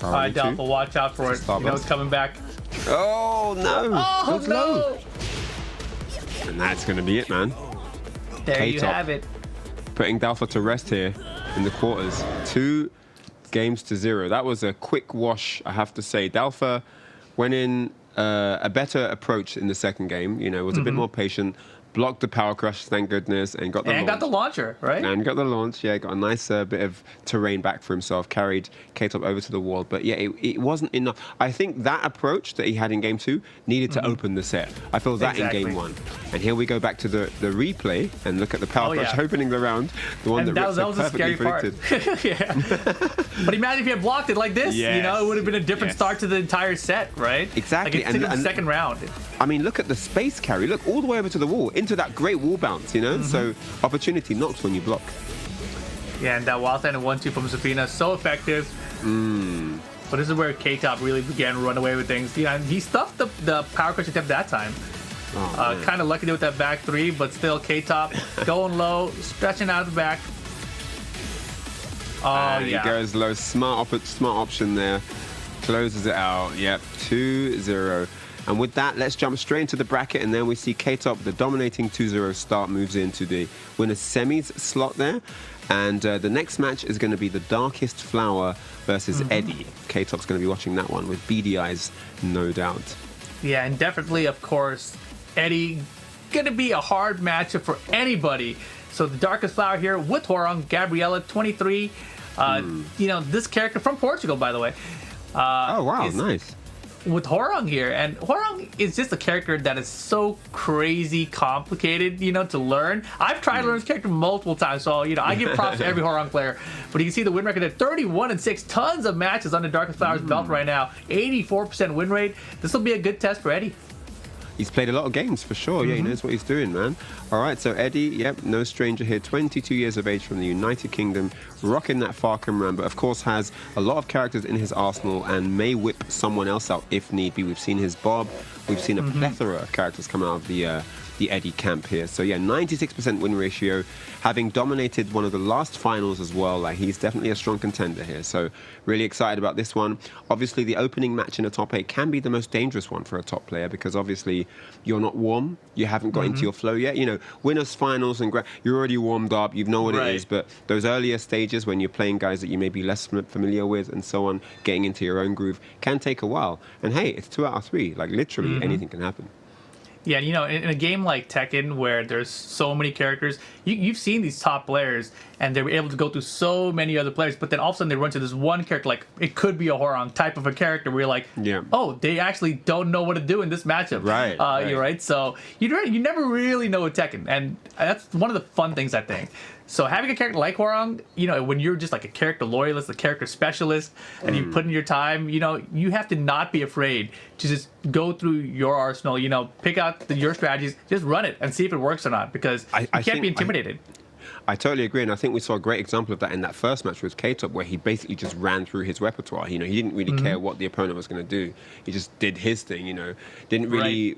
All right, Dalfa, watch out for it. You know it's coming back. Oh, no. Oh, no. And that's going to be it, man. There you have it. Putting Dalfa to rest here in the quarters. 2-0. That was a quick wash, I have to say. Dalfa went in a better approach in the second game. You know, was a bit more patient. Blocked the power crush, thank goodness, and got the launch. Got the launcher, right? And got the launch, yeah. Got a nice bit of terrain back for himself. Carried K-Top over to the wall. But yeah, it wasn't enough. I think that approach that he had in Game 2 needed to open the set. I feel that in Game 1. And here we go back to the replay and look at the power crush opening the round. The one that was a scary part. Yeah. But imagine if he had blocked it like this. You know, it would have been a different start to the entire set, right? Exactly. Like and the second round. I mean, look at the space carry. Look all the way over to the wall, into that great wall bounce, you know? So opportunity knocks when you block. Yeah, and that wild stand and 1-2 from Zafina, so effective. But this is where K-Top really began to run away with things. Yeah, he stuffed the power crush attempt that time. Kind of lucky with that back 3, but still K-Top going low, stretching out the back. He goes low. Smart option there. Closes it out. Yep, 2-0. And with that, let's jump straight into the bracket, and then we see K-Top, the dominating 2-0 start, moves into the winner's semis slot there. And the next match is going to be the Darkest Flower versus Eddie. K-Top's going to be watching that one with beady eyes, no doubt. Yeah, and definitely, of course, Eddie going to be a hard matchup for anybody. So the Darkest Flower here with Horong, Gabriella, 23. You know, this character from Portugal, by the way. Oh, wow, nice. With Horong here, and Horong is just a character that is so crazy complicated, you know, to learn. I've tried to learn this character multiple times, so you know I give props to every Horong player. But you can see the win record at 31-6, tons of matches on the Darkest Flower's belt right now, 84% win rate. This will be a good test for Eddie. He's played a lot of games for sure. Yeah, he knows what he's doing, man. All right, so Eddie, yep, no stranger here, 22 years of age from the United Kingdom, rocking that Farcom Ram, but of course has a lot of characters in his arsenal and may whip someone else out if need be. We've seen his Bob, we've seen a plethora of characters come out of the Eddie camp here. So yeah, 96% win ratio, having dominated one of the last finals as well. Like, he's definitely a strong contender here. So really excited about this one. Obviously, the opening match in a top 8 can be the most dangerous one for a top player because obviously you're not warm, you haven't got into your flow yet. You know, winners finals and you're already warmed up, you know what it is. But those earlier stages when you're playing guys that you may be less familiar with and so on, getting into your own groove can take a while. And hey, it's 2 out of 3. Like, literally anything can happen. Yeah, you know, in a game like Tekken where there's so many characters, you've seen these top players and they're able to go through so many other players, but then all of a sudden they run to this one character, like it could be a Horong type of a character where you're like, oh, they actually don't know what to do in this matchup. Right. You're right. So you never really know with Tekken, and that's one of the fun things, I think. So having a character like Horong, you know, when you're just like a character loyalist, a character specialist, and you put in your time, you know, you have to not be afraid to just go through your arsenal, you know, pick out your strategies, just run it and see if it works or not, because you can't be intimidated. I totally agree, and I think we saw a great example of that in that first match with K-Top, where he basically just ran through his repertoire. You know, he didn't really care what the opponent was going to do. He just did his thing, you know. Didn't really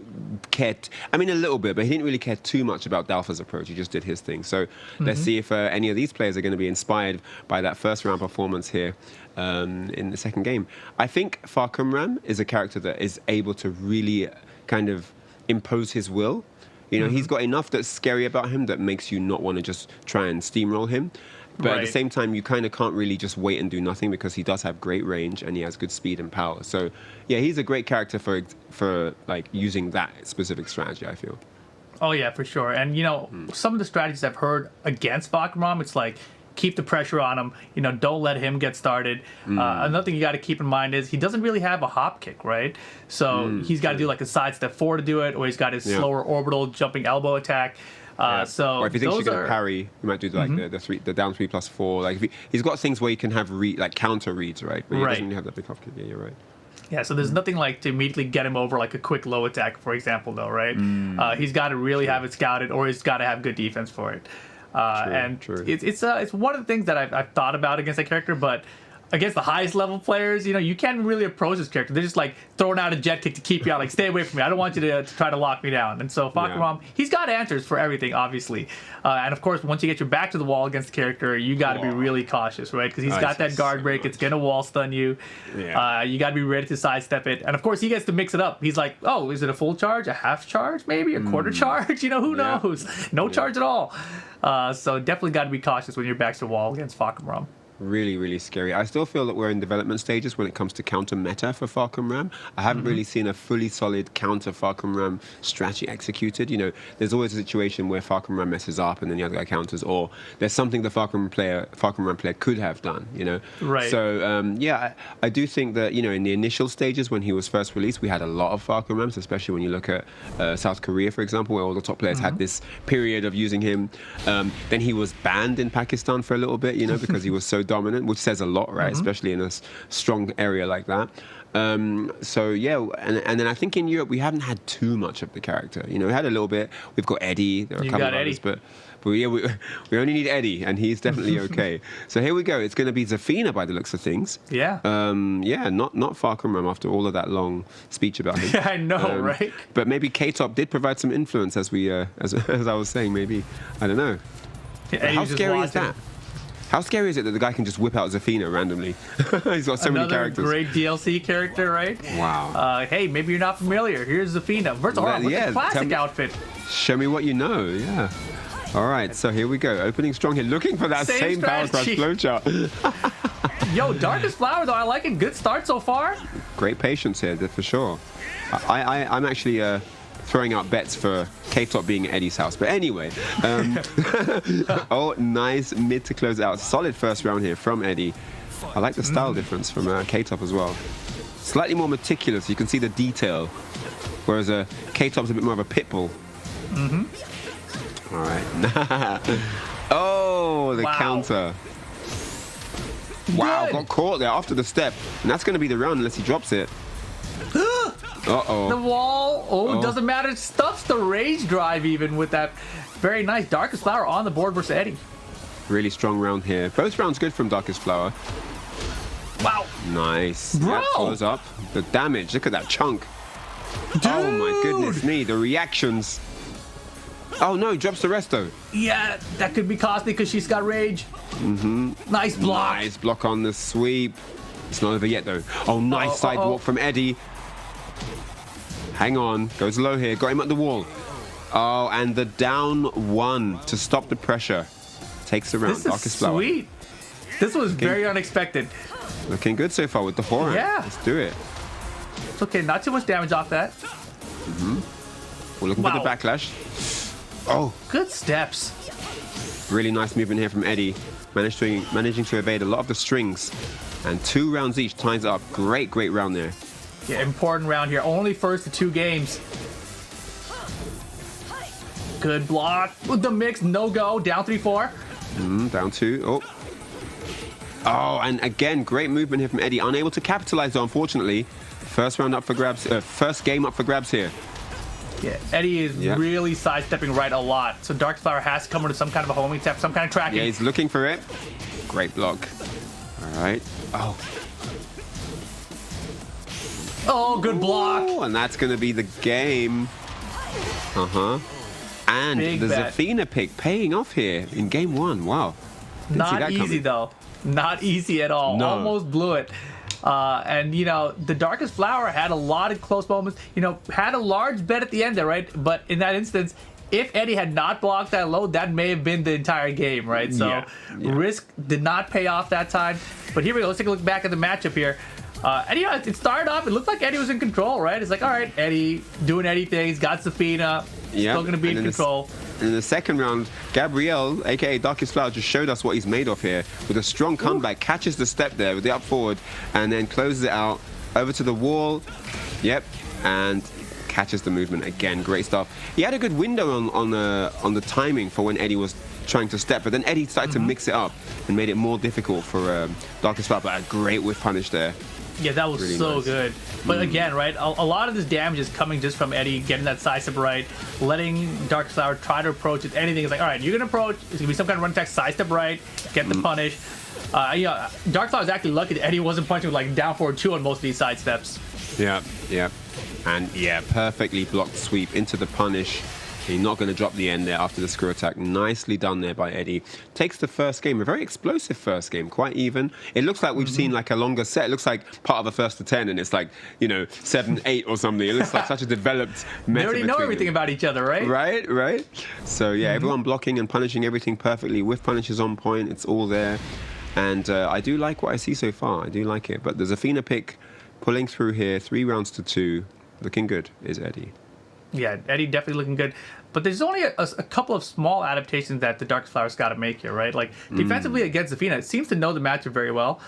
care... I mean, a little bit, but he didn't really care too much about Dalfa's approach. He just did his thing. So let's see if any of these players are going to be inspired by that first-round performance here in the second game. I think Farcom Ram is a character that is able to really kind of impose his will. You know, he's got enough that's scary about him that makes you not want to just try and steamroll him. But at the same time, you kind of can't really just wait and do nothing because he does have great range and he has good speed and power. So, yeah, he's a great character for like, using that specific strategy, I feel. Oh, yeah, for sure. And, you know, some of the strategies I've heard against Farcom Ram, it's like, keep the pressure on him. You know, don't let him get started. Another thing you got to keep in mind is he doesn't really have a hop kick, right? So he's got to do like a side step 4 to do it, or he's got his slower orbital jumping elbow attack. So or if he thinks you're going to parry, you might do like the down 3+4. Like he's got things where he can have like counter reads, right? But he doesn't really have that big hop kick. Yeah, you're right. Yeah, so there's nothing like to immediately get him over like a quick low attack, for example, though, right? He's got to really have it scouted, or he's got to have good defense for it. It's one of the things that I've thought about against that character, but against the highest level players, you can't really approach this character. They're just like throwing out a jet kick to keep you out. Like, stay away from me. I don't want you to try to lock me down. And so Fahkumram, he's got answers for everything, obviously. And of course, once you get your back to the wall against the character, you got to be really cautious, right? Because he's got that guard break. It's gonna wall stun you. Yeah. You got to be ready to sidestep it. And of course, he gets to mix it up. He's like, oh, is it a full charge, a half charge, maybe a quarter charge? Who knows? No charge at all. So definitely got to be cautious when your back's to the wall against Fahkumram. Really, really scary. I still feel that we're in development stages when it comes to counter meta for Fahkumram. I haven't really seen a fully solid counter Fahkumram strategy executed. There's always a situation where Fahkumram messes up and then the other guy counters, or there's something the Fahkumram player could have done. Right. So I do think that in the initial stages when he was first released, we had a lot of Fahkumrams, especially when you look at South Korea, for example, where all the top players had this period of using him. Then he was banned in Pakistan for a little bit, because he was so dominant, which says a lot, right? Especially in a strong area like that. And then I think in Europe we haven't had too much of the character. We had a little bit. We've got Eddie. There are a couple of others, but we only need Eddie, and he's definitely okay. So here we go. It's going to be Zafina by the looks of things. Yeah. Not Fahkumram after all of that long speech about him. Yeah, I know, right? But maybe K-Top did provide some influence, as I was saying. Maybe, I don't know. Yeah, how scary is that? How scary is it that the guy can just whip out Zafina randomly? He's got so many characters. Another great DLC character, right? Wow. Hey, maybe you're not familiar. Here's Zafina. What's the classic outfit? Show me what you know, yeah. All right, so here we go. Opening strong here, looking for that same Power Crush flowchart. Yo, Darkest Flower, though, I like it. Good start so far. Great patience here, for sure. I'm actually throwing out bets for K-Top being at Eddie's house. But anyway, oh, nice mid to close out. Solid first round here from Eddie. I like the style difference from K-Top as well. Slightly more meticulous. You can see the detail. Whereas K-Top's a bit more of a pit bull. All right. Oh, the counter. Wow, got caught there after the step. And that's going to be the round unless he drops it. Uh-oh. The wall. Doesn't matter. Stuffs the rage drive even with that. Very nice. Darkest Flower on the board versus Eddie. Really strong round here. Both rounds good from Darkest Flower. Wow. Nice. Bro. That follows up. The damage. Look at that chunk. Dude. Oh my goodness me. The reactions. Oh no, drops the resto. Yeah, that could be costly because she's got rage. Nice block. Nice block on the sweep. It's not over yet though. Oh, nice sidewalk from Eddie. Hang on. Goes low here. Got him at the wall. Oh, and the down one to stop the pressure. Takes the round. This Darkest is Flower. sweet. This was very unexpected. Looking good so far with the forehand. Yeah. Let's do it. It's okay. Not too much damage off that. We're looking for the backlash. Oh. Good steps. Really nice movement here from Eddie. Managing to evade a lot of the strings. And 2 rounds each ties it up. Great round there. Yeah, important round here. Only first to 2 games. Good block with the mix. No go. Down 3-4. Down 2. Oh, and again, great movement here from Eddie. Unable to capitalize though, unfortunately. First round up for grabs. First game up for grabs here. Yeah, Eddie is really sidestepping right a lot. So Dark Flower has to come into some kind of a homing tap, some kind of tracking. Yeah, he's looking for it. Great block. All right. Oh, good block. Ooh, and that's going to be the game. And Big the bet. Zafina pick paying off here in game 1. Wow. Didn't see Not that easy, coming. though. Not easy at all. No. Almost blew it. And, the Darkest Flower had a lot of close moments. Had a large bet at the end there, right? But in that instance, if Eddie had not blocked that low, that may have been the entire game, right? So risk did not pay off that time. But here we go. Let's take a look back at the matchup here. And it started off, it looked like Eddie was in control, right? It's like, all right, Eddie doing Eddie things, got Zafina, still going to be in control. In the second round, Gabriel, aka Darkest Flower, just showed us what he's made of here with a strong comeback, catches the step there with the up forward, and then closes it out over to the wall. And catches the movement again. Great stuff. He had a good window on the timing for when Eddie was trying to step, but then Eddie started to mix it up and made it more difficult for Darkest Flower. But a great whiff punish there. Yeah, that was Really so nice. good. But again, right, a lot of this damage is coming just from Eddie getting that sidestep right, letting Dark Flower try to approach it. Anything is like, all right, you're gonna approach. It's gonna be some kind of run attack, sidestep right, get the punish. Dark Flower is actually lucky that Eddie wasn't punching with like down forward 2 on most of these sidesteps. Yeah. And yeah, perfectly blocked sweep into the punish. He's not going to drop the end there after the screw attack. Nicely done there by Eddie. Takes the first game, a very explosive first game, quite even. It looks like we've seen like a longer set. It looks like part of the first to 10, and it's like, 7-8 or something. It looks like such a developed meta. They already know between everything them. about each other, right? Right. So yeah, everyone blocking and punishing everything perfectly. With punishes on point, it's all there. And I do like what I see so far. I do like it. But there's a Fina pick pulling through here. 3 rounds to 2. Looking good is Eddie. Yeah, Eddie definitely looking good. But there's only a couple of small adaptations that the Dark Flower's got to make here, right? Like, defensively against Zafina, it seems to know the matchup very well.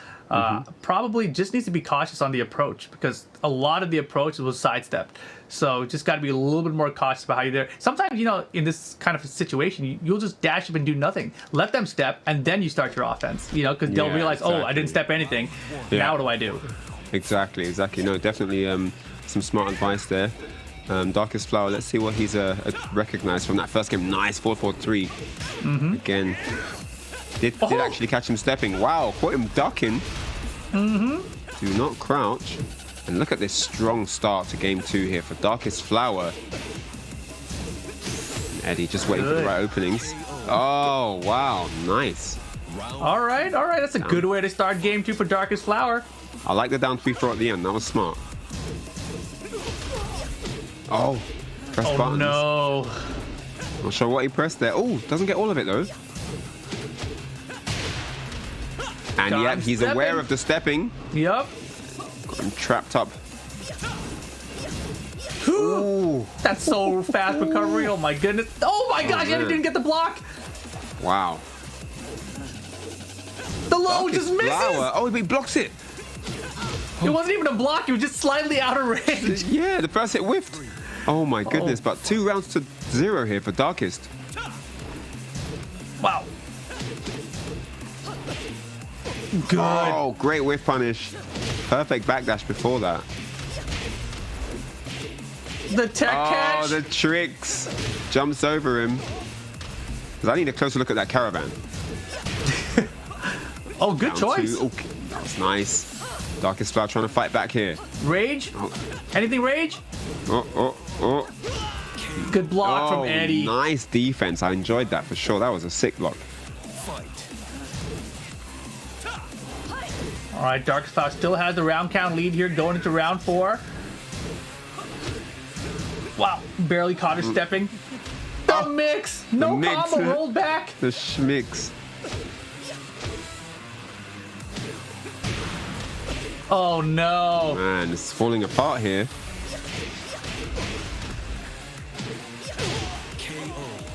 Probably just needs to be cautious on the approach because a lot of the approach was sidestepped. So just got to be a little bit more cautious about how you're there. Sometimes, in this kind of a situation, you'll just dash up and do nothing. Let them step, and then you start your offense, because they'll realize, oh, I didn't step anything. Yeah. Now what do I do? Exactly. No, definitely some smart advice there. Darkest Flower, let's see what he's recognized from that first game. Nice, 4-4-3. Again, did actually catch him stepping. Wow, caught him ducking. Do not crouch. And look at this strong start to game 2 here for Darkest Flower. And Eddie just waiting for the right openings. Oh, wow, nice. All right. That's a good way to start game 2 for Darkest Flower. I like the down 3-4 at the end. That was smart. Oh, press buttons. No. Not sure what he pressed there. Oh, doesn't get all of it though. And Got yep, him he's stepping. aware of the stepping. Yep. Got him trapped up. Ooh. That's so fast recovery. Oh my goodness. Oh my gosh, Eddie man. didn't get the block. Wow. The low Darkest just misses. Flower. Oh, he blocks it. It wasn't even a block. It was just slightly out of range. Yeah, the first hit whiffed. Oh my goodness, but 2 rounds to 0 here for Darkest. Wow. Good. Oh, great whiff punish. Perfect backdash before that. The tech catch. Oh, the tricks. Jumps over him. 'Cause I need a closer look at that caravan. Oh, good Down choice. 2. Okay, that was nice. Darkest Flower trying to fight back here. Rage? Anything rage? Oh. Good block Oh, from Eddie. nice defense. I enjoyed that for sure. That was a sick block. All right, Darkest Flower still has the round count lead here going into round 4. Wow, barely caught her stepping. The mix. No mix. combo, rolled back. The schmicks. Oh no. Man, it's falling apart here.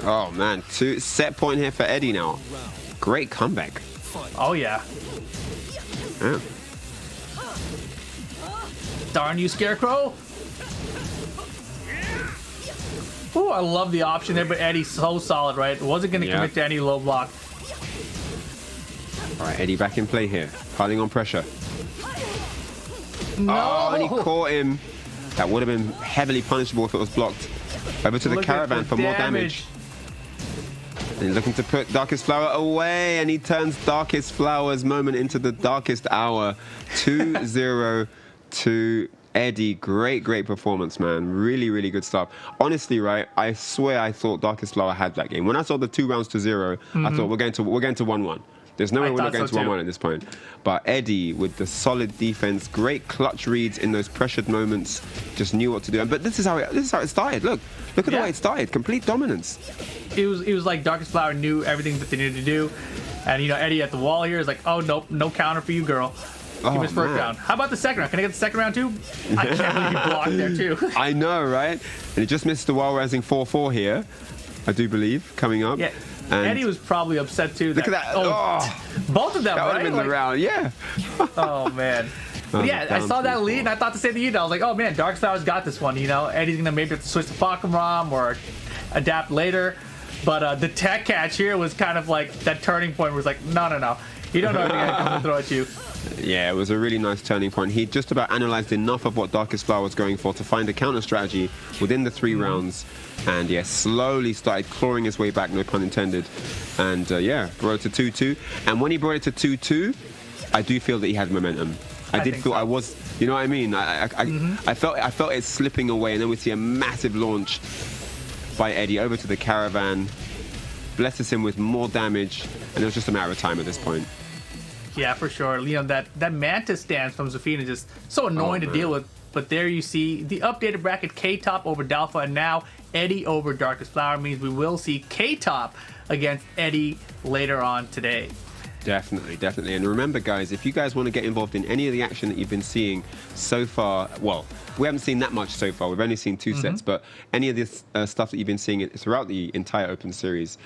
Oh man, 2 set point here for Eddie now. Great comeback. Oh yeah. Yeah. Darn you, Scarecrow. Ooh, I love the option there, but Eddie's so solid, right? Wasn't going to commit to any low block. All right, Eddie back in play here. Piling on pressure. No. Oh, and he caught him. That would have been heavily punishable if it was blocked. Over to the Look at caravan the for more damage. And he's looking to put Darkest Flower away, and he turns Darkest Flower's moment into the darkest hour. 2-0 to Eddie. Great performance, man. Really good stuff. Honestly, right, I swear I thought Darkest Flower had that game. When I saw the 2 rounds to 0, I thought we're going to 1-1. There's no way we're not going to 1-1 at this point. But Eddie, with the solid defense, great clutch reads in those pressured moments, just knew what to do. But this is how it started. Look at the way it started. Complete dominance. It was like Darkest Flower knew everything that they needed to do. And, Eddie at the wall here is like, oh, nope, no counter for you, girl. Give me his first round. How about the second round? Can I get the second round, too? I can't believe you blocked there, too. I know, right? And he just missed the while rising 4-4 here, I do believe, coming up. Yeah. And Eddie was probably upset, too. look at that. Oh, both of them, that would right? have been the round. Yeah. Oh, man. But yeah, I saw that lead, and I thought the same thing. I was like, oh, man, Dark Flower's got this one. Eddie's going to maybe have to switch to Pokemon or adapt later. But the tech catch here was kind of like that turning point where it's like, no. You don't know everything I'm going to throw at you. Yeah, it was a really nice turning point. He just about analyzed enough of what Darkest Flower was going for to find a counter strategy within the 3 rounds. And yeah, slowly started clawing his way back, no pun intended. And yeah, brought it to 2-2. And when he brought it to 2-2, I do feel that he had momentum. I did feel so. I was, you know what I mean? I felt it slipping away, and then we see a massive launch by Eddie over to the Caravan. Blesses him with more damage, and it was just a matter of time at this point. Yeah, for sure. You know, that Mantis stance from Zafina is just so annoying to deal with. But there you see the updated bracket, K-Top over Dalfa, and now Eddie over Darkest Flower means we will see K-Top against Eddie later on today. Definitely, definitely. And remember, guys, if you guys want to get involved in any of the action that you've been seeing so far, well, we haven't seen that much so far. We've only seen 2 sets, but any of this stuff that you've been seeing throughout the entire Open Series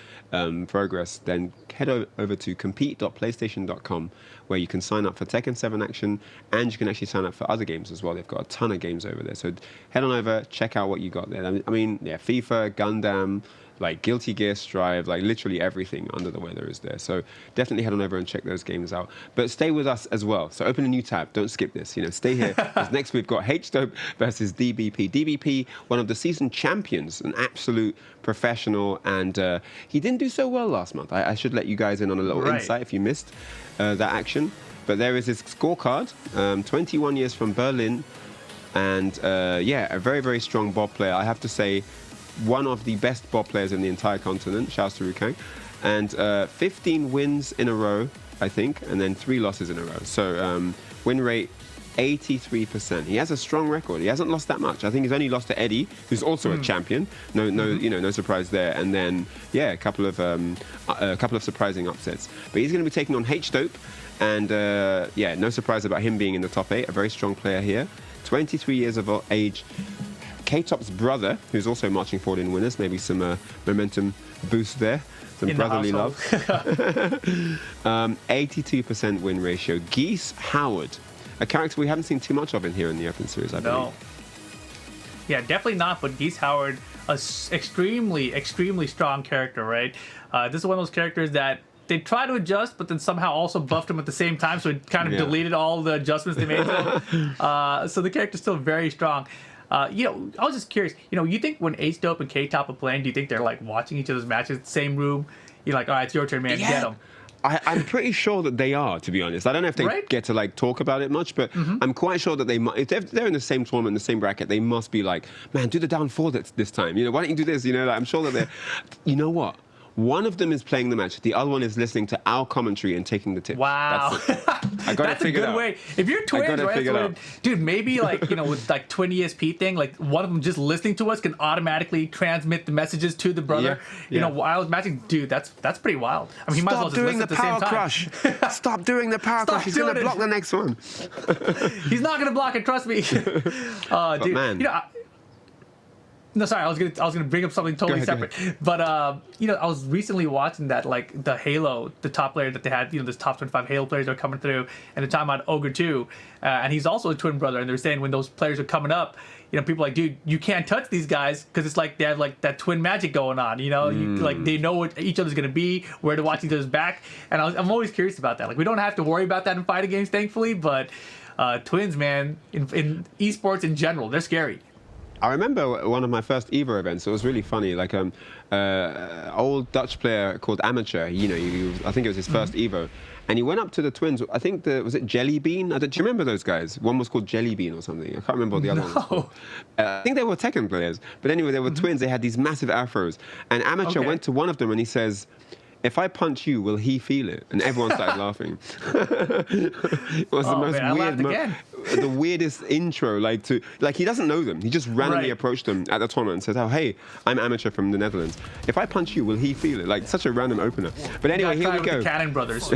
progress, then head over to compete.playstation.com, where you can sign up for Tekken 7 action, and you can actually sign up for other games as well. They've got a ton of games over there. So head on over, check out what you got there. I mean, yeah, FIFA, Gundam, like Guilty Gear Strive, like literally everything under the weather is there. So definitely head on over and check those games out. But stay with us as well. So open a new tab. Don't skip this. You know, stay here. Because next we've got H-Dope versus DBP. DBP, one of the season champions, an absolute professional, and he didn't do so well last month. I should let you guys in on a little insight if you missed that action. But there is his scorecard. 21 years from Berlin, and yeah, a very, very strong bob player. I have to say, one of the best bob players in the entire continent. Shouts to Rukang. And 15 wins in a row, I think, and then 3 losses in a row. So win rate 83%. He has a strong record. He hasn't lost that much. I think he's only lost to Eddie, who's also a champion. You know, no surprise there. And then yeah, a couple of surprising upsets. But he's going to be taking on H-Dope, and yeah, no surprise about him being in the top 8. A very strong player here. 23 years of age. K-Top's brother, who's also marching forward in winners. Maybe some momentum boost there. Some in brotherly love. 82% win ratio. Geese Howard, a character we haven't seen too much of in here in the Open Series, I believe. Yeah, definitely not, but Geese Howard, an extremely, extremely strong character, right? This is one of those characters that they try to adjust, but then somehow also buffed him at the same time, so it kind of deleted all the adjustments they made to him. So the character's still very strong. You know, I was just curious. You know, you think when H-Dope and K-Top are playing, do you think they're like watching each other's matches, same room? You're like, all right, it's your turn, man. Get them. I'm pretty sure that they are, to be honest. I don't know if they get to like talk about it much, but I'm quite sure that they might. If they're in the same tournament, in the same bracket, they must be like, man, do the down 4 this time. You know, why don't you do this? You know, like, I'm sure that they're. You know what? One of them is playing the match. The other one is listening to our commentary and taking the tips. Wow. That's a good way. If you're twins, right? Dude, maybe like, you know, with like twin ESP thing, like one of them just listening to us can automatically transmit the messages to the brother. You know, while I was matching, dude, that's pretty wild. I mean, he might as well just listen at the same time. Stop doing the power crush. He's going to block the next one. He's not going to block it, trust me. Dude, man. You know, no, sorry, I was gonna bring up something totally separate. But you know, I was recently watching that, like the Halo, the top player that they had, you know, this top 25 Halo players are coming through, and they're talking about Ogre 2, and he's also a twin brother, and they're saying when those players are coming up, you know, people are like, dude, you can't touch these guys because it's like they have like that twin magic going on, you know, like they know what each other's gonna be, where to watch each other's back, and I'm always curious about that. Like we don't have to worry about that in fighting games, thankfully, but twins, man, in esports in general, they're scary. I remember one of my first Evo events. It was really funny. Like old Dutch player called Amateur. You know, I think it was his first Evo, and he went up to the twins. I think was it Jelly Bean? Do you remember those guys? One was called Jelly Bean or something. I can't remember what the other one was called. I think they were Tekken players. But anyway, they were twins. They had these massive afros. And Amateur went to one of them and he says, if I punch you, will he feel it? And everyone started laughing. It was the most weird, the weirdest intro. Like he doesn't know them. He just randomly approached them at the tournament and said, "Oh, hey, I'm Amateur from the Netherlands. If I punch you, will he feel it?" Like such a random opener. But anyway, here we go. The Cannon brothers.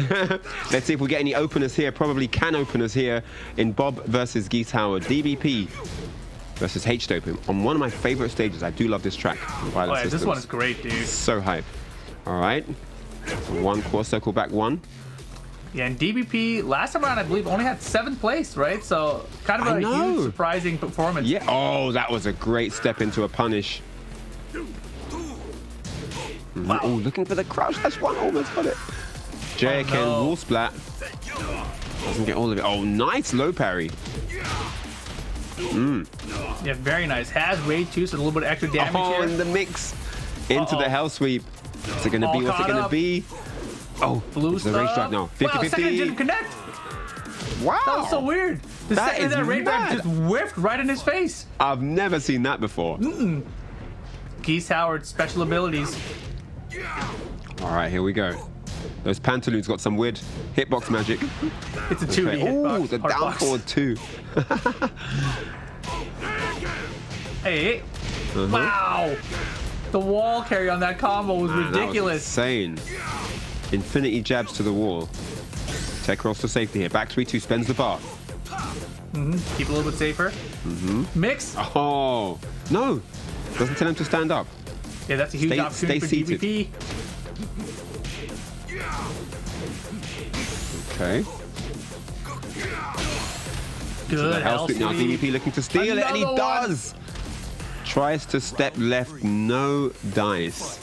Let's see if we get any openers here. Probably can openers here in Bob versus Geese Howard. DBP versus H-Dope on one of my favorite stages. I do love this track. This one is great, dude. So hype. All right. One core circle back one. Yeah, and DBP last time around I believe only had 7th place, right? So kind of a huge surprising performance. Yeah. Oh, that was a great step into a punish. Wow. Oh, looking for the crouch. That's one, almost got it. JK Wall splat. Doesn't get all of it. Oh, nice low parry. Yeah, very nice. Has rage too, so a little bit of extra damage Oh, here. in the mix. Into the hell sweep. What's it going to be? What's it going to be? Oh, Blue it's the rage drive now. 50-50. Wow, second didn't connect. Wow. That was so weird. The That second is that rage drive mad. just whiffed right in his face. I've never seen that before. Geese Howard special abilities. All right, here we go. Those pantaloons got some weird hitbox magic. It's a 2D hitbox. Ooh, the hard down box. forward 2. Hey. Wow. The wall carry on that combo was Man, that was ridiculous. insane. Infinity jabs to the wall. Tech rolls for safety here. Back 3-2 spends the bar. Keep a little bit safer. Mix. Oh, no. Doesn't tell him to stand up. Yeah, that's a huge Stay opportunity for seated. DVP. Okay. Good Hell health sweep now. sweep. DVP looking to steal it, and he Another one. does. Tries to step left, no dice.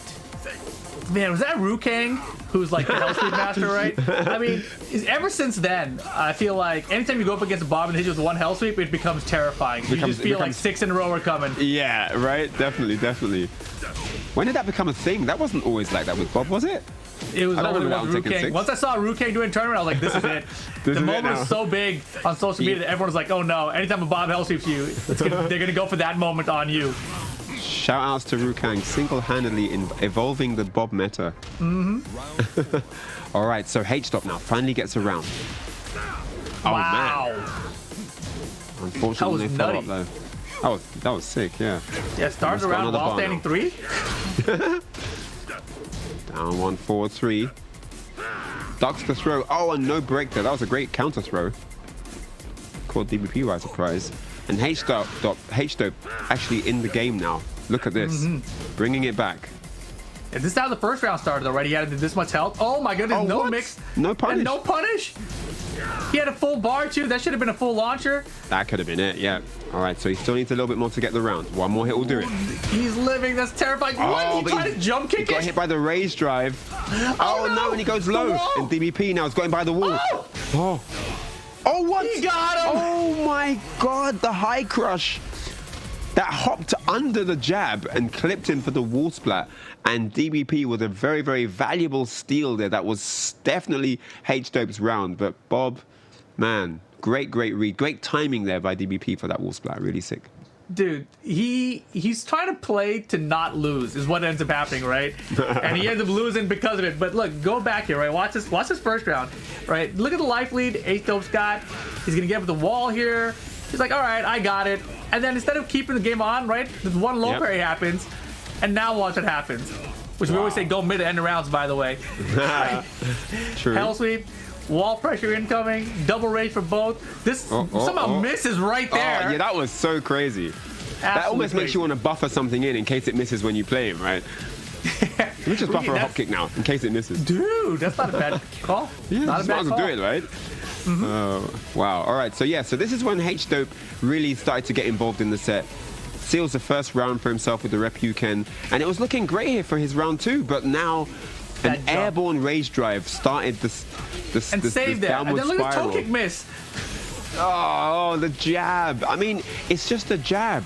Man, was that Rukang, who's like the health sweep master, right? I mean, ever since then, I feel like anytime you go up against Bob and hit you with one health sweep, it becomes terrifying. You just feel like 6 in a row are coming. Yeah, right? Definitely, definitely. When did that become a thing? That wasn't always like that with Bob, was it? It was I don't only remember one that on Tekken Rukang. 6. Once I saw Rukang doing tournament, I was like, this is it. This is The it moment now. was so big on social media that everyone was like, oh no, anytime a Bob health sweeps you, they're going to go for that moment on you. Shout outs to Rukang, single-handedly evolving the Bob meta. All right, so H-Stop now finally gets around. Oh, Wow. man. Unfortunately, That was no follow-up, nutty. though. That was sick, yeah. Yeah, started Almost got around another while bar standing now. 3. Down 1, forward 3. Ducks the throw. Oh, and no break there. That was a great counter throw. Caught DBP by surprise. And H-Stop actually in the game now. Look at this. Bringing it back. And this is how the first round started already. He had this much health. Oh my goodness, Oh, no what? mix. No punish. And no punish. He had a full bar too. That should have been a full launcher. That could have been it, yeah. All right, so he still needs a little bit more to get the round. One more hit will do it. He's living. That's terrifying. What? He but tried to jump He kick got it. hit by the raise drive. Oh, no, and he goes The low. wall. And DBP now is going by the wall. Oh! Oh. Oh, what? He got him. Oh, my God, the high crush. That hopped under the jab and clipped him for the wall splat. And DBP with a very, very valuable steal there. That was definitely H-Dope's round. But Bob, man, great read. Great timing there by DBP for that wall splat. Really sick. Dude, he's trying to play to not lose is what ends up happening, right? And he ends up losing because of it. But look, go back here, right? Watch this first round, right? Look at the life lead H-Dope's got. He's gonna get with the wall here. He's like, all right, I got it. And then instead of keeping the game on, right, this one low parry happens, and now watch what happens. Which we always say go mid to end of rounds, by the way. True. Hell sweep, wall pressure incoming, double rage for both. This somehow misses right there. Oh, yeah, that was so crazy. That almost makes you want to buffer something in case it misses when you play him, right? Let me just buffer a hop kick now in case it misses. Dude, that's not a bad call. Yeah, not a just might bad as well call. do it, right? Wow. All right. So this is when H-Dope really started to get involved in the set. Seals the first round for himself with the Repuken, and it was looking great here for his round 2. But now, That an jump. airborne rage drive started this Saved it. And downward then look at the toe spiral. kick miss. Oh, the jab. I mean, it's just a jab.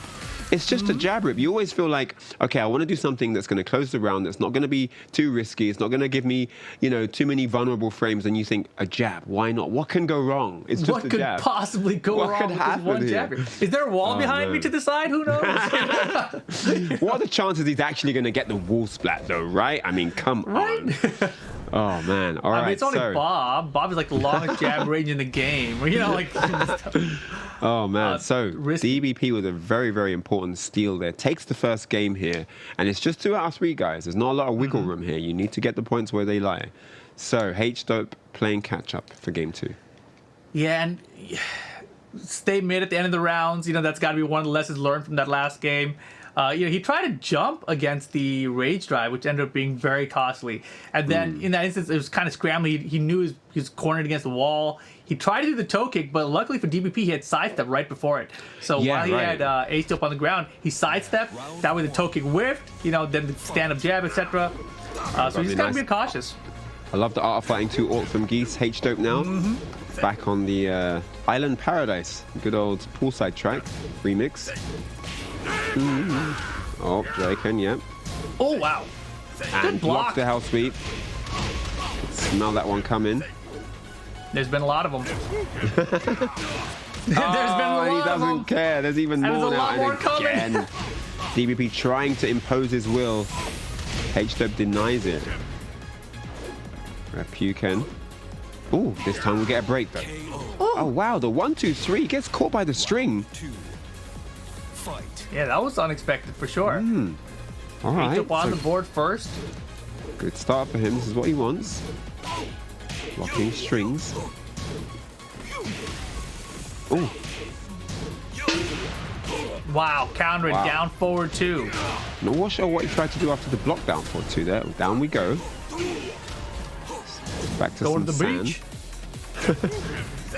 It's just a jab rip. You always feel like, okay, I want to do something that's going to close the round, that's not going to be too risky. It's not going to give me, too many vulnerable frames. And you think, a jab, why not? What can go wrong? It's just What a could jab. possibly go What wrong could with this happen one here? jab? Is there a wall behind me man. to the side? Who knows? What are the chances he's actually going to get the wall splat, though, right? I mean, come on. Oh, man. All right, I mean, it's only so, Bob. Bob is like the longest jab range in the game. Oh, man. So, risky. DBP with a very, very important steal there. Takes the first game here. And it's just 2 out of 3, guys. There's not a lot of wiggle room here. You need to get the points where they lie. So, H-Dope playing catch-up for game 2. Yeah, and stay mid at the end of the rounds. That's got to be one of the lessons learned from that last game. He tried to jump against the rage drive, which ended up being very costly. And then in that instance, it was kind of scrambling. He knew he was cornered against the wall. He tried to do the toe kick, but luckily for DBP, he had sidestep right before it. So while he had H-Dope on the ground, he sidestepped. That way the toe kick whiffed, then the stand-up jab, etc. So he's got to be cautious. I love the Art of Fighting 2 ult from Geese. H-Dope now. back on the Island Paradise. Good old poolside track remix. Oh, Tekken, yeah. Oh, wow. And block the hell sweep. Smell that one coming. There's been a lot of them. There's been a lot and he of doesn't them. care. There's even And more there's a now. lot more And coming. again, DBP trying to impose his will. H-Dub denies it. Puken. Ooh, this time we'll get a break though. Oh wow, the 1, 2, 3 gets caught by the string. Yeah, that was unexpected for sure. All right. H-Dub on so the board first. good start for him. This is what he wants. Blocking strings. Ooh. Wow, counter it Wow. down forward two. Not sure what he tried to do after the block down for two there. Down we go. Back to Go some to the sand. beach.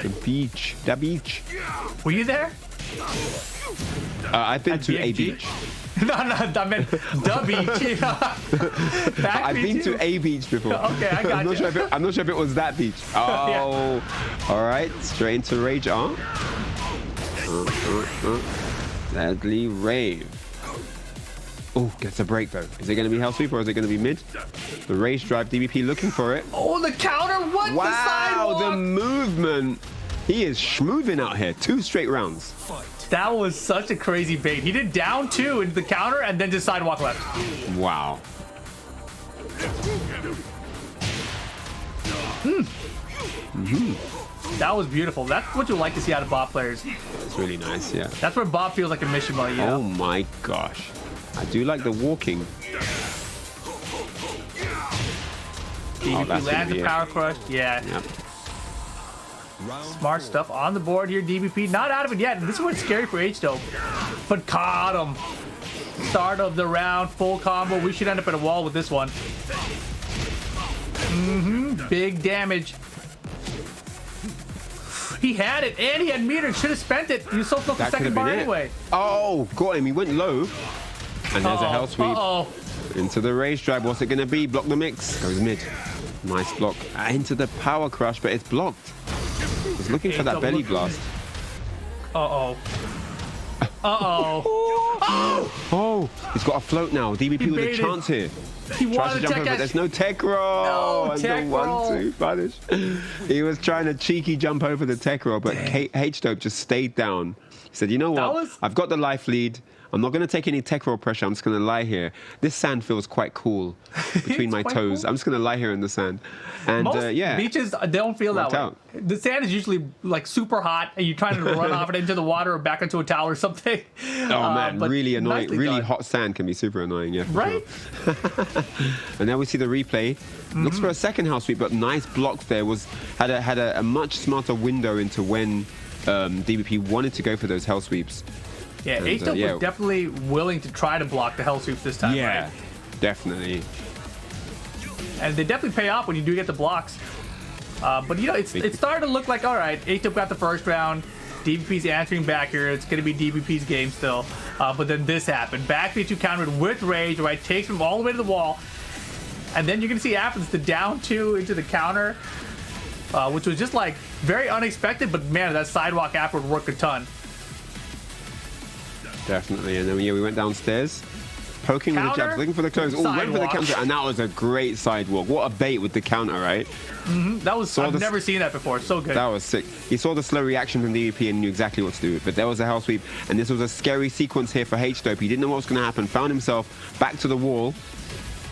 The beach. The beach. Were you there? I've been At to a BFG? beach. No, I meant the beach. Back I've been beach? to a beach before. Okay, I got I'm not you. I'm not sure if it was that beach. Oh, all right. Straight into Rage Art. Deadly Rave. Oh, gets a break though. Is it going to be Hell Sweep or is it going to be mid? The Rage Drive, DBP looking for it. Oh, the counter! What? Wow, The the sidewalk! movement. He is schmoving out here. 2 straight rounds. That was such a crazy bait. He did down 2 into the counter and then just sidewalk left. Wow. That was beautiful. That's what you like to see out of bot players. It's really nice, yeah. That's where bot feels like a Mishima, you know? Oh my gosh. I do like the walking. DBP that's gonna lands be the it. power crush. Yeah. Yep. Smart stuff on the board here, DBP. Not out of it yet. This is what's scary for H-Dope. But caught him. Start of the round, full combo. We should end up at a wall with this one. Big damage. He had it, and he had meter. Should have spent it. He was so close to That could second have bar been it. anyway. Oh, got him. He went low. And there's a Hell Sweep. Uh-oh. Into the Rage Drive. What's it going to be? Block the mix. Goes mid. Nice block. Into the Power Crush, but it's blocked. He's looking for that H-Dub belly looking- blast. Uh-oh. Uh-oh. Oh, he's got a float now. DBP with a baited. chance here. He Tries wanted to to jump tech over. us. There's no tech roll. No and tech the 1-2 roll. punish. He was trying to cheeky jump over the tech roll, but H-Dope just stayed down. He said, you know what? I've got the life lead. I'm not going to take any tech roll pressure. I'm just going to lie here. This sand feels quite cool between my quite toes. cool. I'm just going to lie here in the sand. And Most yeah. beaches don't feel that Worked way. out. The sand is usually like super hot, and you're trying to run off it into the water or back into a towel or something. Oh man, but really annoying. nicely Really done. hot sand can be super annoying, yeah. for Right? sure. And now we see the replay. Looks for a second house sweep, but nice block there. Had a much smarter window into when DBP wanted to go for those hell sweeps. Yeah, And, H-Dub yeah. was definitely willing to try to block the hell sweeps this time, right? definitely. And they definitely pay off when you do get the blocks. But you know, it's starting to look like, all right, H-Dub got the first round. DBP's answering back here. It's going to be DBP's game still. But then this happened. Back B2 countered with rage, right? Takes him all the way to the wall. And then you're going to see happens the down 2 into the counter, which was just like very unexpected. But man, that sidewalk afterward worked a ton. Definitely. And then we went downstairs. Poking with the Counter, jabs, looking for the close. Oh, went for the sidewalk. counter, and that was a great sidewalk. What a bait with the counter, right? That was, I've the- never seen that before. So good. That was sick. He saw the slow reaction from DVP and knew exactly what to do. But there was a hell sweep, and this was a scary sequence here for H-Dope. He didn't know what was going to happen. Found himself back to the wall.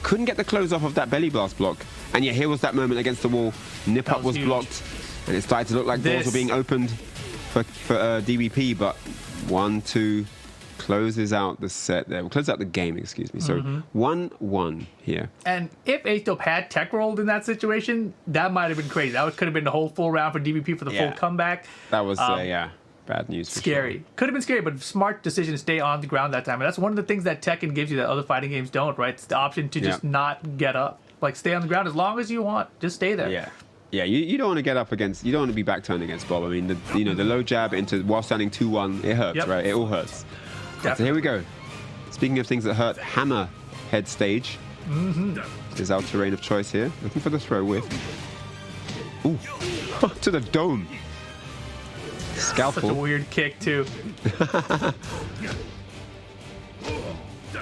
Couldn't get the close off of that belly blast block. And yeah, here was that moment against the wall. Nip That up was was huge. blocked, and it started to look like doors This- were being opened for DVP. But 1-2 closes out the set there. Well, closes out the game, excuse me. So 1-1 here. And if H-Dope had tech rolled in that situation, that might have been crazy. That could have been the whole full round for DVP for the Yeah. full comeback. That was bad news. For Scary. Sure. Could have been scary, but smart decision to stay on the ground that time. And that's one of the things that Tekken gives you that other fighting games don't, right? It's the option to just not get up. Like, stay on the ground as long as you want. Just stay there. Yeah. Yeah, you don't want to get up against, you don't want to be back turned against Bob. I mean, the low jab into while standing 2-1, it hurts, Yep. right? It all hurts. Definitely. So here we go. Speaking of things that hurt, hammer head stage is our terrain of choice here. Looking for the throw with. Ooh. To the dome. Scalpel. Such a weird kick, too.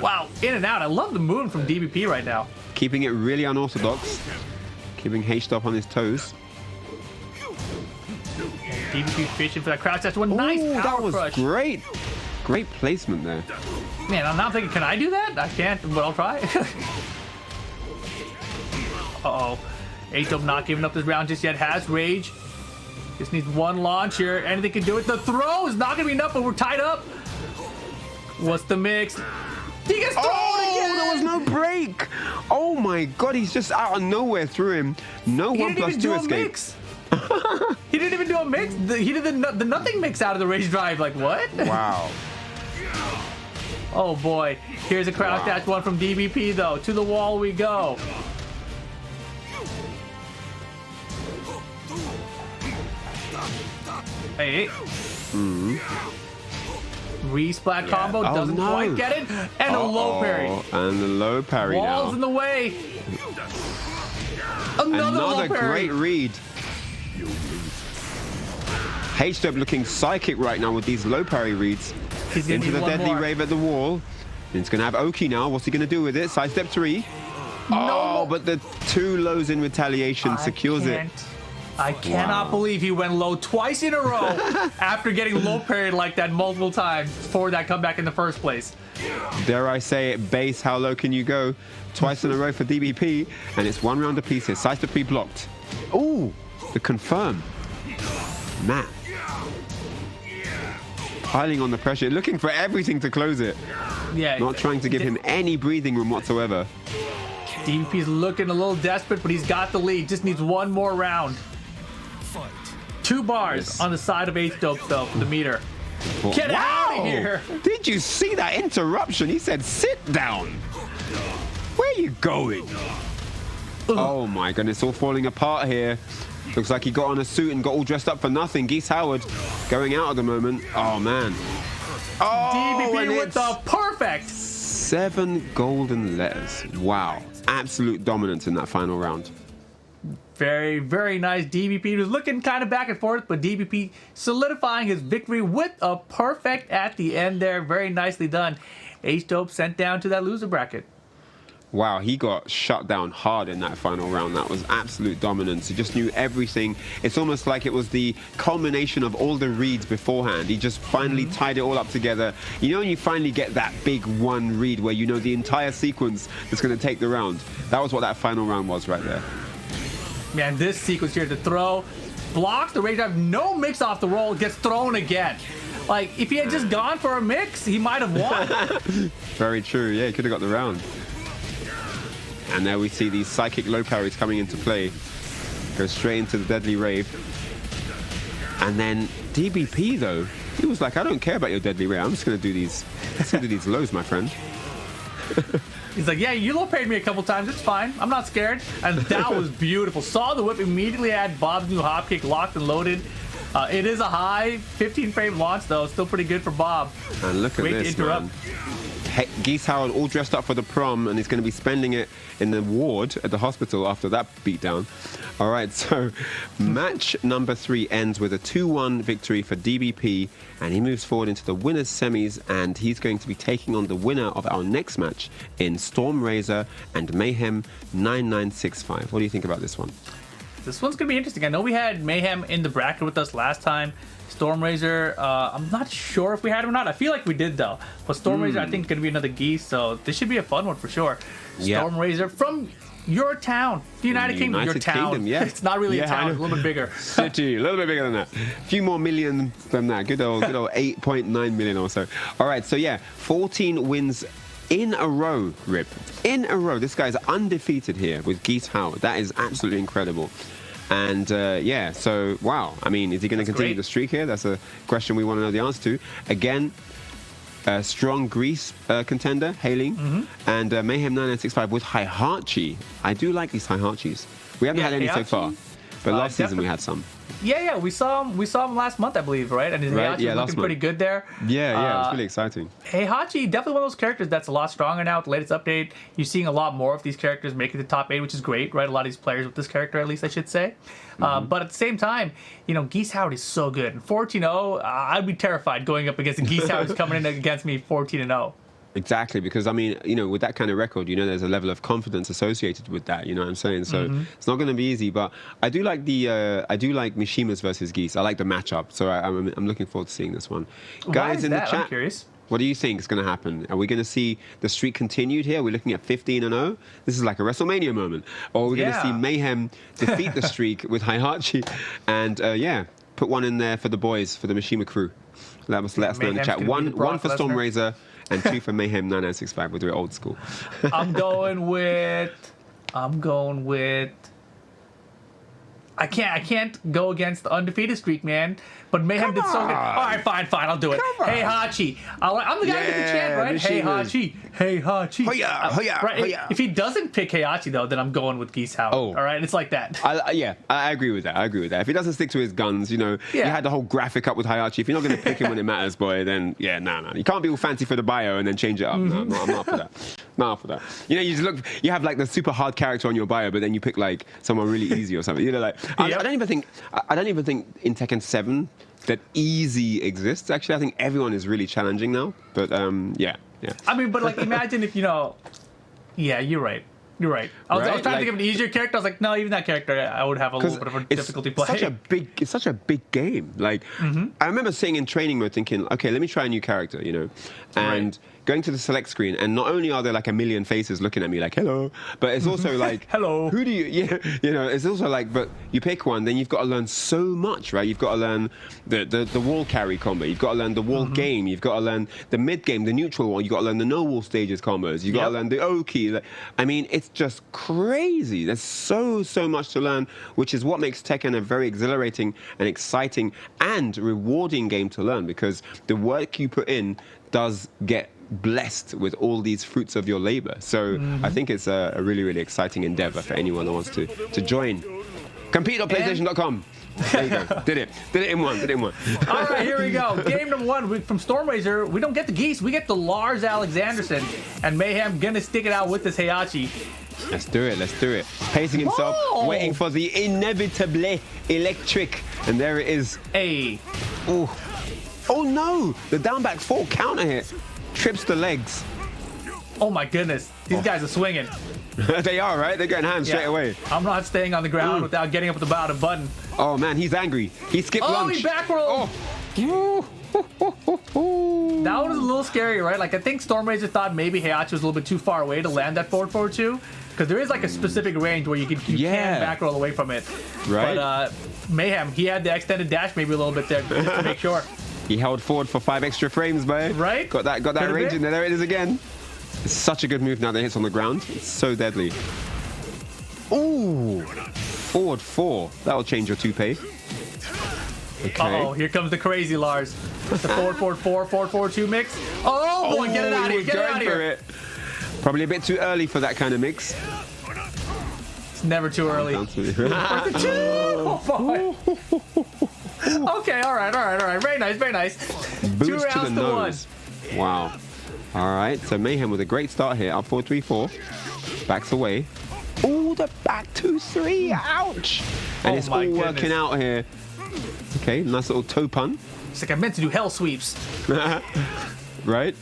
Wow, in and out. I love the movement from DBP right now. Keeping it really unorthodox. Keeping H-Stop on his toes. DBP fishing for that crouch. That's one nice power that was crush. great. Great placement there. Man, I'm now thinking, can I do that? I can't, but I'll try. Uh-oh. H-Stop not giving up this round just yet. Has rage. Just needs one launch here. Anything can do it. The throw is not going to be enough, but we're tied up. What's the mix? He gets thrown again! There was no break. Oh my God, he's just out of nowhere through him. No 1+2 escape. He didn't even do a mix. He did the nothing mix out of the rage drive. Like, what? Wow. Oh boy. Here's a crouch dash one from DBP though. To the wall we go. Hey. Resplat combo doesn't quite get it. And a low parry. And the low parry now. Walls in the way. Another great read. H-Stop looking psychic right now with these low parry reads. He's into the deadly rave at the wall. He's going to have Oki now. What's he going to do with it? Sidestep 3. Oh, but the 2 lows in retaliation secures it. I cannot believe he went low twice in a row after getting low parried like that multiple times for that comeback in the first place. Dare I say it, base, how low can you go? Twice in a row for DBP, and it's 1 round apiece here. Sidestep 3 blocked. Ooh, the confirm. Matt. Piling on the pressure, looking for everything to close it. Yeah. Not trying to give him any breathing room whatsoever. DBP's looking a little desperate, but he's got the lead. Just needs one more round. 2 bars on the side of H-Stop though for the meter. Get out of here! Did you see that interruption? He said, sit down. Where are you going? Oh my goodness, all falling apart here. Looks like he got on a suit and got all dressed up for nothing. Geese Howard going out at the moment. Oh man. Oh, DBP with the perfect 7 golden letters. Wow. Absolute dominance in that final round. Very, very nice. DBP was looking kind of back and forth, but DBP solidifying his victory with a perfect at the end there. Very nicely done. H-Stop sent down to that loser bracket. Wow, he got shut down hard in that final round. That was absolute dominance. He just knew everything. It's almost like it was the culmination of all the reads beforehand. He just finally tied it all up together. You know when you finally get that big one read where you know the entire sequence that's going to take the round? That was what that final round was right there. Man, this sequence here, the throw, blocks the rage drive, no mix off the roll, gets thrown again. Like, if he had just gone for a mix, he might have won. Very true. Yeah, he could have got the round. And there we see these psychic low parries coming into play. Go straight into the deadly rave. And then DBP though, he was like, I don't care about your deadly rave. I'm just gonna do these lows, my friend. He's like, yeah, you low parried me a couple times. It's fine. I'm not scared. And that was beautiful. Saw the whip, immediately had Bob's new hop kick locked and loaded. It is a high 15 frame launch though. Still pretty good for Bob. And look at this, man. Geese Howard all dressed up for the prom, and he's going to be spending it in the ward at the hospital after that beatdown. All right, so match number 3 ends with a 2-1 victory for DBP, and he moves forward into the winners semis, and he's going to be taking on the winner of our next match in Storm Razer and Mayhem 9965. What do you think about this one? This one's going to be interesting. I know we had Mayhem in the bracket with us last time. Storm Razer, I'm not sure if we had him or not. I feel like we did though. But Storm Razer, I think, is going to be another Geese, so this should be a fun one for sure. Storm Razer from your town, the United Kingdom. Your town. Yeah. It's not really a town, it's a little bit bigger. City, a little bit bigger than that. A few more million than that. Good old 8.9 million or so. All right, so yeah, 14 wins in a row, Rip. In a row. This guy's undefeated here with Geese Howard. That is absolutely incredible. And yeah, so wow. I mean, is he going to continue the streak here? That's a question we want to know the answer to. Again, a strong Greece contender, hailing, and Mayhem 9965 with Hihachi. I do like these Hihachis. We haven't had any so far, but last season we had some. Yeah, we saw him last month, I believe, right? And his Right, Heihachi yeah, was last looking pretty month. good there. Yeah, it was really exciting. Heihachi, definitely one of those characters that's a lot stronger now with the latest update. You're seeing a lot more of these characters making the top 8, which is great, right? A lot of these players with this character, at least I should say. But at the same time, Geese Howard is so good. And 14-0, I'd be terrified going up against a Geese Howard who's coming in against me 14-0. Exactly, because I mean, with that kind of record, there's a level of confidence associated with that. You know what I'm saying? So it's not going to be easy. But I do like Mishima's versus Geese. I like the matchup. So I'm looking forward to seeing this one. Guys in the chat, I'm curious. what do you think is going to happen? Are we going to see the streak continued here? We're looking at 15-0. This is like a WrestleMania moment. Or are we going to see Mayhem defeat the streak with Heihachi and put one in there for the boys, for the Mishima crew? Let us know in the chat. One for Storm Razer. And 2 for Mayhem 9965. We'll do it old school. I'm going with. I can't go against the undefeated streak, man. But Mayhem did so good. All right, fine, I'll do it. Heihachi. I'm the guy with the chant, right? Heihachi. Hoya. Right. If he doesn't pick Heihachi though, then I'm going with Geese Howard. All right, it's like that. I agree with that. If he doesn't stick to his guns, you had the whole graphic up with Heihachi. If you're not going to pick him when it matters, boy, then no. You can't be all fancy for the bio and then change it up. No, I'm not for that. Not for that. You have like the super hard character on your bio, but then you pick like someone really easy or something. I don't even think in Tekken 7 that easy exists. Actually, I think everyone is really challenging now. But yeah. I mean, but like imagine if yeah, you're right. I was trying to think of an easier character. I was like, no, even that character, I would have a little bit of a difficulty playing. It's such a big game. Like, I remember sitting in training mode thinking, okay, let me try a new character, and going to the select screen, and not only are there like a million faces looking at me like, hello, but it's also like, hello. Who do you, it's also like, but you pick one, then you've got to learn so much, right? You've got to learn the wall carry combo. You've got to learn the wall game. You've got to learn the mid game, the neutral one. You've got to learn the no wall stages combos. You've got to learn the Oki. I mean, it's just crazy. There's so much to learn, which is what makes Tekken a very exhilarating and exciting and rewarding game to learn, because the work you put in does get blessed with all these fruits of your labor. So I think it's a really, really exciting endeavor for anyone that wants to join. Compete.playstation.com. There you go. Did it in one. All right, here we go. Game number 1 from Storm Razer. We don't get the Geese, we get the Lars Alexanderson, and Mayhem gonna stick it out with this Heihachi. Let's do it. Pacing himself, waiting for the inevitably electric, and there it is. Hey. Oh no! The down back 4 counter hit. Trips the legs. Oh my goodness. These guys are swinging. They are, right? They're going hands straight away. I'm not staying on the ground without getting up with the bottom button. Oh man, he's angry. He skipped lunch. He back rolled. That one was a little scary, right? Like I think Storm Razer thought maybe Heihachi was a little bit too far away to land that forward 4-2. Because there is like a specific range where you can back roll away from it. Right. But Mayhem, he had the extended dash maybe a little bit there just to make sure. He held forward for 5 extra frames, man. Right? Got that range in there. There it is again. It's such a good move now that it hits on the ground. It's so deadly. Ooh. Forward 4. That'll change your toupee. Okay. Uh-oh, here comes the crazy Lars. The forward 4, 4-4-2 mix. Oh, boy, get it out of here. Get it out of here. Probably a bit too early for that kind of mix. It's never too early. Oh, boy. Okay, all right. Very nice. Boots 2 rounds to the nose. 1. Wow. All right, so Mayhem with a great start here. Up 4-3-4. Backs away. Oh, the back 2-3. Ouch. And it's all working out here. Okay, nice little toe pun. It's like I meant to do hell sweeps. Right?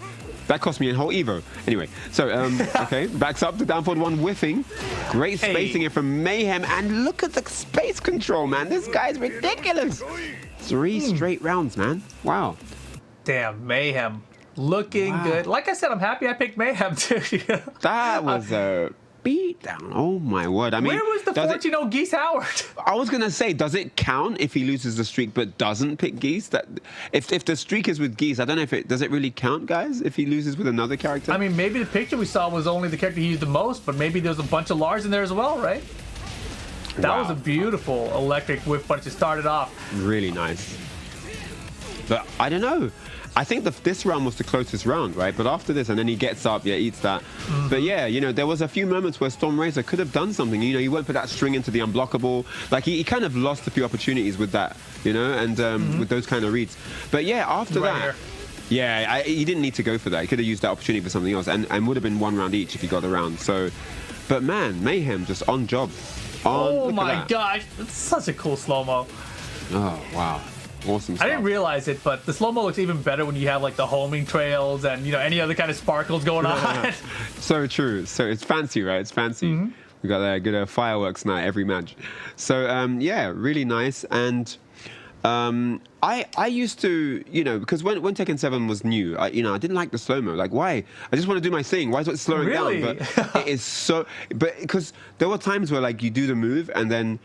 That cost me a whole Evo. Anyway, so, okay, backs up to down forward 1 whiffing. Great spacing here from Mayhem. And look at the space control, man. This guy's ridiculous. 3 straight rounds, man. Wow. Damn, Mayhem. Looking good. Like I said, I'm happy I picked Mayhem, too. That was a beat down. Oh, my word. I mean, where was the 14-0 Geese Howard? I was going to say, does it count if he loses the streak but doesn't pick Geese? That if the streak is with Geese, I don't know if does it really count, guys, if he loses with another character? I mean, maybe the picture we saw was only the character he used the most, but maybe there's a bunch of Lars in there as well, right? That was a beautiful electric whiff punch to start it off. Really nice. But I don't know. I think this round was the closest round, right? But after this, and then he gets up, yeah, eats that. But yeah, you know, there was a few moments where Storm Razor could have done something. You know, he went for that string into the unblockable. Like, he kind of lost a few opportunities with that, you know, and with those kind of reads. But yeah, after that... Here. Yeah, he didn't need to go for that. He could have used that opportunity for something else, and would have been one round each if he got the round. So, but man, Mayhem just on job. Oh my gosh, it's such a cool slow-mo. Oh, wow. Awesome stuff. I didn't realize it, but the slow-mo looks even better when you have like the homing trails and, you know, any other kind of sparkles going on. So true. So it's fancy, right? It's fancy. We got a good fireworks night every match. So yeah, really nice. And I used to, you know, because when Tekken 7 was new, I didn't like the slow-mo. Like, why? I just want to do my thing. Why is it slowing Really? down? But it is so... But because there were times where, like, you do the move and then...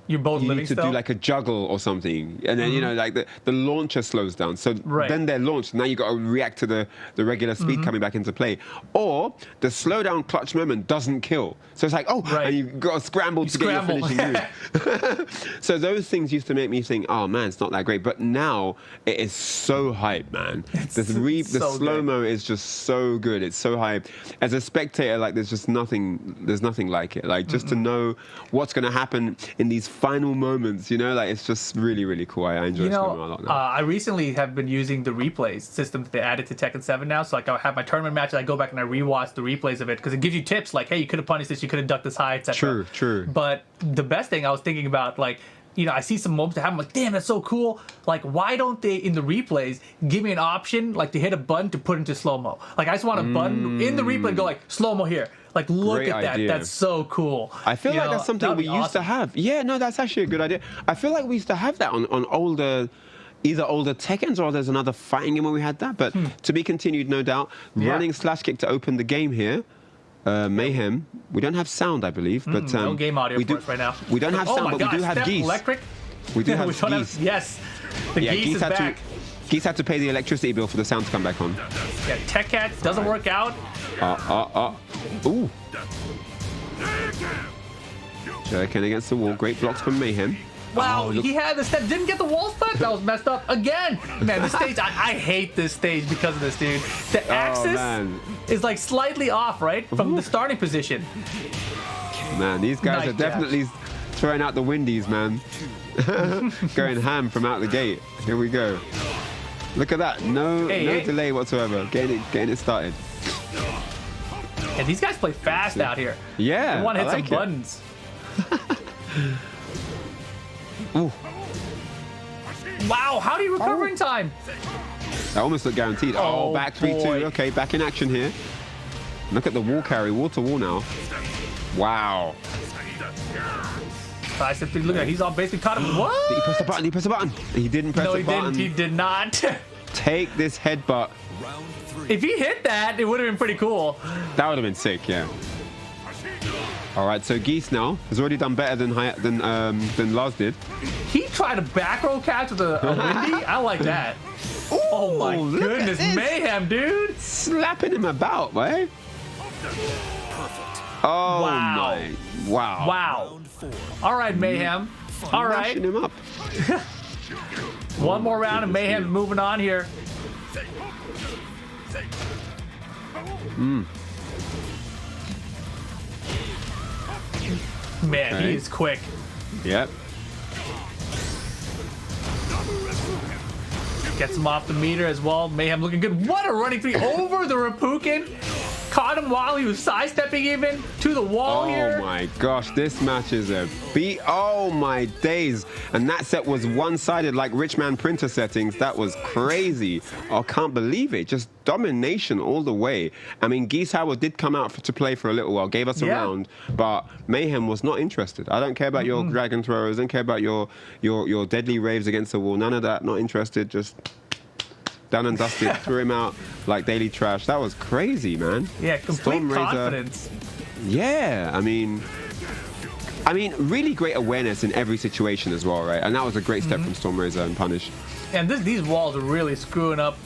You're both You living need to still? do like a juggle or something, and then you know, like the launcher slows down. So then they're launched. Now you got to react to the regular speed coming back into play, or the slowdown clutch moment doesn't kill. So it's like, oh, and you got to scramble to get your finishing move. So those things used to make me think, oh man, it's not that great. But now it is so hype, man. The slow-mo is just so good. It's so hype. As a spectator, like there's nothing like it. Like just to know what's going to happen in these final moments, you know, like it's just really, really cool. I enjoy slow-mo a lot now. I recently have been using the replays system that they added to Tekken 7 now. So like I have my tournament matches, I go back and I rewatch the replays of it because it gives you tips like, hey, you could have punished this, you could have ducked this high, etc. True. But the best thing I was thinking about, like, you know, I see some moments that happen, like, damn, that's so cool. Like, why don't they, in the replays, give me an option, like, to hit a button to put into slow-mo? Like, I just want a button in the replay to go, like, slow-mo here. Like, look Great at that. idea. That's so cool. I feel like that's something we used to have. Yeah, no, that's actually a good idea. I feel like we used to have that on older... Either older Tekkens or there's another fighting game where we had that. But to be continued, no doubt. Running slash kick to open the game here. Mayhem. We don't have sound, I believe, but no game audio for us right now. We don't have sound, but we do have Step geese. Electric. We do have geese. Yes, the geese is back. Geese had to pay the electricity bill for the sound to come back on. Yeah, Tech Cat doesn't work out. Ooh. Shuriken against the wall. Great blocks from Mayhem. Wow, he had the step, didn't get the wall stuck. That was messed up again. Man, the stage, I hate this stage because of this, dude. The axis is like slightly off, right? From the starting position. Man, these guys are definitely throwing out the windies, man. Going ham from out the gate. Here we go. Look at that. No delay whatsoever. Getting it started. And these guys play fast out here. Yeah. They want to hit like some buttons. Ooh. Wow, how do you recover in time? That almost looked guaranteed. Oh, back 3-2. Okay, back in action here. Look at the wall carry, wall to wall now. Wow. I said, look at, he's on basically caught him. What? Did he press the button? He pressed the button. He didn't press the button. No, he didn't. He did not. Take this headbutt. If he hit that, it would have been pretty cool. That would have been sick, yeah. All right, so Geese now has already done better than Lars did. He tried a back row catch with a windy. I like that. Ooh, oh my goodness, Mayhem, dude! Slapping him about, right? Oh my! Wow! Wow! All right, Mayhem. All right. Him up. One more round, and Mayhem's moving on here. Man, he is quick. Yep. Gets him off the meter as well. Mayhem looking good. What a running three over the Rapukin. Caught him while he was sidestepping even to the wall here. Oh my gosh, this match is a beat. Oh my days. And that set was one-sided like Richman printer settings. That was crazy. I can't believe it. Just domination all the way. I mean, Geese Howard did come out to play for a little while, gave us a round, but Mayhem was not interested. I don't care about your dragon throwers, don't care about your deadly raves against the wall. None of that, not interested. Just done and dusted, threw him out like daily trash. That was crazy, man. Yeah, complete confidence. Yeah, I mean, really great awareness in every situation as well, right? And that was a great step from Storm Razor and Punish. And these walls are really screwing up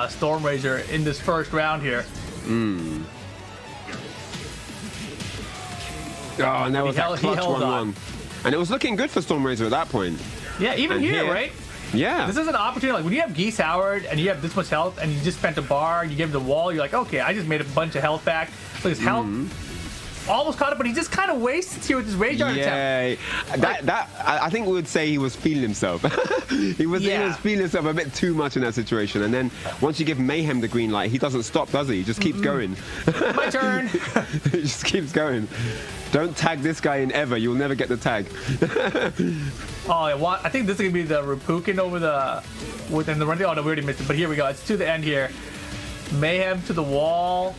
Storm Razor in this first round here. Oh, and that was that clutch 1-1. And it was looking good for Storm Razor at that point. Yeah, even here, right? Yeah. This is an opportunity. Like when you have Geese Howard and you have this much health and you just spent a bar, you give him the wall, you're like, okay, I just made a bunch of health back. Look, his health almost caught up, but he just kind of wastes here with his rage art attempt. Yeah, I think we would say he was feeling himself. he was feeling himself a bit too much in that situation. And then once you give Mayhem the green light, he doesn't stop, does he? He just keeps going. My turn. He just keeps going. Don't tag this guy in ever. You'll never get the tag. Oh, yeah, I think this is gonna be the Rapukin over within the run. Oh no, we already missed it. But here we go. It's to the end here. Mayhem to the wall.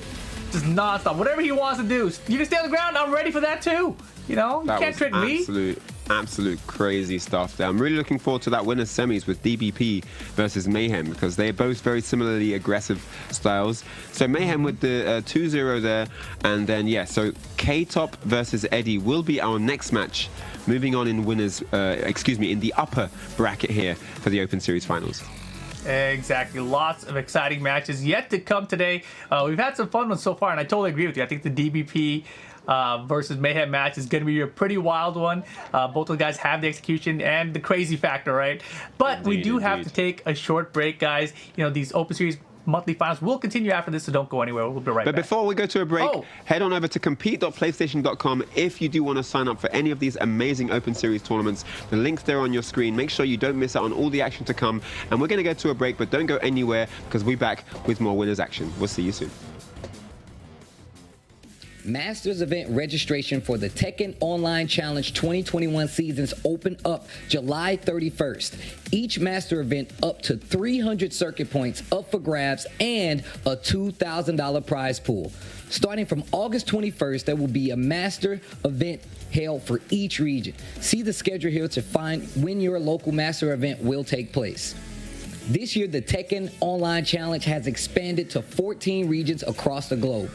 Just non-stop. Whatever he wants to do. You can stay on the ground. I'm ready for that too. You know, you can't trick me. Absolute crazy stuff there. I'm really looking forward to that winner's semis with DBP versus Mayhem because they're both very similarly aggressive styles. So Mayhem with the 2-0 there, and then so K-Top versus Eddie will be our next match. Moving on in winners, in the upper bracket here for the Open Series finals. Exactly. Lots of exciting matches yet to come today. We've had some fun ones so far, and I totally agree with you. I think the DBP versus Mayhem match is going to be a pretty wild one. Both of the guys have the execution and the crazy factor, right? But we do have to take a short break, guys. You know, these Open Series monthly finals will continue after this, so don't go anywhere. We'll be right back. But before we go to a break, head on over to compete.playstation.com if you do want to sign up for any of these amazing Open Series tournaments. The link's there on your screen. Make sure you don't miss out on all the action to come. And we're going to go to a break, but don't go anywhere because we'll be back with more winners action. We'll see you soon. Masters event registration for the Tekken Online Challenge 2021 seasons open up July 31st. Each master event up to 300 circuit points up for grabs and a $2,000 prize pool. Starting from August 21st, there will be a master event held for each region. See the schedule here to find when your local master event will take place. This year, the Tekken Online Challenge has expanded to 14 regions across the globe.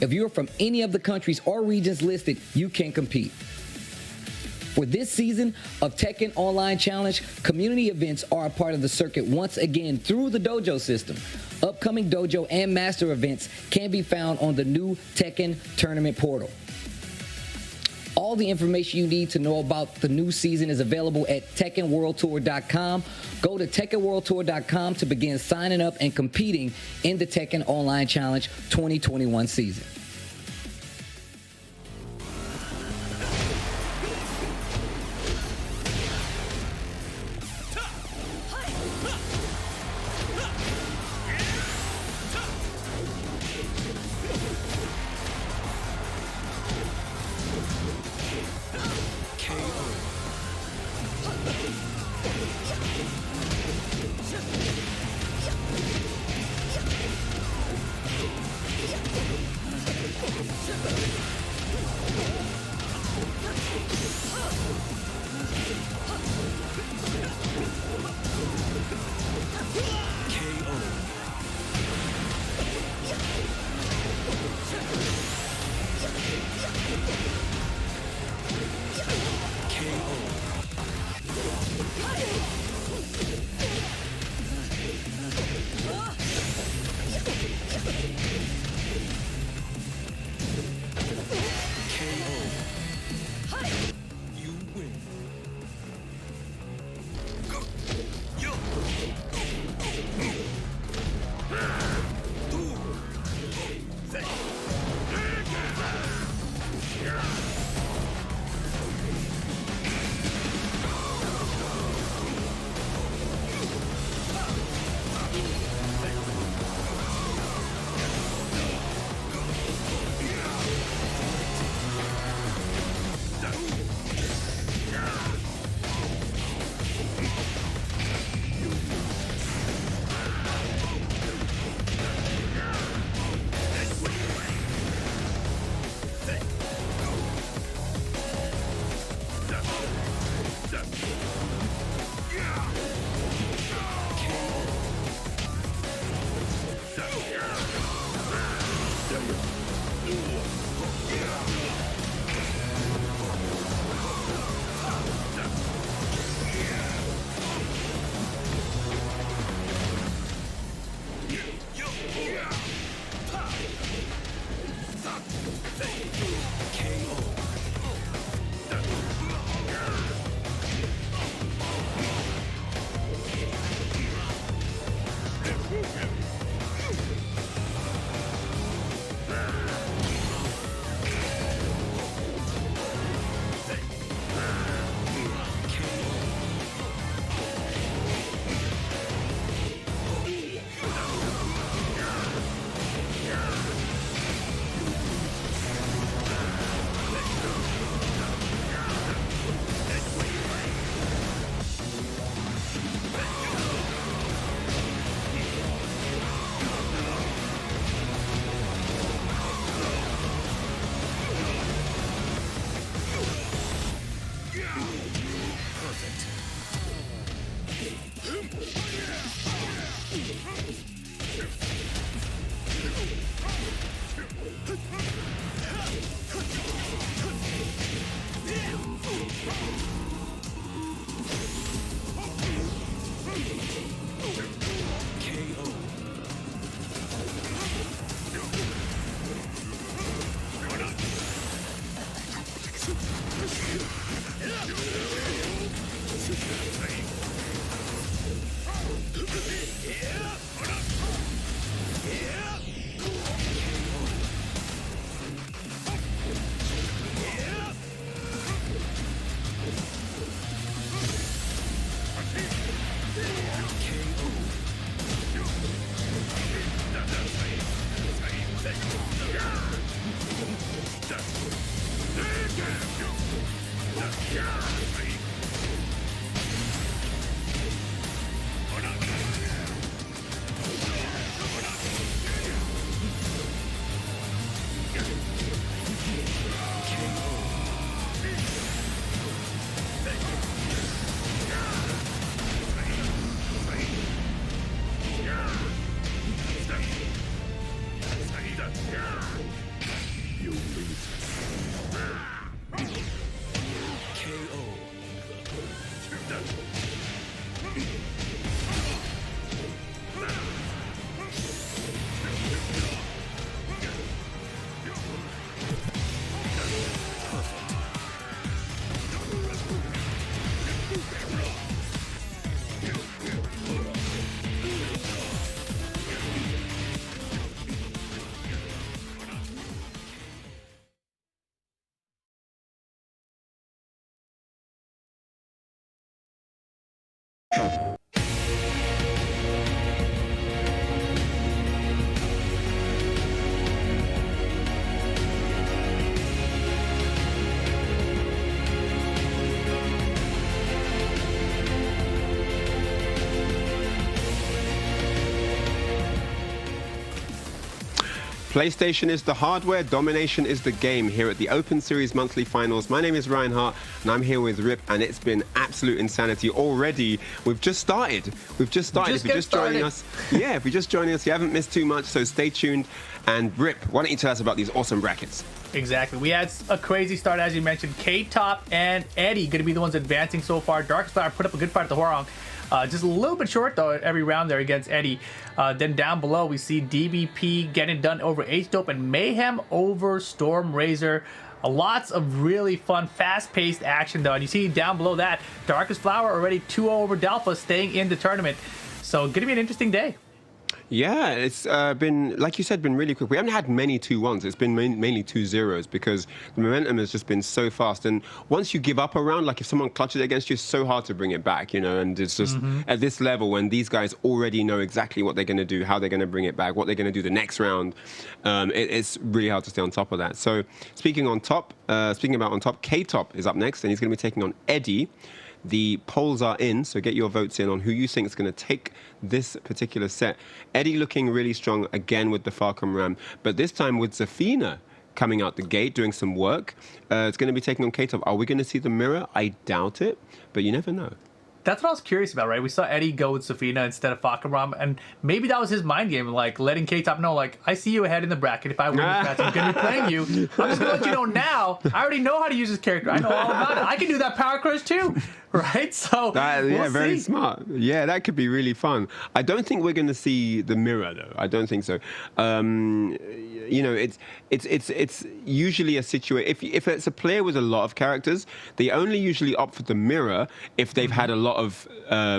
If you're from any of the countries or regions listed, you can compete. For this season of Tekken Online Challenge, community events are a part of the circuit once again through the dojo system. Upcoming dojo and master events can be found on the new Tekken tournament portal. All the information you need to know about the new season is available at TekkenWorldTour.com. Go to TekkenWorldTour.com to begin signing up and competing in the Tekken Online Challenge 2021 season. PlayStation is the hardware, domination is the game here at the Open Series Monthly Finals. My name is Ryan Hart, and I'm here with Rip, and it's been absolute insanity already. We've just started. If you're just joining us, you haven't missed too much, so stay tuned. And Rip, why don't you tell us about these awesome brackets? Exactly. We had a crazy start, as you mentioned. K-Top and Eddie going to be the ones advancing so far. Darkest Flower put up a good fight at the Hwoarang. Just a little bit short, though, every round there against Eddie. Then down below, we see DBP getting it done over H-Dope and Mayhem over Storm Razer. Lots of really fun, fast-paced action, though. And you see down below that, Darkest Flower already 2-0 over Dalfa, staying in the tournament. So, going to be an interesting day. Yeah, it's been, like you said, been really quick. We haven't had many 2-1s. It's been mainly 2-0s because the momentum has just been so fast. And once you give up a round, like if someone clutches it against you, it's so hard to bring it back, you know. And it's just at this level when these guys already know exactly what they're going to do, how they're going to bring it back, what they're going to do the next round. It's really hard to stay on top of that. So speaking about on top, K-Top is up next, and he's going to be taking on Eddie. The polls are in, so get your votes in on who you think is going to take this particular set. Eddie looking really strong again with the Falcon Ram, but this time with Zafina coming out the gate, doing some work. It's going to be taking on K-Top. Are we going to see the mirror? I doubt it, but you never know. That's what I was curious about, right? We saw Eddie go with Zafina instead of Falcon, and maybe that was his mind game, like letting K-Top know, like, I see you ahead in the bracket. If I win this match, I'm going to be playing you. I'm just going to let you know now. I already know how to use this character. I know all about it. I can do that power crush too, right? So we'll very see. Smart. Yeah, that could be really fun. I don't think we're going to see the mirror though. I don't think so. You know, it's usually a situation. If it's a player with a lot of characters, they only usually opt for the mirror if they've had a lot of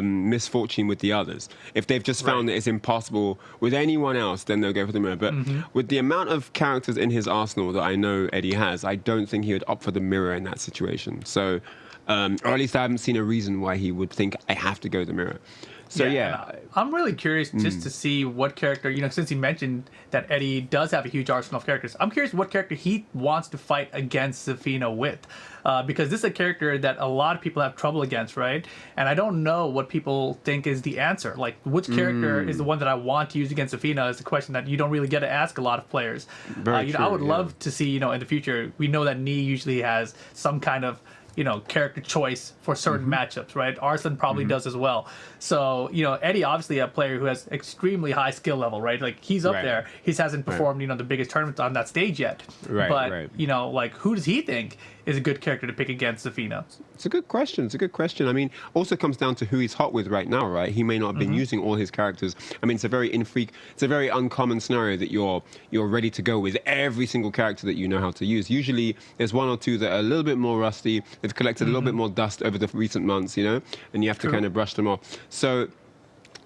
misfortune with the others. If they've just found that it's impossible with anyone else, then they'll go for the mirror. But with the amount of characters in his arsenal that I know Eddie has, I don't think he would opt for the mirror in that situation. So, or at least I haven't seen a reason why he would think I have to go the mirror. So yeah, I'm really curious just to see what character, you know, since he mentioned that Eddie does have a huge arsenal of characters, I'm curious what character he wants to fight against Zafina with, because this is a character that a lot of people have trouble against, right? And I don't know what people think is the answer. Like, which character is the one that I want to use against Zafina is a question that you don't really get to ask a lot of players. Very true, I would love to see, you know, in the future, we know that Knee usually has some kind of, you know, character choice for certain matchups, right? Arslan probably does as well. So, you know, Eddie obviously a player who has extremely high skill level, right? Like, he's up there. He hasn't performed, you know, the biggest tournaments on that stage yet. But, you know, like, who does he think is a good character to pick against Zafina? It's a good question. I mean, also comes down to who he's hot with right now, right? He may not have been using all his characters. I mean, it's a very uncommon scenario that you're ready to go with every single character that you know how to use. Usually, there's one or two that are a little bit more rusty. They've collected a little bit more dust over the recent months, you know, and you have to kind of brush them off. So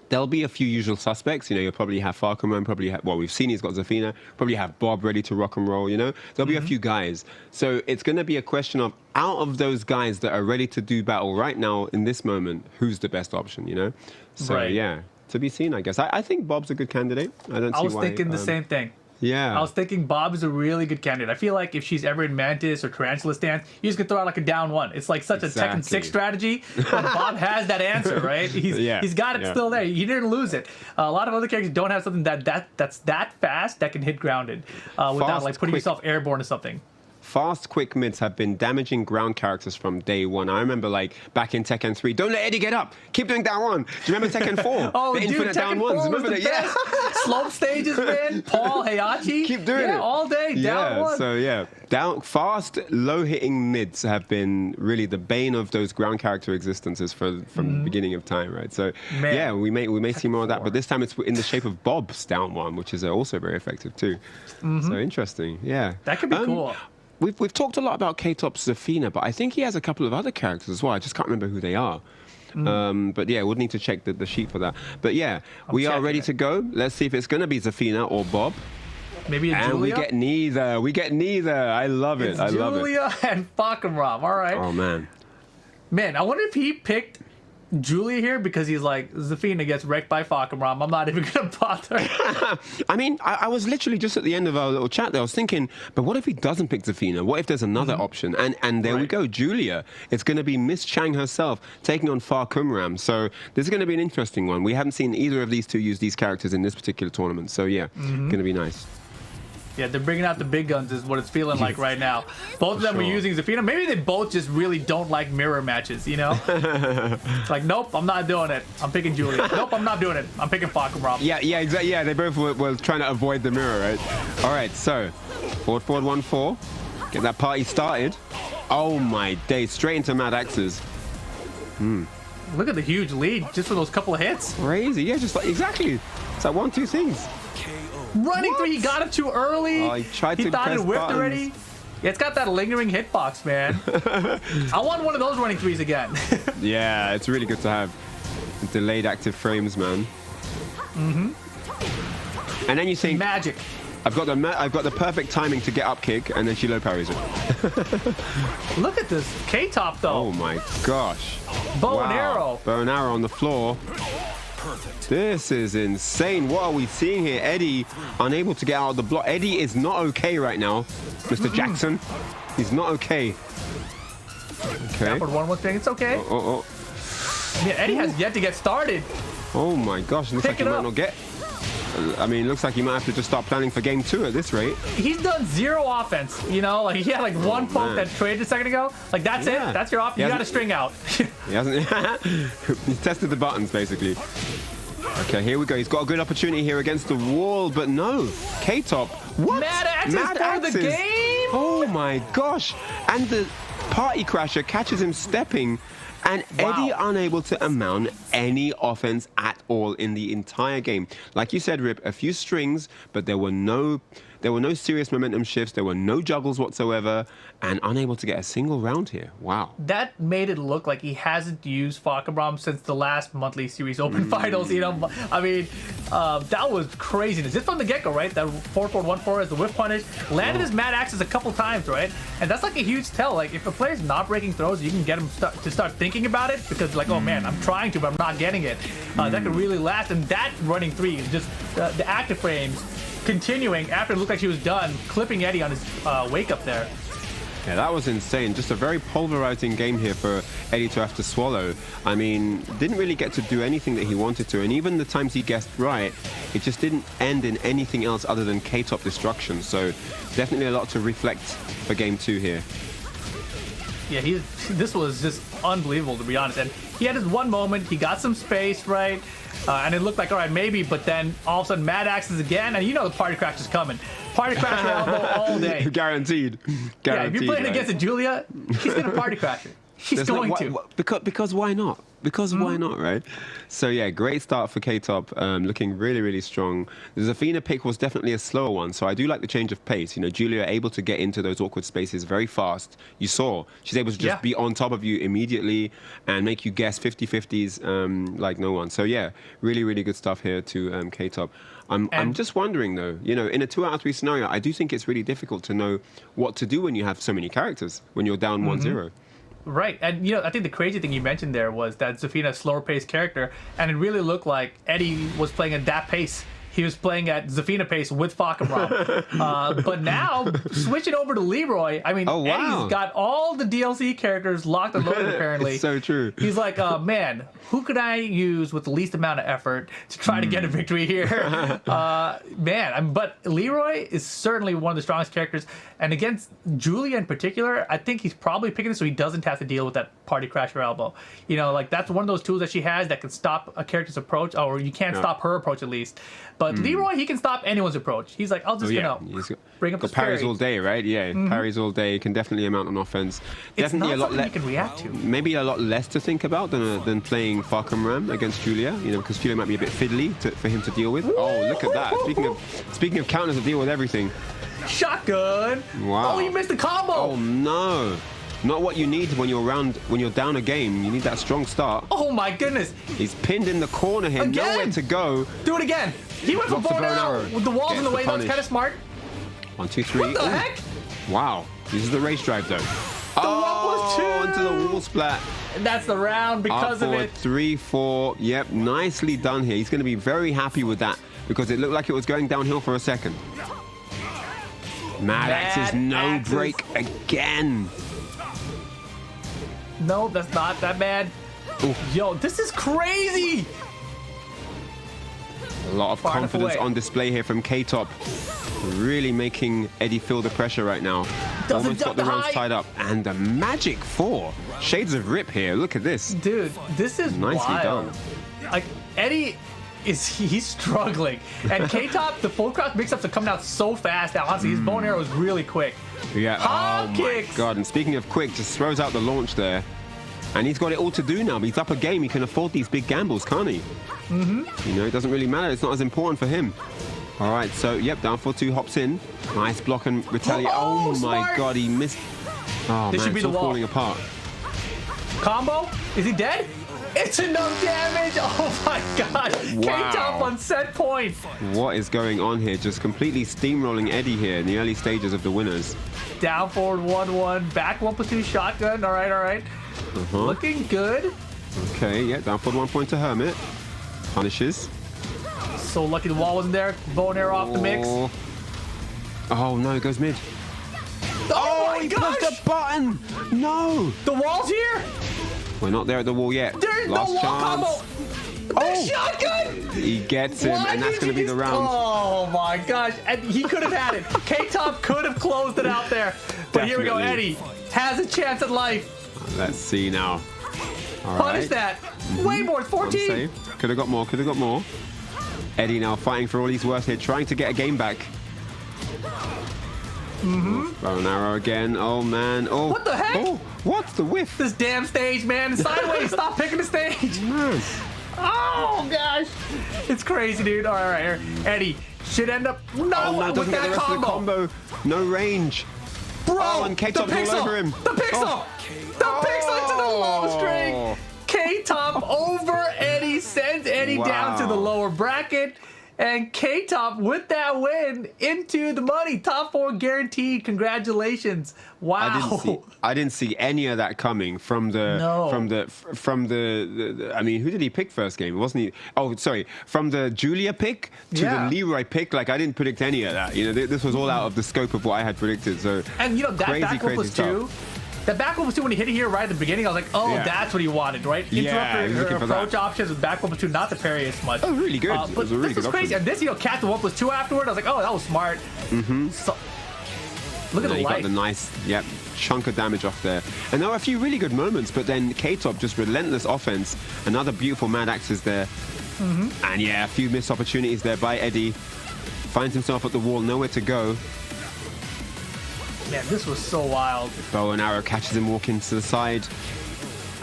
there'll be a few usual suspects. You know, you'll probably have Falcon, we've seen he's got Zafina, probably have Bob ready to rock and roll, you know. There'll be a few guys. So it's going to be a question of, out of those guys that are ready to do battle right now in this moment, who's the best option, you know? So, yeah, to be seen, I guess. I think Bob's a good candidate. I was thinking the same thing. Yeah. I was thinking Bob is a really good candidate. I feel like if she's ever in Mantis or Tarantula stance, you just can throw out like a down one. It's like such a Tekken 6 strategy, but Bob has that answer, right? He's got it still there. He didn't lose it. A lot of other characters don't have something that's that fast that can hit grounded without like putting yourself airborne or something. Fast, quick mids have been damaging ground characters from day one. I remember, like, back in Tekken 3, don't let Eddie get up. Keep doing down one. Do you remember Tekken 4? Oh, the dude, infinite Tekken down ones. Remember that? Yeah. Slope stages, man. Paul, Heihachi. Keep doing it. Yeah, all day. Down one. So, yeah. Fast, low-hitting mids have been really the bane of those ground character existences from the beginning of time, right? So, yeah, we may see more of that. But this time it's in the shape of Bob's down one, which is also very effective, too. So, interesting. Yeah. That could be cool. We've talked a lot about K-Top's Zafina, but I think he has a couple of other characters as well. I just can't remember who they are. But yeah, we'll need to check the sheet for that. But yeah, we are ready to go. Let's see if it's going to be Zafina or Bob. Maybe a Julia? We get neither. I love it. I love it. Julia and Falcon Rom. All right. Oh, man. Man, I wonder if he picked Julia here because he's like, Zafina gets wrecked by Falkenraum. I'm not even going to bother. I mean, I was literally just at the end of our little chat there. I was thinking, but what if he doesn't pick Zafina? What if there's another option? And there we go. Julia. It's going to be Miss Chang herself taking on Falkenraum. So this is going to be an interesting one. We haven't seen either of these two use these characters in this particular tournament. So yeah, going to be nice. Yeah, they're bringing out the big guns is what it's feeling like right now. Both of them were using Zafina. Maybe they both just really don't like mirror matches, you know? It's like, nope, I'm not doing it. I'm picking Julia. Nope, I'm not doing it. I'm picking Falkenraum. Yeah, exactly. Yeah, they both were trying to avoid the mirror, right? All right, so forward 1-4. Get that party started. Oh my days, straight into Mad Axes. Look at the huge lead just for those couple of hits. Crazy, yeah, just like, exactly. It's like 1-2 things. Running through, he got it too early. Oh, he tried to thought press it whipped buttons. already. Yeah, it's got that lingering hitbox, man. I want one of those running threes again. Yeah, it's really good to have delayed active frames, man. And then you think, Magic. I've got the perfect timing to get up kick, and then she low parries it. Look at this K-top though. Oh my gosh. Bow and arrow. Bow and arrow on the floor. This is insane. What are we seeing here? Eddie unable to get out of the block. Eddie is not okay right now, Mr. Jackson. He's not okay. Okay. Backward 1-1 thing. It's okay. Oh. Yeah, Eddie has yet to get started. Oh my gosh. Looks like he might not get. I mean, looks like he might have to just start planning for game 2 at this rate. He's done zero offense, you know? Like, he had like one poke that traded a second ago. Like, that's it. That's your offense. You got to string out. He hasn't. He's tested the buttons, basically. Okay, here we go. He's got a good opportunity here against the wall, but no. K-top. What? Mad Axes for the game? Oh my gosh. And the party crasher catches him stepping, and Eddie unable to amount any offense at all in the entire game. Like you said, Rip, a few strings, but there were no serious momentum shifts. There were no juggles whatsoever, and unable to get a single round here. Wow. That made it look like he hasn't used Falkenraum since the last monthly series open finals. You know, I mean, that was craziness. Just from the get-go, right? That 4-4-1-4 as the whiff punish landed his Mad Axes a couple times, right? And that's like a huge tell. Like if a player's not breaking throws, you can get him to start thinking about it because, like, oh man, I'm trying to, but I'm not getting it. That could really last. And that running three is just the active frames continuing after it looked like she was done, clipping Eddie on his wake up there. Yeah, that was insane. Just a very pulverizing game here for Eddie to have to swallow. I mean, didn't really get to do anything that he wanted to, and even the times he guessed right, it just didn't end in anything else other than K-top destruction. So definitely a lot to reflect for game 2 here. Yeah, this was just unbelievable, to be honest. And he had his one moment, he got some space, right? And it looked like, all right, maybe, but then all of a sudden Mad Axes again, and you know the party crash is coming. Party crash elbow all day. Guaranteed. Yeah, if you're playing against a Julia, he's going to party crash it. He's going to. Because why not? Because why not, right? So yeah, great start for K-top, looking really, really strong. The Zafina pick was definitely a slower one, so I do like the change of pace. You know, Julia able to get into those awkward spaces very fast. You saw she's able to just be on top of you immediately and make you guess 50-50s like no one. So yeah, really, really good stuff here to K-top. I'm just wondering though, you know, in a 2 out of 3 scenario, I do think it's really difficult to know what to do when you have so many characters, when you're down 1-0. Right, and you know, I think the crazy thing you mentioned there was that Zafina's slower paced character, and it really looked like Eddie was playing at that pace. He was playing at Zafina pace with Falkenraum. But now, switching over to Leroy, I mean, Eddie's got all the DLC characters locked and loaded, apparently. So true. He's like, man, who could I use with the least amount of effort to try to get a victory here? But Leroy is certainly one of the strongest characters. And against Julia in particular, I think he's probably picking this so he doesn't have to deal with that party crasher elbow. You know, like that's one of those tools that she has that can stop a character's approach, or you can't stop her approach at least. But Leroy, he can stop anyone's approach. He's like, I'll just, bring up the parries all day, right? Yeah, parries all day. Can definitely amount on offense. It's definitely not something you can react to. Maybe a lot less to think about than playing Falkenraum against Julia. You know, because Julia might be a bit fiddly for him to deal with. Oh, look at that! Speaking of counters to deal with everything. Shotgun! Wow! Oh, you missed the combo! Oh no! Not what you need when you're down a game. You need that strong start. Oh my goodness! He's pinned in the corner here, nowhere to go. Do it again. He went for bow and arrow with the walls in the way. That was kind of smart. 1, 2, 3. What the heck? Wow! This is the race drive though. The 1+2 into the wall splat. That's the round because Up of forward, it. 3-4. Yep, nicely done here. He's going to be very happy with that because it looked like it was going downhill for a second. Mad Axe's no Axe's. break again. No, that's not that bad. Ooh. Yo, this is crazy. A lot of Far enough confidence away. on display here from K-Top. Really making Eddie feel the pressure right now. Doesn't Almost got jump the rounds high. tied up. And the Magic 4. Shades of Rip here. Look at this. Dude, this is Nicely wild. done. Like, Eddie he's struggling. And K-Top, the full cross mix-ups are coming out so fast that honestly his bow and arrow is really quick. Yeah. Hop Oh kicks. my God. And speaking of quick, just throws out the launch there. And he's got it all to do now. But he's up a game. He can afford these big gambles, can't he? Mm-hmm. You know, it doesn't really matter. It's not as important for him. All right, so, yep, down for 2, hops in. Nice block and retaliate. Oh, Oh, my smart. God, he missed. Oh, This man, should be it's all the wall. falling apart. Combo? Is he dead? It's enough damage! Oh my god! Wow. K-Top on set point! What is going on here? Just completely steamrolling Eddie here in the early stages of the winners. Down forward 1-1, back 1+2 shotgun. Alright, alright. Looking good. Okay, yeah, down for 1 point to Hermit. Punishes. So lucky the wall wasn't there. Bow and arrow off the mix. Oh, no, it goes mid. Oh, my he gosh! pushed the button! No! The wall's here! We're not there at the wall yet. There's Last no wall chance. combo! Oh! The shotgun! He gets him, Why and that's did going to you be the just- round. Oh my gosh. And he could have had it. K-Top could have closed it out there. But here we go. Definitely. Eddie has a chance at life. Let's see now. All Punish right. that. Way more. It's 14. Could have got more, could have got more. Eddie now fighting for all he's worth here, trying to get a game back. Bow and arrow again. Oh, man. Oh. What the heck? Oh, what? The whiff. This damn stage, man. Sideways. Stop picking the stage. Man. Oh, gosh. It's crazy, dude. All right, here. Eddie should end up Oh, no, with doesn't get the that rest of the combo. combo. No range. Bro, Oh, and K-Top's the all pixel. over him. The pixel. Oh. The pixel into the low string. Oh. K-Top over Eddie, sends Eddie down to the Wow. lower bracket. And K-Top with that win into the money. Top 4 guaranteed. Congratulations. Wow. I didn't see any of that coming from the No. from the I mean, who did he pick first game? Wasn't he? Oh, sorry, from the Julia pick to Yeah. the Leroy pick. Like, I didn't predict any of that. You know, this was all out of the scope of what I had predicted. So And you know, that crazy, back one was stuff. 2. That back one was 2 when he hit it here right at the beginning. I was like, oh, Yeah. that's what he wanted, right? Yeah, Interrupt he was her looking for approach that. options with back 1+2, not to parry as much. That was really good. It But was a really this is good crazy. option. And this, you know, Cat the 1+2 afterward. I was like, oh, that was smart. Mm-hmm. So, look at And the he got light. the nice, chunk of damage off there. And there were a few really good moments, but then K-Top just relentless offense. Another beautiful Mad Axes there. Mm-hmm. And yeah, a few missed opportunities there by Eddie. Finds himself at the wall, nowhere to go. Man, this was so wild. Bow and arrow catches him walking to the side.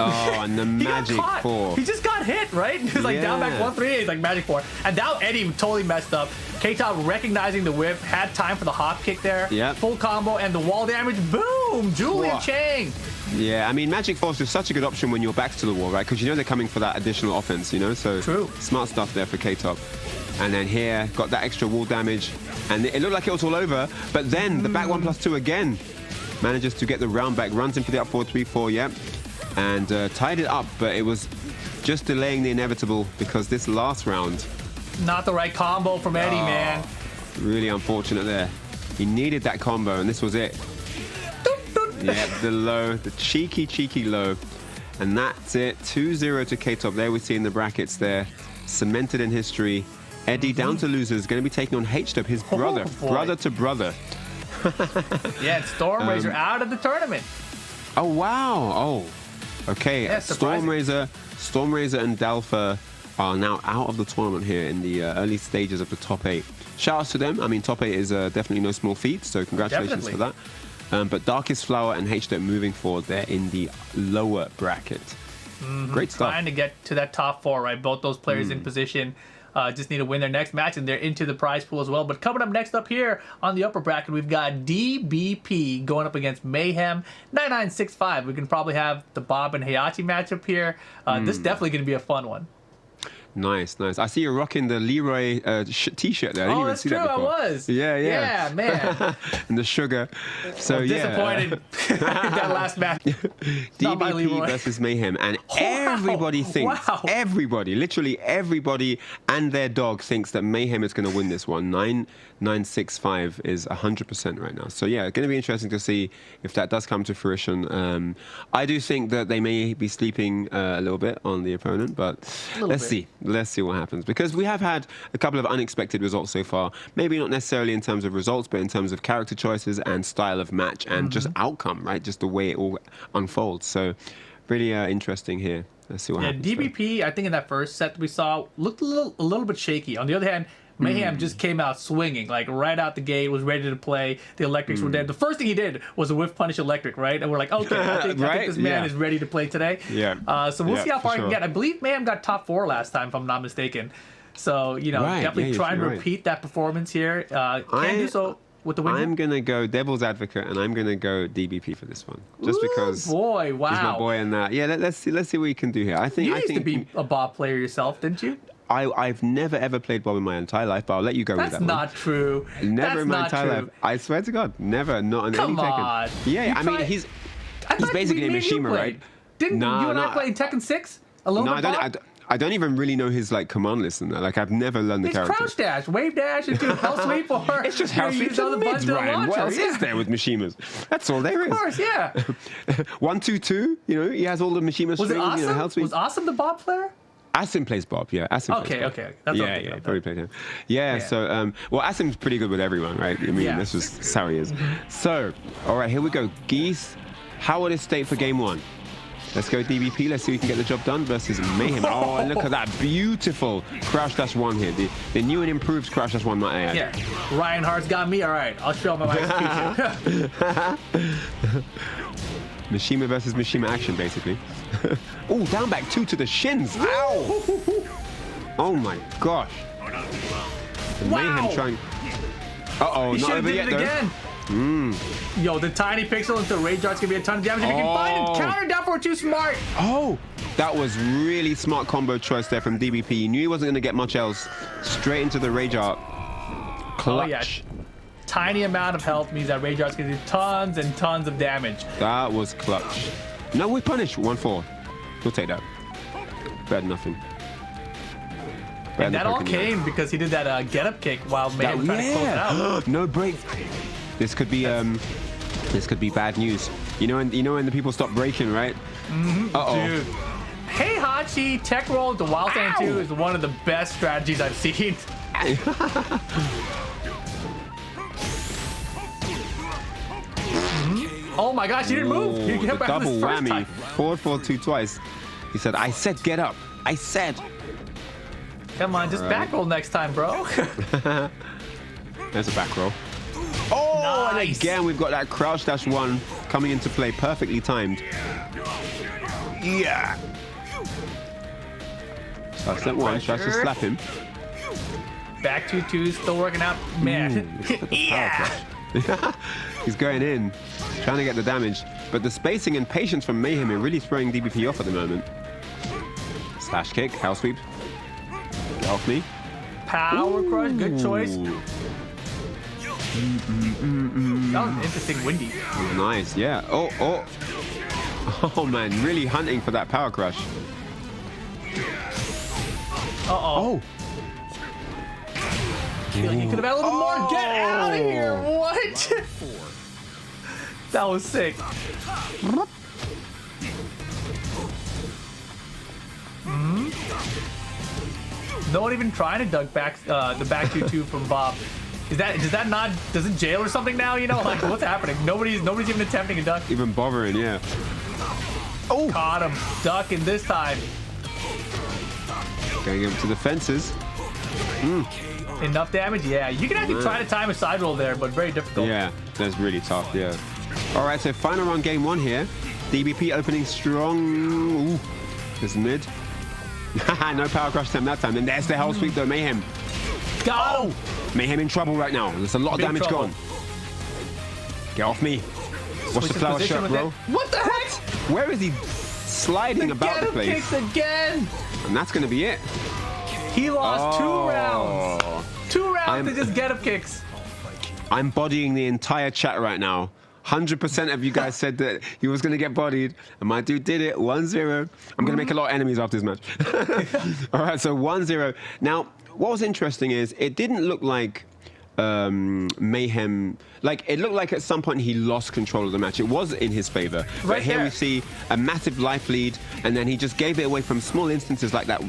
Oh, and the He got Magic caught. 4. He just got hit, right? He was like down back Yeah. 1-3. He's like Magic 4. And now Eddie totally messed up. K-Top recognizing the whip, had time for the hop kick there. Yep. Full combo and the wall damage. Boom! Julian Whoa. Chang. Yeah, I mean, Magic 4 is just such a good option when your back's to the wall, right? Because you know they're coming for that additional offense, you know? So True. Smart stuff there for K-Top. And then here, got that extra wall damage. And it looked like it was all over. But then the back 1+2 again. Manages to get the round back, runs in for the up 4-3-4, yep. And tied it up, but it was just delaying the inevitable because this last round, Not the right combo from Eddie, man. really unfortunate there. He needed that combo, and this was it. Yep, the low, the cheeky low. And that's it, 2-0 to K-Top. There we see in the brackets there, cemented in history. Eddie down to losers, going to be taking on H-Dub, his brother, boy. brother to brother. Yeah, it's Storm Razor out of the tournament. Oh, wow. Oh, okay. Yeah, surprising. Storm Razor and Dalfa are now out of the tournament here in the early stages of the top 8. Shout outs to them. I mean, top 8 is definitely no small feat, so congratulations Definitely. for that. But Darkest Flower and H-Dub moving forward, they're in the lower bracket. Great stuff. Trying to get to that top 4, right? Both those players in position. Just need to win their next match, and they're into the prize pool as well. But coming up next up here on the upper bracket, we've got DBP going up against Mayhem 9965. We can probably have the Bob and Heihachi matchup here. This is definitely going to be a fun one. Nice, nice. I see you're rocking the Leroy t-shirt there. I didn't even that's see true. that before. I was. Yeah, yeah. Yeah, man. And the sugar. So Disappointed that last match. Not my DBP Leroy. versus Mayhem, and everybody thinks, everybody, literally everybody, and their dog thinks that Mayhem is going to win this one. 965 is 100% right now. So yeah, going to be interesting to see if that does come to fruition. I do think that they may be sleeping a little bit on the opponent, but let's see. Let's see what happens, because we have had a couple of unexpected results so far. Maybe not necessarily in terms of results, but in terms of character choices and style of match and just outcome, right? Just the way it all unfolds. So really interesting here. Let's see what happens. DBP, I think in that first set we saw, looked a little bit shaky. On the other hand, Mayhem just came out swinging, like right out the gate, was ready to play. The electrics were dead. The first thing he did was a whiff punish electric, right? And we're like, okay, I think this man is ready to play today. Yeah. So we'll see how far he can get. I believe Mayhem got top 4 last time, if I'm not mistaken. So, you know, definitely try and repeat that performance here. Can do so with the win. I'm going to go devil's advocate, and I'm going to go DBP for this one. Just because he's my boy in that. Yeah, let's see what he can do here. I think you used to be a Bob player yourself, didn't you? I've never ever played Bob in my entire life, but I'll let you go with that. That's not true. Never in my entire life. I swear to God, never. Not on any Tekken. Come on. Yeah, I mean he's basically a Mishima, right? Didn't you and I play Tekken 6 alone? No, I don't even really know his like command list and that. Like I've never learned the character. Crouch dash, wave dash, and do hell sweep, or it's just hell sweep to the mids, Ryan. What else is there with Mishimas? That's all there is. Of course, yeah. 1-2-2. You know, he has all the Mishima strings. Was it awesome? You know, hell sweep. Was Awesome the Bob player? Asim plays Bob, yeah. Asim plays Bob. Okay. That's okay. Probably played him. Yeah, so, well, Asim's pretty good with everyone, right? I mean, this is how he is. So, all right, here we go. Geese, how would it state for game 1? Let's go DBP. Let's see if we can get the job done versus Mayhem. Oh, look at that beautiful Crouch Dash 1 here. The new and improved Crouch Dash 1, might I add. Yeah, Ryan Hart's got me. All right, I'll show him my execution. Mishima versus Mishima action, basically. Oh, down back 2 to the shins. Ow! Oh my gosh. Mayhem trying. Uh-oh, not over yet, though. Again. Yo, the tiny pixel into Rage Art's gonna be a ton of damage. If you can find him, counter down for too smart. Oh, that was really smart combo choice there from DBP. He knew he wasn't gonna get much else. Straight into the Rage Art. Clutch. Oh, yeah. Tiny amount of health means that Rage Art's gonna do tons and tons of damage. That was clutch. No, we punish 1-4. We'll take that. Better than nothing. And that all came because he did that get-up kick while Mayhem was trying to close it out. No break. This could be bad news. You know when the people stop breaking, right? Dude. Hey Hachi, tech roll to Wild Stand 2 is one of the best strategies I've seen. Oh my gosh, he didn't move. He the double whammy. Forward 4-2 twice. He said, I said get up. I said. Come on, just back roll next time, bro. There's a back roll. Oh, nice. And again, we've got that Crouch Dash 1 coming into play, perfectly timed. Yeah. So I sent one, tries to slap him. Back 2-2, still working out. Man. Yeah. He's going in, trying to get the damage. But the spacing and patience from Mayhem are really throwing DBP off at the moment. Slash kick, hell sweep. Get off me. Power crush, good choice. That was interesting, windy. Nice, yeah. Oh man, really hunting for that power crush. Oh. I feel like you could have had a little more. Get out of here! What? That was sick. No one even trying to duck back the back 2-2 from Bob. Does it jail or something now? You know, like what's happening? Nobody's even attempting a duck. Even bothering, yeah. Oh, caught him ducking this time. Going up to the fences. Enough damage, yeah. You can actually try to time a side roll there, but very difficult. Yeah, that's really tough. Yeah. All right, so final round, game 1 here. DBP opening strong. Ooh, this mid. No power crush attempt that time. And there's the hell sweep though, Mayhem. Go! Mayhem in trouble right now. There's a lot of damage gone. Get off me. What's the flower shirt, bro? What the heck? Where is he sliding about the place? Kicks again. And that's going to be it. He lost Oh. 2 rounds. 2 rounds to just get up kicks. I'm bodying the entire chat right now. 100% of you guys said that he was going to get bodied, and my dude did it. 1-0. I'm going to make a lot of enemies after this match. All right, so 1-0. Now, what was interesting is it didn't look like Mayhem, like it looked like at some point he lost control of the match. It was in his favor. But Right here there. we see a massive life lead, and then he just gave it away from small instances like that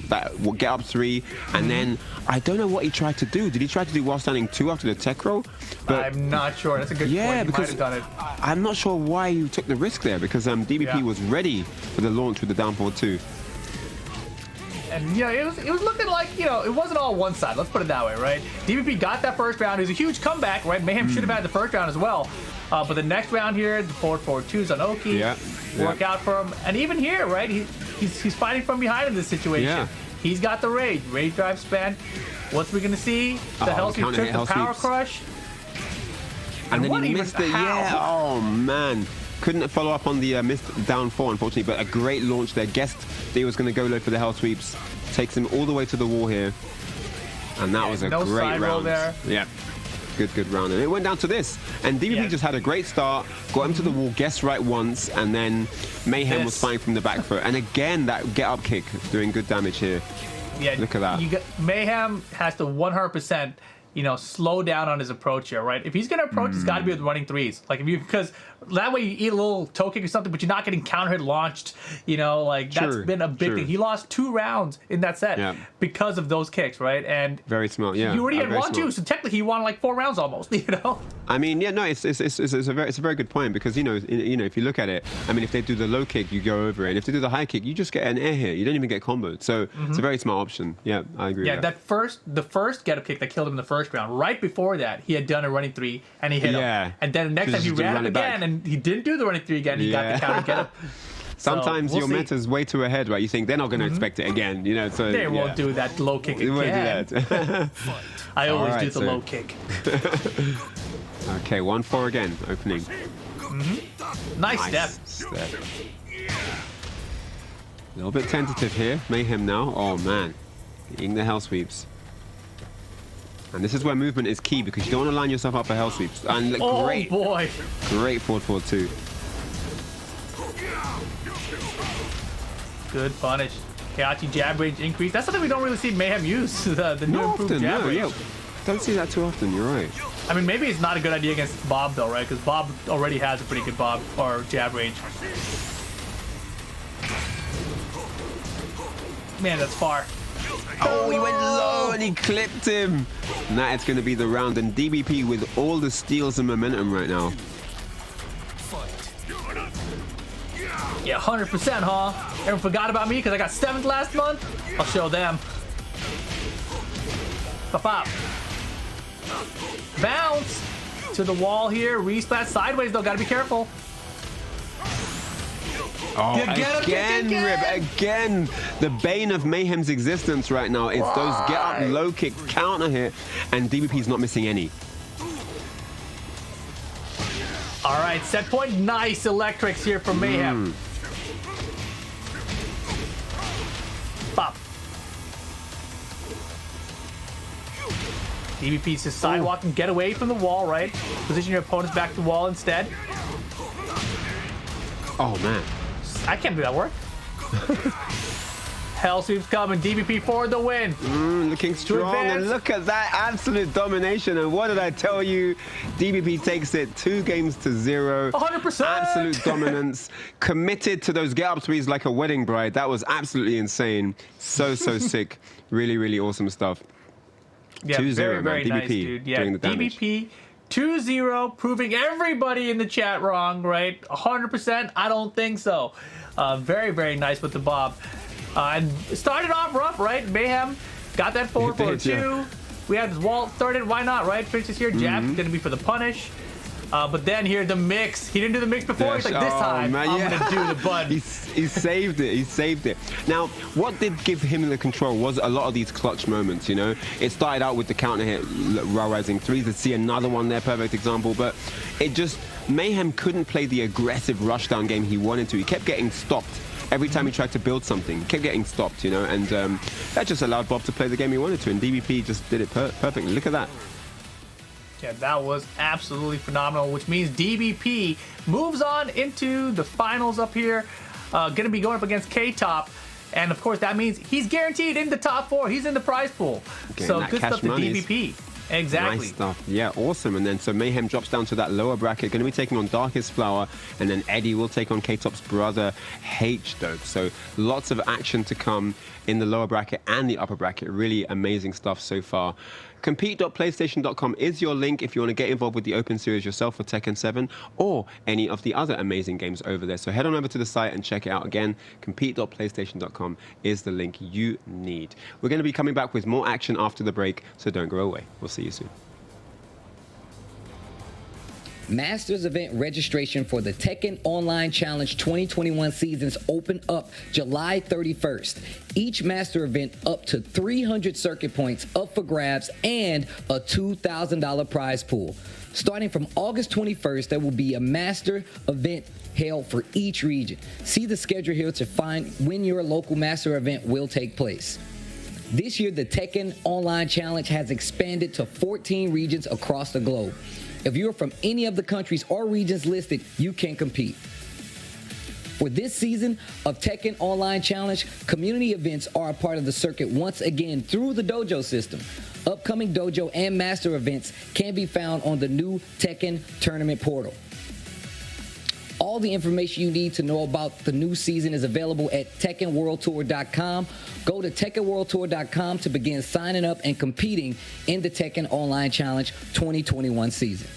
get up 3, and then I don't know what he tried to do. Did he try to do while standing 2 after the tech roll? But I'm not sure. That's a good point. yeah, He might because have done it. I'm not sure why you took the risk there, because DBP Yeah. was ready for the launch with the down forward 2. And it was looking like it wasn't all one side. Let's put it that way, right? DVP got that first round. It was a huge comeback, right? Mayhem should have had the first round as well. But the next round here, the forward 4-2s on Oki, Yeah, work yeah. out for him. And even here, right? He's fighting from behind in this situation. Yeah. He's got the rage drive span. What's we gonna see? The hell sweep counter took hit, the hell power sweeps. crush. And then what he even- missed it. how? Yeah. Oh man. Couldn't follow up on the missed down 4, unfortunately, but a great launch there. Guessed that he was going to go low for the hell sweeps. Takes him all the way to the wall here. And that was a no great side roll round. there. Yeah. Good round. And it went down to this. And DVP Yeah. just had a great start, got him to the wall, guessed right once, and then Mayhem was This. fighting from the back foot. And again, that get up kick doing good damage here. Yeah, Look at that. Mayhem has to 100%, slow down on his approach here, right? If he's gonna approach, it's got to be with running 3s. Like because that way you eat a little toe kick or something, but you're not getting counter hit launched. That's True, been a big true. thing. He lost 2 rounds in that set Yeah. because of those kicks, right? And Very smart, yeah. you already had Very 1-2, smart. so technically he won like 4 rounds almost. I mean, yeah, no, it's a very good point, because if you look at it, I mean, if they do the low kick, you go over it, and if they do the high kick, you just get an air hit. You don't even get comboed. So it's a very smart option. Yeah, I agree. Yeah, with that. the first get up kick that killed him in the first round. Right before that, he had done a running 3 and he hit Yeah. him. And then the next Just time he to ran run him it back. again, and he didn't do the running 3 again. He got Yeah. the counter get up. Sometimes we'll your see. meta's way too ahead, right? You think they're not going to expect it again, So They yeah. won't do that low kick They again. won't do that. I always Alright, do the so- low kick. Okay, 1-4 again, opening. Nice step. Step. A little bit tentative here. Mayhem now. Oh man, eating the hell sweeps. And this is where movement is key, because you don't want to line yourself up for hell sweeps. And look, Oh great boy. forward 4-2. Good punish. Heihachi jab range increase. That's something we don't really see Mayhem use. The new Not improved often, jab no, range. yeah. Don't see that too often, you're right. I mean, maybe it's not a good idea against Bob though, right? Because Bob already has a pretty good Bob or jab range. Man, that's far. Oh, he went low and he clipped him. And that is going to be the round. And DBP with all the steals and momentum right now. Yeah, 100%, huh? Everyone forgot about me because I got 7th last month? I'll show them. Pop up. Bounce to the wall here. Resplat sideways though. Gotta be careful. Oh, You get him, again, kick Rib, again. again. The bane of Mayhem's existence right now is those get up low kick counter hit, and DBP's not missing any. All right, set point. Nice electrics here from Mayhem. Pop. DBP's just sidewalk and get away from the wall, right? Position your opponents back to the wall instead. Oh man. I can't do that work. Hell sweeps coming. DBP for the win. Looking strong, and advance. look at that absolute domination. And what did I tell you? DBP takes it 2-0. 100%. Absolute dominance. Committed to those get-up threes like a wedding bride. That was absolutely insane. So sick. Really awesome stuff. Yeah, 2-0, very, man. very nice, DBP dude. Yeah, doing the damage. DBP 2-0, proving everybody in the chat wrong, right? 100%? I don't think so. Very nice with the Bob. And started off rough, right? Mayhem got that forward It did, 2. yeah. We had Walt started. Why not, right? Finishes here. Jab's going to be for the punish. But then here, the mix. He didn't do the mix before. He's like, this time, man, I'm going to do the button. He saved it. He saved it. Now, what did give him the control was a lot of these clutch moments, It started out with the counter hit, rising 3s. Let's see another one there, perfect example. But it just, Mayhem couldn't play the aggressive rushdown game he wanted to. He kept getting stopped. every time he tried to build something, kept getting stopped, you know, and that just allowed Bob to play the game he wanted to, and DBP just did it perfectly. Look at that. Yeah, that was absolutely phenomenal, which means DBP moves on into the finals up here. Going to be going up against K-Top. And, of course, that means he's guaranteed in the top 4. He's in the prize pool. So good stuff to DBP. Exactly. Nice stuff. Yeah, awesome. And then so Mayhem drops down to that lower bracket, going to be taking on Darkest Flower, and then Eddie will take on K-Top's brother, H-Dope. So lots of action to come in the lower bracket and the upper bracket. Really amazing stuff so far. Compete.playstation.com is your link if you want to get involved with the Open Series yourself for Tekken 7 or any of the other amazing games over there. So head on over to the site and check it out. Again, compete.playstation.com is the link you need. We're going to be coming back with more action after the break, so don't go away. We'll see you soon. Masters event registration for the Tekken Online Challenge 2021 seasons open up July 31st. Each Master event up to 300 circuit points up for grabs and a $2,000 prize pool. Starting from August 21st, there will be a Master event held for each region. See the schedule here to find when your local Master event will take place. This year, the Tekken Online Challenge has expanded to 14 regions across the globe. If you're from any of the countries or regions listed, you can compete. For this season of Tekken Online Challenge, community events are a part of the circuit once again through the dojo system. Upcoming dojo and master events can be found on the new Tekken tournament portal. All the information you need to know about the new season is available at TekkenWorldTour.com. Go to TekkenWorldTour.com to begin signing up and competing in the Tekken Online Challenge 2021 season.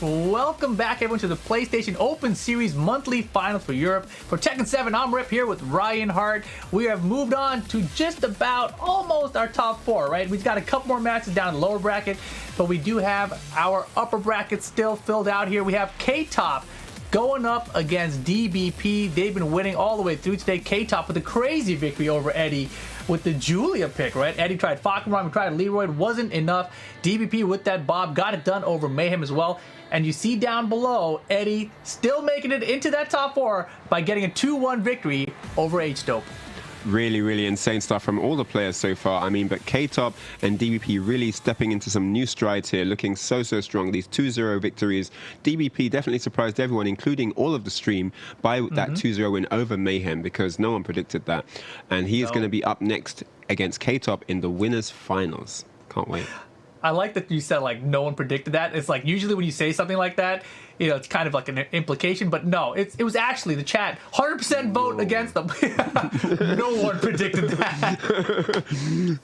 Welcome back, everyone, to the PlayStation Open Series monthly finals for Europe. For Tekken 7, I'm Rip here with Ryan Hart. We have moved on to just about almost our top 4, right? We've got a couple more matches down in the lower bracket, but we do have our upper bracket still filled out here. We have K-Top going up against DBP. They've been winning all the way through today. K-Top with a crazy victory over Eddie with the Julia pick, right? Eddie tried Falkenraum, tried Leroy, wasn't enough. DBP with that Bob got it done over Mayhem as well. And you see down below, Eddie still making it into that top 4 by getting a 2-1 victory over H-Dope. Really, really insane stuff from all the players so far. I mean, but K-Top and DBP really stepping into some new strides here, looking so strong. These 2-0 victories. DBP definitely surprised everyone, including all of the stream, by that 2-0 win over Mayhem, because no one predicted that. And he is going to be up next against K-Top in the winners finals. Can't wait. I like that you said, like, no one predicted that. It's like, usually when you say something like that, you know, it's kind of like an implication, but no, it was actually the chat 100% vote against them. No one predicted that.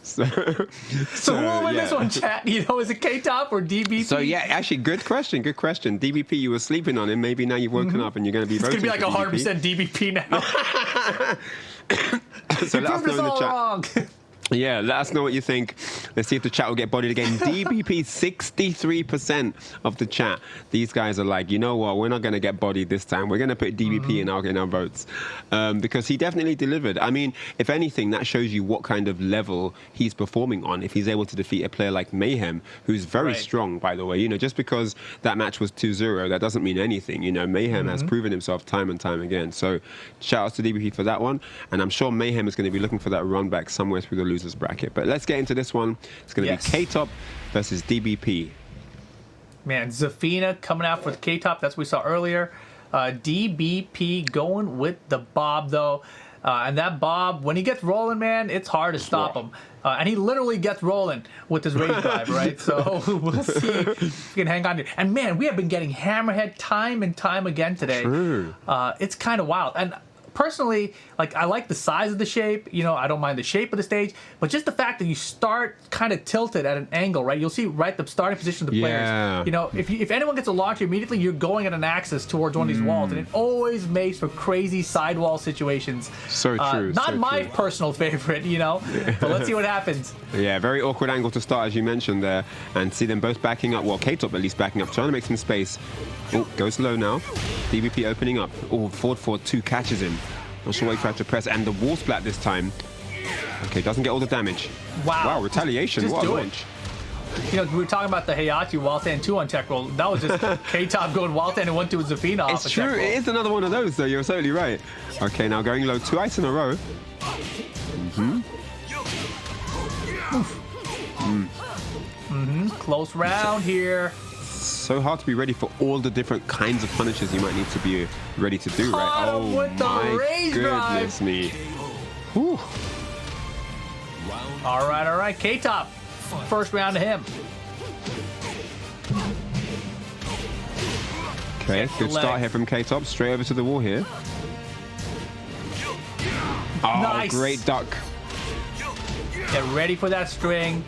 So who will win this one, chat? You know, is it K-Top or DBP? So yeah, actually, good question. DBP, you were sleeping on him. Maybe now you've woken up and you're going to be voting. It's going to be like 100% DBP now. So let us know in the chat. Wrong. Yeah, let us know what you think. Let's see if the chat will get bodied again. DBP, 63% of the chat. These guys are like, you know what? We're not going to get bodied this time. We're going to put DBP in our votes. Because he definitely delivered. I mean, if anything, that shows you what kind of level he's performing on. If he's able to defeat a player like Mayhem, who's very strong, by the way. You know, just because that match was 2-0, that doesn't mean anything. You know, Mayhem has proven himself time and time again. So shout out to DBP for that one. And I'm sure Mayhem is going to be looking for that run back somewhere through the losers bracket. But let's get into this one. It's going to be K-Top versus DBP. Man, Zafina coming out for the K-Top. That's what we saw earlier. DBP going with the Bob, though. And that Bob, when he gets rolling, man, it's hard to stop him. And he literally gets rolling with his rage drive, right? So we'll see if he can hang on to it. And, man, we have been getting Hammerhead time and time again today. True. It's kind of wild. And personally, like, I like the size of the shape. You know, I don't mind the shape of the stage, but just the fact that you start kind of tilted at an angle, right? You'll see right the starting position of the players. You know, if anyone gets a launch immediately, you're going at an axis towards one of these walls, and it always makes for crazy sidewall situations. So true. Not so my true. personal favorite, you know, but let's see what happens. Yeah, very awkward angle to start, as you mentioned there, and see them both backing up. Well, K-Top at least backing up, trying to make some space. Oh, goes low now. DBP opening up. Oh, forward 2 catches him. Not sure what he tried to press, and the wall splat this time. Okay, doesn't get all the damage. Wow, retaliation. Just what a do launch. You know, we were talking about the Heihachi Waltan 2 on tech roll. That was just K-Top going Waltan and 1-2 with Zafina off. It's true. It is another one of those, though. You're totally right. Okay, now going low. 2 ice in a row. Close round here. So hard to be ready for all the different kinds of punishes you might need to be ready to do, right? Caught him with the rage goodness drive. me. Whew. All right. K-Top. First round to him. Okay, good start here from K-Top. Straight over to the wall here. Oh, Nice. great duck. Get ready for that string.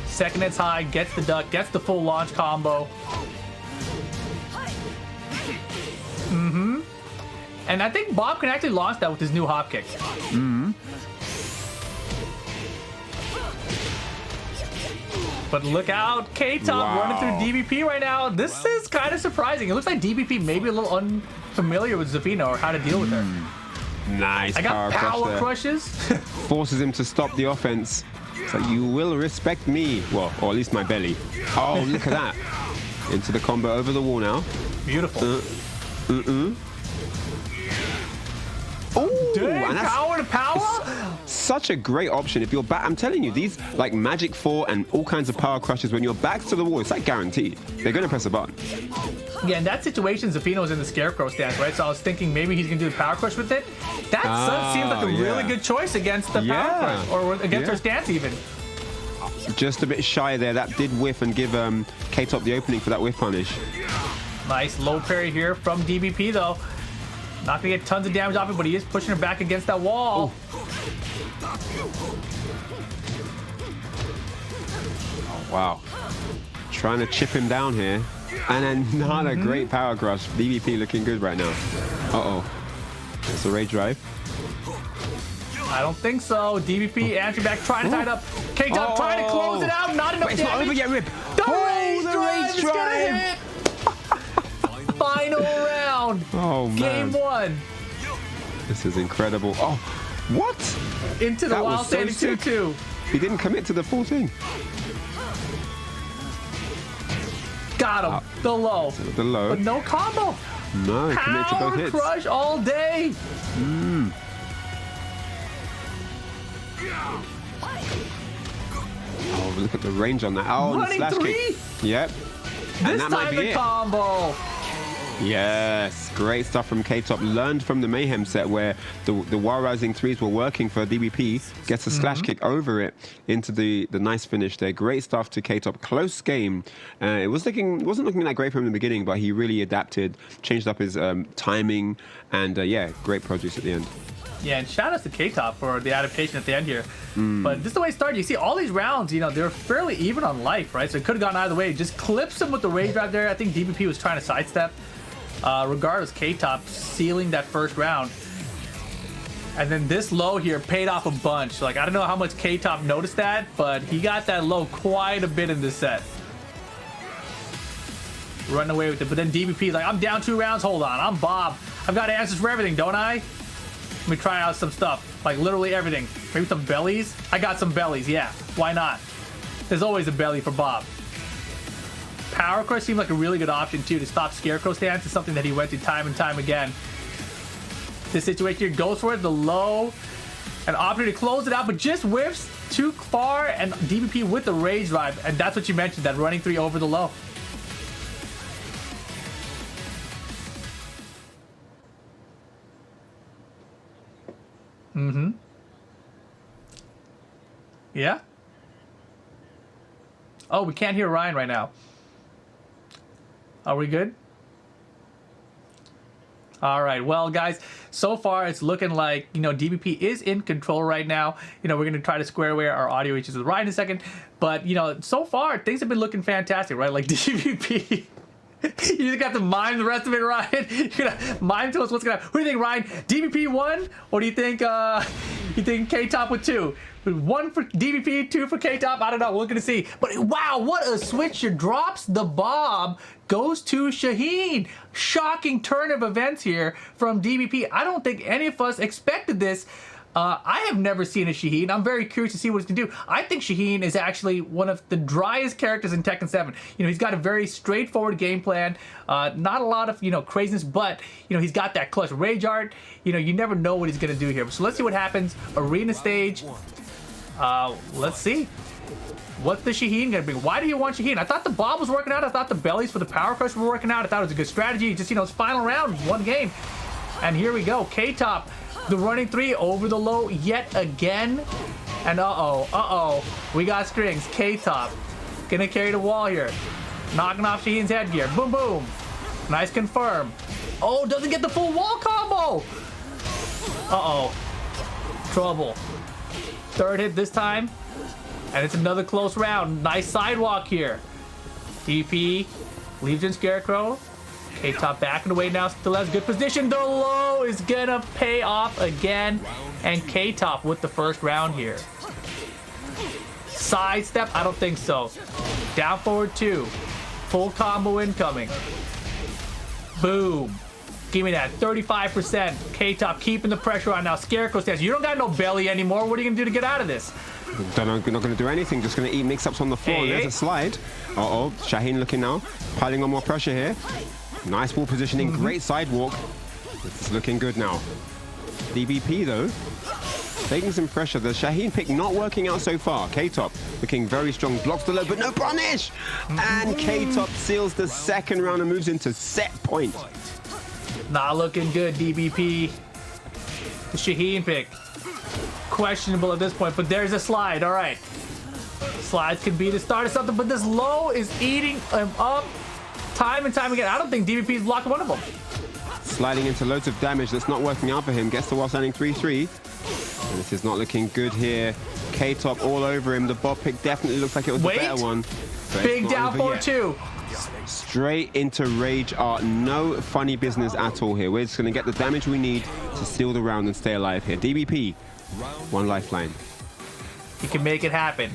Second hits high, gets the duck, gets the full launch combo. And I think Bob can actually launch that with his new hop kick. But look out, K-Top running through DBP right now. This is kind of surprising. It looks like DBP may be a little unfamiliar with Zafina or how to deal with her. Nice. I got power crushes. Forces him to stop the offense. So you will respect me. Well, or at least my belly. Oh, look at that. Into the combo over the wall now. Beautiful. Oh, dang, and that's- power to power? Such a great option if you're back. I'm telling you, these like Magic 4 and all kinds of power crushes, when your back's to the wall, it's like guaranteed. They're going to press a button. Yeah, in that situation, Zafino was in the Scarecrow stance, right? So I was thinking maybe he's going to do the power crush with it. That seems like a really good choice against the power crush, or against her stance even. Just a bit shy there. That did whiff and give K-Top the opening for that whiff punish. Nice low parry here from DBP, though. Not going to get tons of damage off it, but he is pushing her back against that wall. Oh, wow. Trying to chip him down here. And then not a great power crush. DBP looking good right now. Uh-oh. It's a rage drive. I don't think so. DBP answering back, trying to tie it up. K-Top trying to close it out. Not enough Wait, it's not damage. over yet, Rip. The rage drive is gonna hit. Final round. Oh, man. Game 1. This is incredible. Oh, what? Into the That wild was so standing sick. 2-2. He didn't commit to the full thing. Got him. The low. The low. But no combo. No, he committed to both Power hits. crush all day. Oh, look at the range on that. Oh, and the Running slash three. kick. Yep. And This that might time be the it. combo. Yes, great stuff from K-Top. Learned from the Mayhem set where the Wild Rising 3s were working for DBP. Gets a slash kick over it into the nice finish there. Great stuff to K-Top. Close game. It wasn't looking that great from the beginning, but he really adapted, changed up his timing, and yeah, great produce at the end. Yeah, and shout out to K-Top for the adaptation at the end here. But this is the way it started. You see all these rounds, they're fairly even on life, right? So it could have gone either way. Just clips him with the rage drive there. I think DBP was trying to sidestep. Regardless, K-Top sealing that first round. And then this low here paid off a bunch. Like, I don't know how much K-Top noticed that, but he got that low quite a bit in this set. Running away with it. But then DBP's like, I'm down 2 rounds. Hold on. I'm Bob. I've got answers for everything, don't I? Let me try out some stuff. Like, literally everything. Maybe some bellies? I got some bellies, yeah. Why not? There's always a belly for Bob. Power crush seemed like a really good option, too, to stop Scarecrow stance. It's something that he went to time and time again. This situation here goes for it. The low. An opportunity to close it out, but just whiffs too far. And DBP with the rage drive. And that's what you mentioned, that running 3 over the low. Yeah? Oh, we can't hear Ryan right now. Are we good? All right. Well, guys, so far it's looking like, DBP is in control right now. We're going to try to square away our audio issues with Ryan in a second. But, so far things have been looking fantastic, right? Like DBP. You just got to mime the rest of it, Ryan. You're gonna mime to us what's gonna happen. Who do you think, Ryan? DBP 1? Or do you think K-Top with 2? 1 for DBP, 2 for K-Top? I don't know. We're gonna see. But wow, what a switch. Drops the bomb, goes to Shaheen. Shocking turn of events here from DBP. I don't think any of us expected this. I have never seen a Shaheen. I'm very curious to see what he's going to do. I think Shaheen is actually one of the driest characters in Tekken 7. He's got a very straightforward game plan. Not a lot of, craziness, but, he's got that clutch rage art. You never know what he's going to do here. So let's see what happens. Arena stage. Let's see. What's the Shaheen going to bring? Why do you want Shaheen? I thought the bomb was working out. I thought the bellies for the power crush were working out. I thought it was a good strategy. Just, it's final round, 1 game. And here we go. K-Top. The running 3 over the low yet again. And we got strings. K-Top gonna carry the wall here. Knocking off Shaheen's headgear. Boom, boom. Nice confirm. Oh, doesn't get the full wall combo. Trouble. 3rd hit this time. And it's another close round. Nice sidewalk here. DP leaves in Scarecrow. K-Top backing away now, still has good position. The low is gonna pay off again. And K-Top with the first round here. Sidestep? I don't think so. Down forward 2. Full combo incoming. Boom. Give me that. 35%. K-Top keeping the pressure on now. Scarecrow stance. You don't got no belly anymore. What are you gonna do to get out of this? Don't know, not going to do anything. Just going to eat mix-ups on the floor. Hey, There's a slide. Shaheen looking now. Piling on more pressure here. Nice ball positioning, great sidewalk. It's looking good now. DBP though, taking some pressure. The Shaheen pick not working out so far. K-Top looking very strong, blocks the low, but no punish! And K-Top seals the second round and moves into set point. Not looking good, DBP. The Shaheen pick. Questionable at this point, but there's a slide. All right. Slides can be the start of something, but this low is eating him up time and time again. I don't think DBP's blocked one of them. Sliding into loads of damage that's not working out for him. Gets the wall standing 3-3. And this is not looking good here. K-Top all over him. The bob pick definitely looks like it was the better one. Big down 4-2. Straight into Rage Art. No funny business at all here. We're just going to get the damage we need to steal the round and stay alive here. DBP, one lifeline. He can make it happen.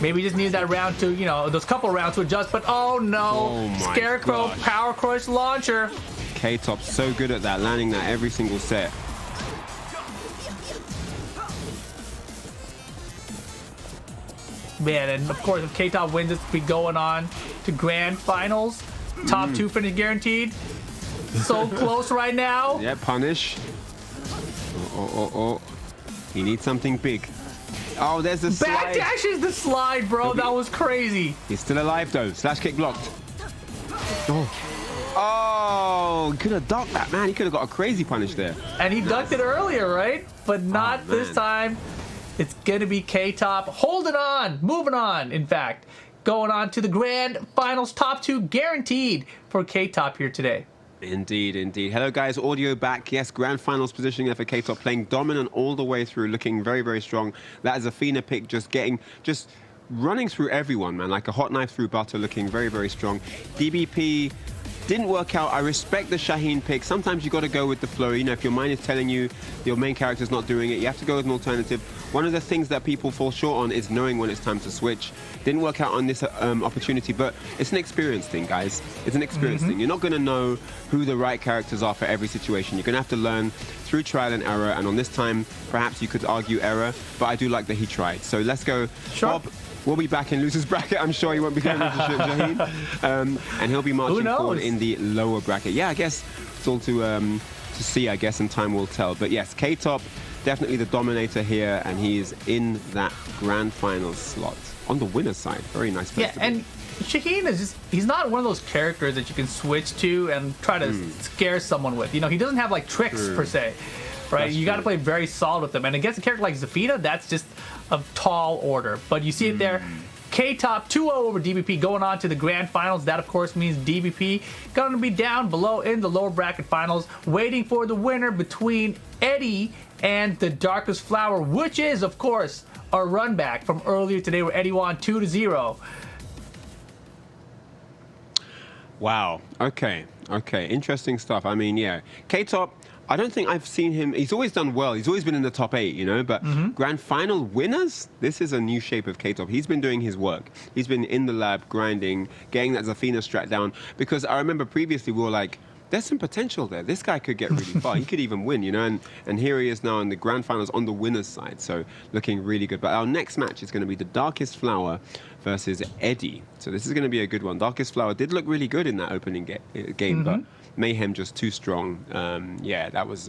Maybe just needed that round to, those couple rounds to adjust, but oh no. Oh my Scarecrow gosh. Power Crush launcher. K-Top's so good at that, landing that every single set. Man, and of course, if K-Top wins, it's be going on to grand finals. Top 2 finish guaranteed. So close right now. Yeah, punish. Oh. He needs something big. Oh, there's the slide. Backdashes the slide, bro. That was crazy. He's still alive, though. Slash kick blocked. Oh, he could have ducked that, man. He could have got a crazy punish there. And he ducked it earlier, right? But not this time. It's going to be K-Top holding on, moving on, in fact. Going on to the grand finals, top 2 guaranteed for K-Top here today. Indeed. Hello, guys. Audio back. Yes, grand finals positioning there for K-Top, playing dominant all the way through, looking very, very strong. That is a Fina pick, just running through everyone, man, like a hot knife through butter, looking very, very strong. DBP didn't work out. I respect the Shaheen pick. Sometimes you got to go with the flow. If your mind is telling you your main character's not doing it, you have to go with an alternative. One of the things that people fall short on is knowing when it's time to switch. Didn't work out on this opportunity, but it's an experience thing, guys. It's an experience thing. You're not going to know who the right characters are for every situation. You're going to have to learn through trial and error, and on this time, perhaps you could argue error, but I do like that he tried. So let's go. Sure. Bob will be back in loser's bracket. I'm sure he won't be going with Shaheen. And he'll be marching forward in the lower bracket. Yeah, I guess it's all to see, I guess, and time will tell. But yes, K-Top, definitely the dominator here, and he is in that grand final slot on the winner's side. Very nice. Yeah, and Shaheen is he's not one of those characters that you can switch to and try to scare someone with. He doesn't have like tricks per se, right? That's you got to true. play very solid with them. And against a character like Zafina, that's just a tall order. But you see it there. K-Top 2-0 over DBP going on to the grand finals. That, of course, means DBP going to be down below in the lower bracket finals, waiting for the winner between Eddie and the Darkest Flower, which is, of course, our run back from earlier today where Eddie won 2-0. Wow. Okay. Interesting stuff. I mean, yeah. K-Top, I don't think I've seen him. He's always done well. He's always been in the top 8, but grand final winners, this is a new shape of K-Top. He's been doing his work. He's been in the lab, grinding, getting that Zafina strat down. Because I remember previously we were like, there's some potential there. This guy could get really far. He could even win, and here he is now in the grand finals on the winner's side. So looking really good. But our next match is going to be the Darkest Flower versus Eddie. So this is going to be a good one. Darkest Flower did look really good in that opening game, but Mayhem just too strong. Yeah, that was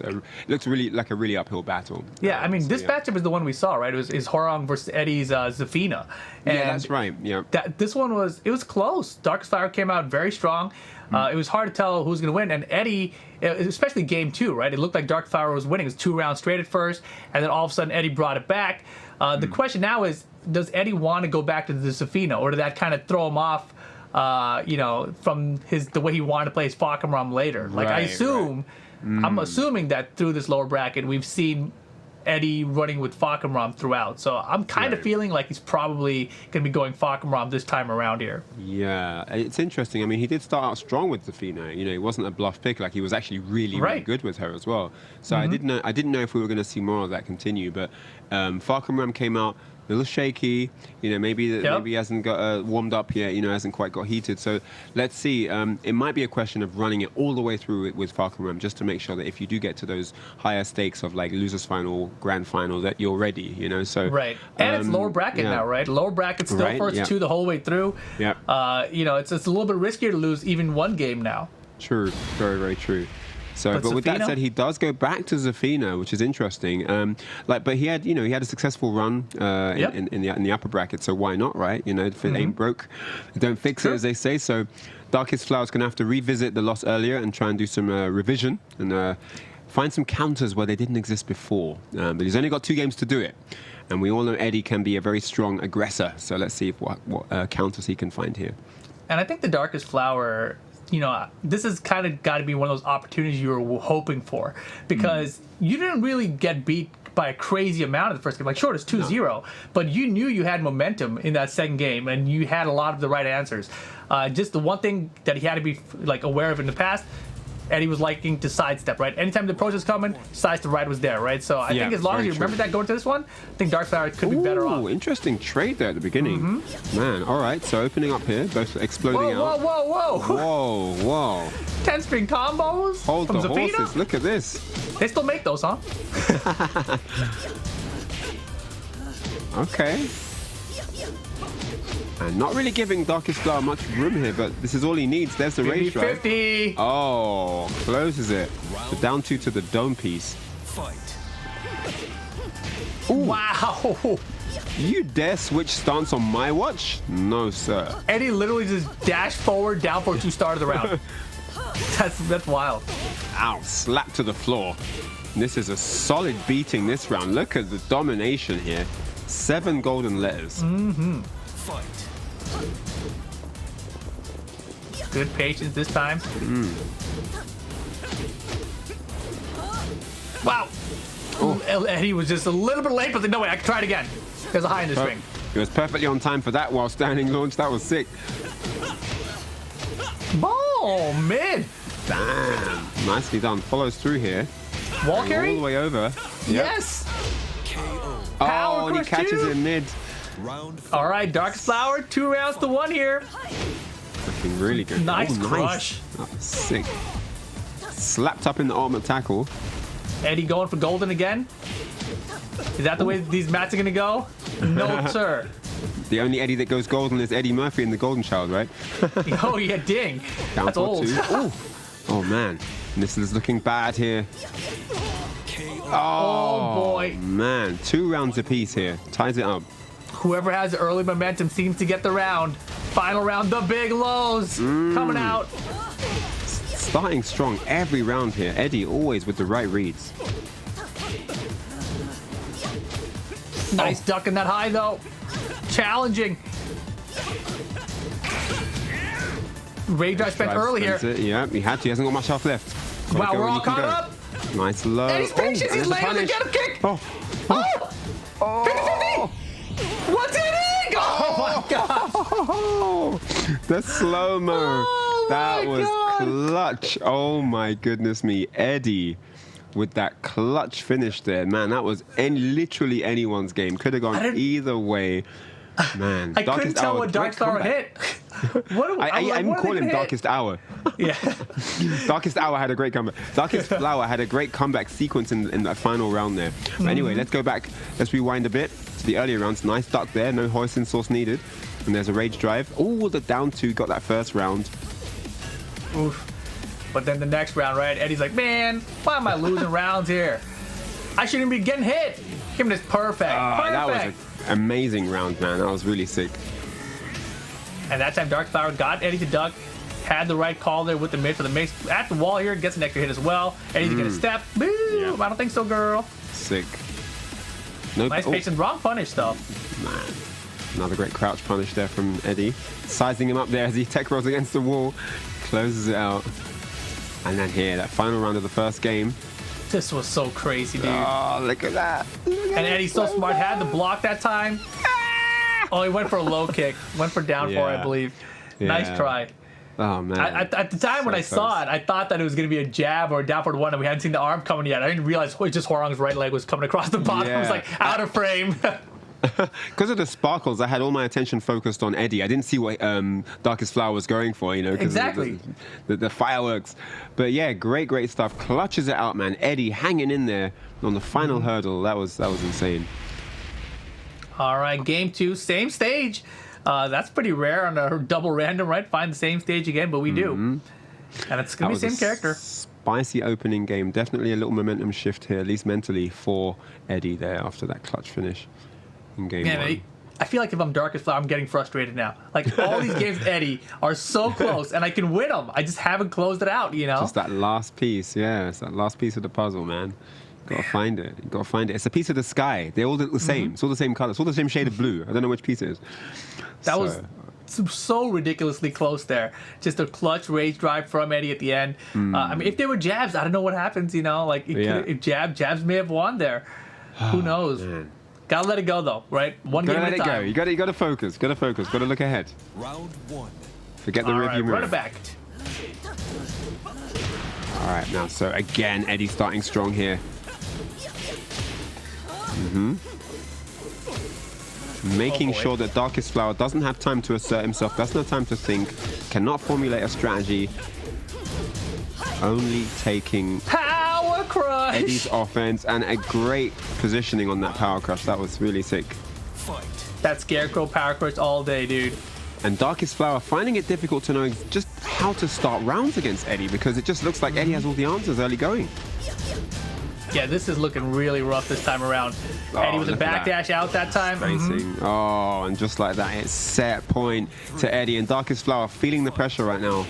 looked really like a really uphill battle. Yeah, I mean, this matchup is the one we saw, right? It was Horong versus Eddie's Zafina. And yeah, that's right. Yeah, this one was close. Darkest Flower came out very strong. It was hard to tell who was going to win, and Eddie, especially game 2, right? It looked like Dark Flower was winning. It was 2 rounds straight at first, and then all of a sudden Eddie brought it back. The question now is, does Eddie want to go back to the Zafina, or did that kind of throw him off? From the way he wanted to play his Falcon later. Like I'm assuming that through this lower bracket we've seen Eddie running with Falcon throughout. So I'm kind of feeling like he's probably going to be going Falcon this time around here. Yeah, it's interesting. I mean, he did start out strong with Zafina. He wasn't a bluff pick. Like, he was actually really good with her as well. So I didn't know if we were going to see more of that continue. But Falcon came out a little shaky, maybe he hasn't got warmed up yet, hasn't quite got heated. So let's see. It might be a question of running it all the way through with Falcon Ram, just to make sure that if you do get to those higher stakes of like losers final, grand final, that you're ready. So right, and it's lower bracket now, right? Lower bracket still first 2 the whole way through. Yeah, it's a little bit riskier to lose even one game now. True, very, very true. So, but with that Zafina? said, he does go back to Zafina, which is interesting. But he had, he had a successful run in the upper bracket. So why not, right? If it ain't broke, don't fix it, as they say. So, Darkest Flower's going to have to revisit the loss earlier and try and do some revision and find some counters where they didn't exist before. But he's only got 2 games to do it. And we all know Eddie can be a very strong aggressor. So let's see what counters he can find here. And I think the Darkest Flower, this has kind of got to be one of those opportunities you were hoping for. Because you didn't really get beat by a crazy amount in the first game. Like, sure, it's 2-0. But you knew you had momentum in that second game. And you had a lot of the right answers. Just the one thing that he had to be aware of in the past, Eddie was liking to sidestep, right? Anytime the approach was coming, sidestep right was there, right? So I think as long as you remember that going to this one, I think Dark Flower could be better off. Interesting trade there at the beginning. Man, all right. So opening up here, both exploding out. Whoa. Whoa. 10-string combos Hold from the Zafina? horses. Look at this. They still make those, huh? Okay. And not really giving Darkest Flower much room here, but this is all he needs. There's the rage drive. 50. Oh, closes it. The down 2 to the dome piece. Wow. You dare switch stance on my watch? No, sir. Eddie literally just dashed forward, down for 2 start of the round. That's wild. Ow, slap to the floor. This is a solid beating this round. Look at the domination here. 7 golden letters. Good patience this time. Wow. Eddie was just a little bit late, but no way, I can try it again. There's a high in this ring. He was perfectly on time for that while standing launch. That was sick. Oh, mid. Damn. Nicely done. Follows through here. Wall carry? All the way over. Yep. Yes. Oh, and he catches it mid. All right, Darkest Flower, 2 rounds to 1 here. Looking really good. Nice Oh, crush. That was sick. Slapped up in the ultimate tackle. Eddie going for golden again. Is that the way these mats are going to go? No, sir. The only Eddie that goes golden is Eddie Murphy in The Golden Child, right? Oh, yeah, ding. Down That's for old. 2. Oh, man. This is looking bad here. Oh, boy. Man. 2 rounds apiece here. Ties it up. Whoever has early momentum seems to get the round. Final round, the big lows coming out. Starting strong every round here. Eddie always with the right reads. Nice ducking that high, though. Challenging. Rage drive spent early here. Yeah, he had to. He hasn't got much health left. Wow, we're all caught up. Nice low. Eddie's patient. He's laying to get a kick. Oh. 50-50. What's it in? Oh, my God. Oh, the slow-mo. Oh, that my was God. clutch. Oh, my goodness me. Eddie with that clutch finish there. Man, that was literally anyone's game. Could have gone either way. Man, I couldn't tell what Dark Flower hit. I even call him Darkest Hour. Yeah. Darkest Hour had a great comeback. Darkest Flower had a great comeback sequence in that final round there. But anyway, let's go back. Let's rewind a bit to the earlier rounds. Nice duck there. No hoisin source needed. And there's a rage drive. Oh, the down 2 got that first round. Oof. But then the next round, right? Eddie's like, man, why am I losing rounds here? I shouldn't be getting hit. Give me this perfect. That was an amazing round, man. That was really sick. And that time, Dark Flower got Eddie to duck. Had the right call there with the mid for the mix. At the wall here, gets an extra hit as well. Eddie's gonna step. Boom! Yeah. I don't think so, girl. Sick. Nope. Nice patience. Wrong punish, though. Man. Another great crouch punish there from Eddie. Sizing him up there as he tech rolls against the wall. Closes it out. And then here, that final round of the first game. This was so crazy, dude. Oh, look at that. And Eddie's so smart. Had the block that time. Oh, he went for a low kick. Went for down 4, I believe. Nice try. Oh, man. At the time when I saw it, I thought that it was going to be a jab or a down forward 1, and we hadn't seen the arm coming yet. I didn't realize just Hwoarang's right leg was coming across the bottom. It was like out of frame. Because of the sparkles, I had all my attention focused on Eddie. I didn't see what Darkest Flower was going for, Exactly. The fireworks. But yeah, great stuff. Clutches it out, man. Eddie hanging in there on the final hurdle. That was insane. All right, game 2, same stage. That's pretty rare on a double random, right? Find the same stage again, but we do. And it's going to be the same character. spicy opening game. Definitely a little momentum shift here, at least mentally, for Eddie there after that clutch finish in game one. I feel like if I'm Darkest Flower, I'm getting frustrated now. Like, all these games with Eddie are so close, and I can win them. I just haven't closed it out, you know? Just that last piece, yeah. It's that last piece of the puzzle, man. Gotta find it. You gotta find it. It's a piece of the sky. They all look the same. It's all the same color. It's all the same shade of blue. I don't know which piece it is. That was so ridiculously close there. Just a clutch rage drive from Eddie at the end. I mean, if there were jabs, I don't know what happens, you know? Like, if jabs may have won there. Who knows? Man. Gotta let it go, though, right? One game at a time. You gotta focus. Gotta look ahead. Round one. Forget the review move. Run it back. All right, now, so again, Eddie starting strong here. Making sure that Darkest Flower doesn't have time to assert himself, doesn't have time to think, cannot formulate a strategy. Only taking Power Crush! Eddie's offense and a great positioning on that Power Crush. That was really sick. Fight. That Scarecrow Power Crush all day, dude. And Darkest Flower finding it difficult to know just how to start rounds against Eddie because it just looks like Eddie has all the answers early going. Yeah, this is looking really rough this time around. Eddie with a backdash out that time. Spacing. Oh, and just like that, it's set point to Eddie. And Darkest Flower feeling the pressure right now.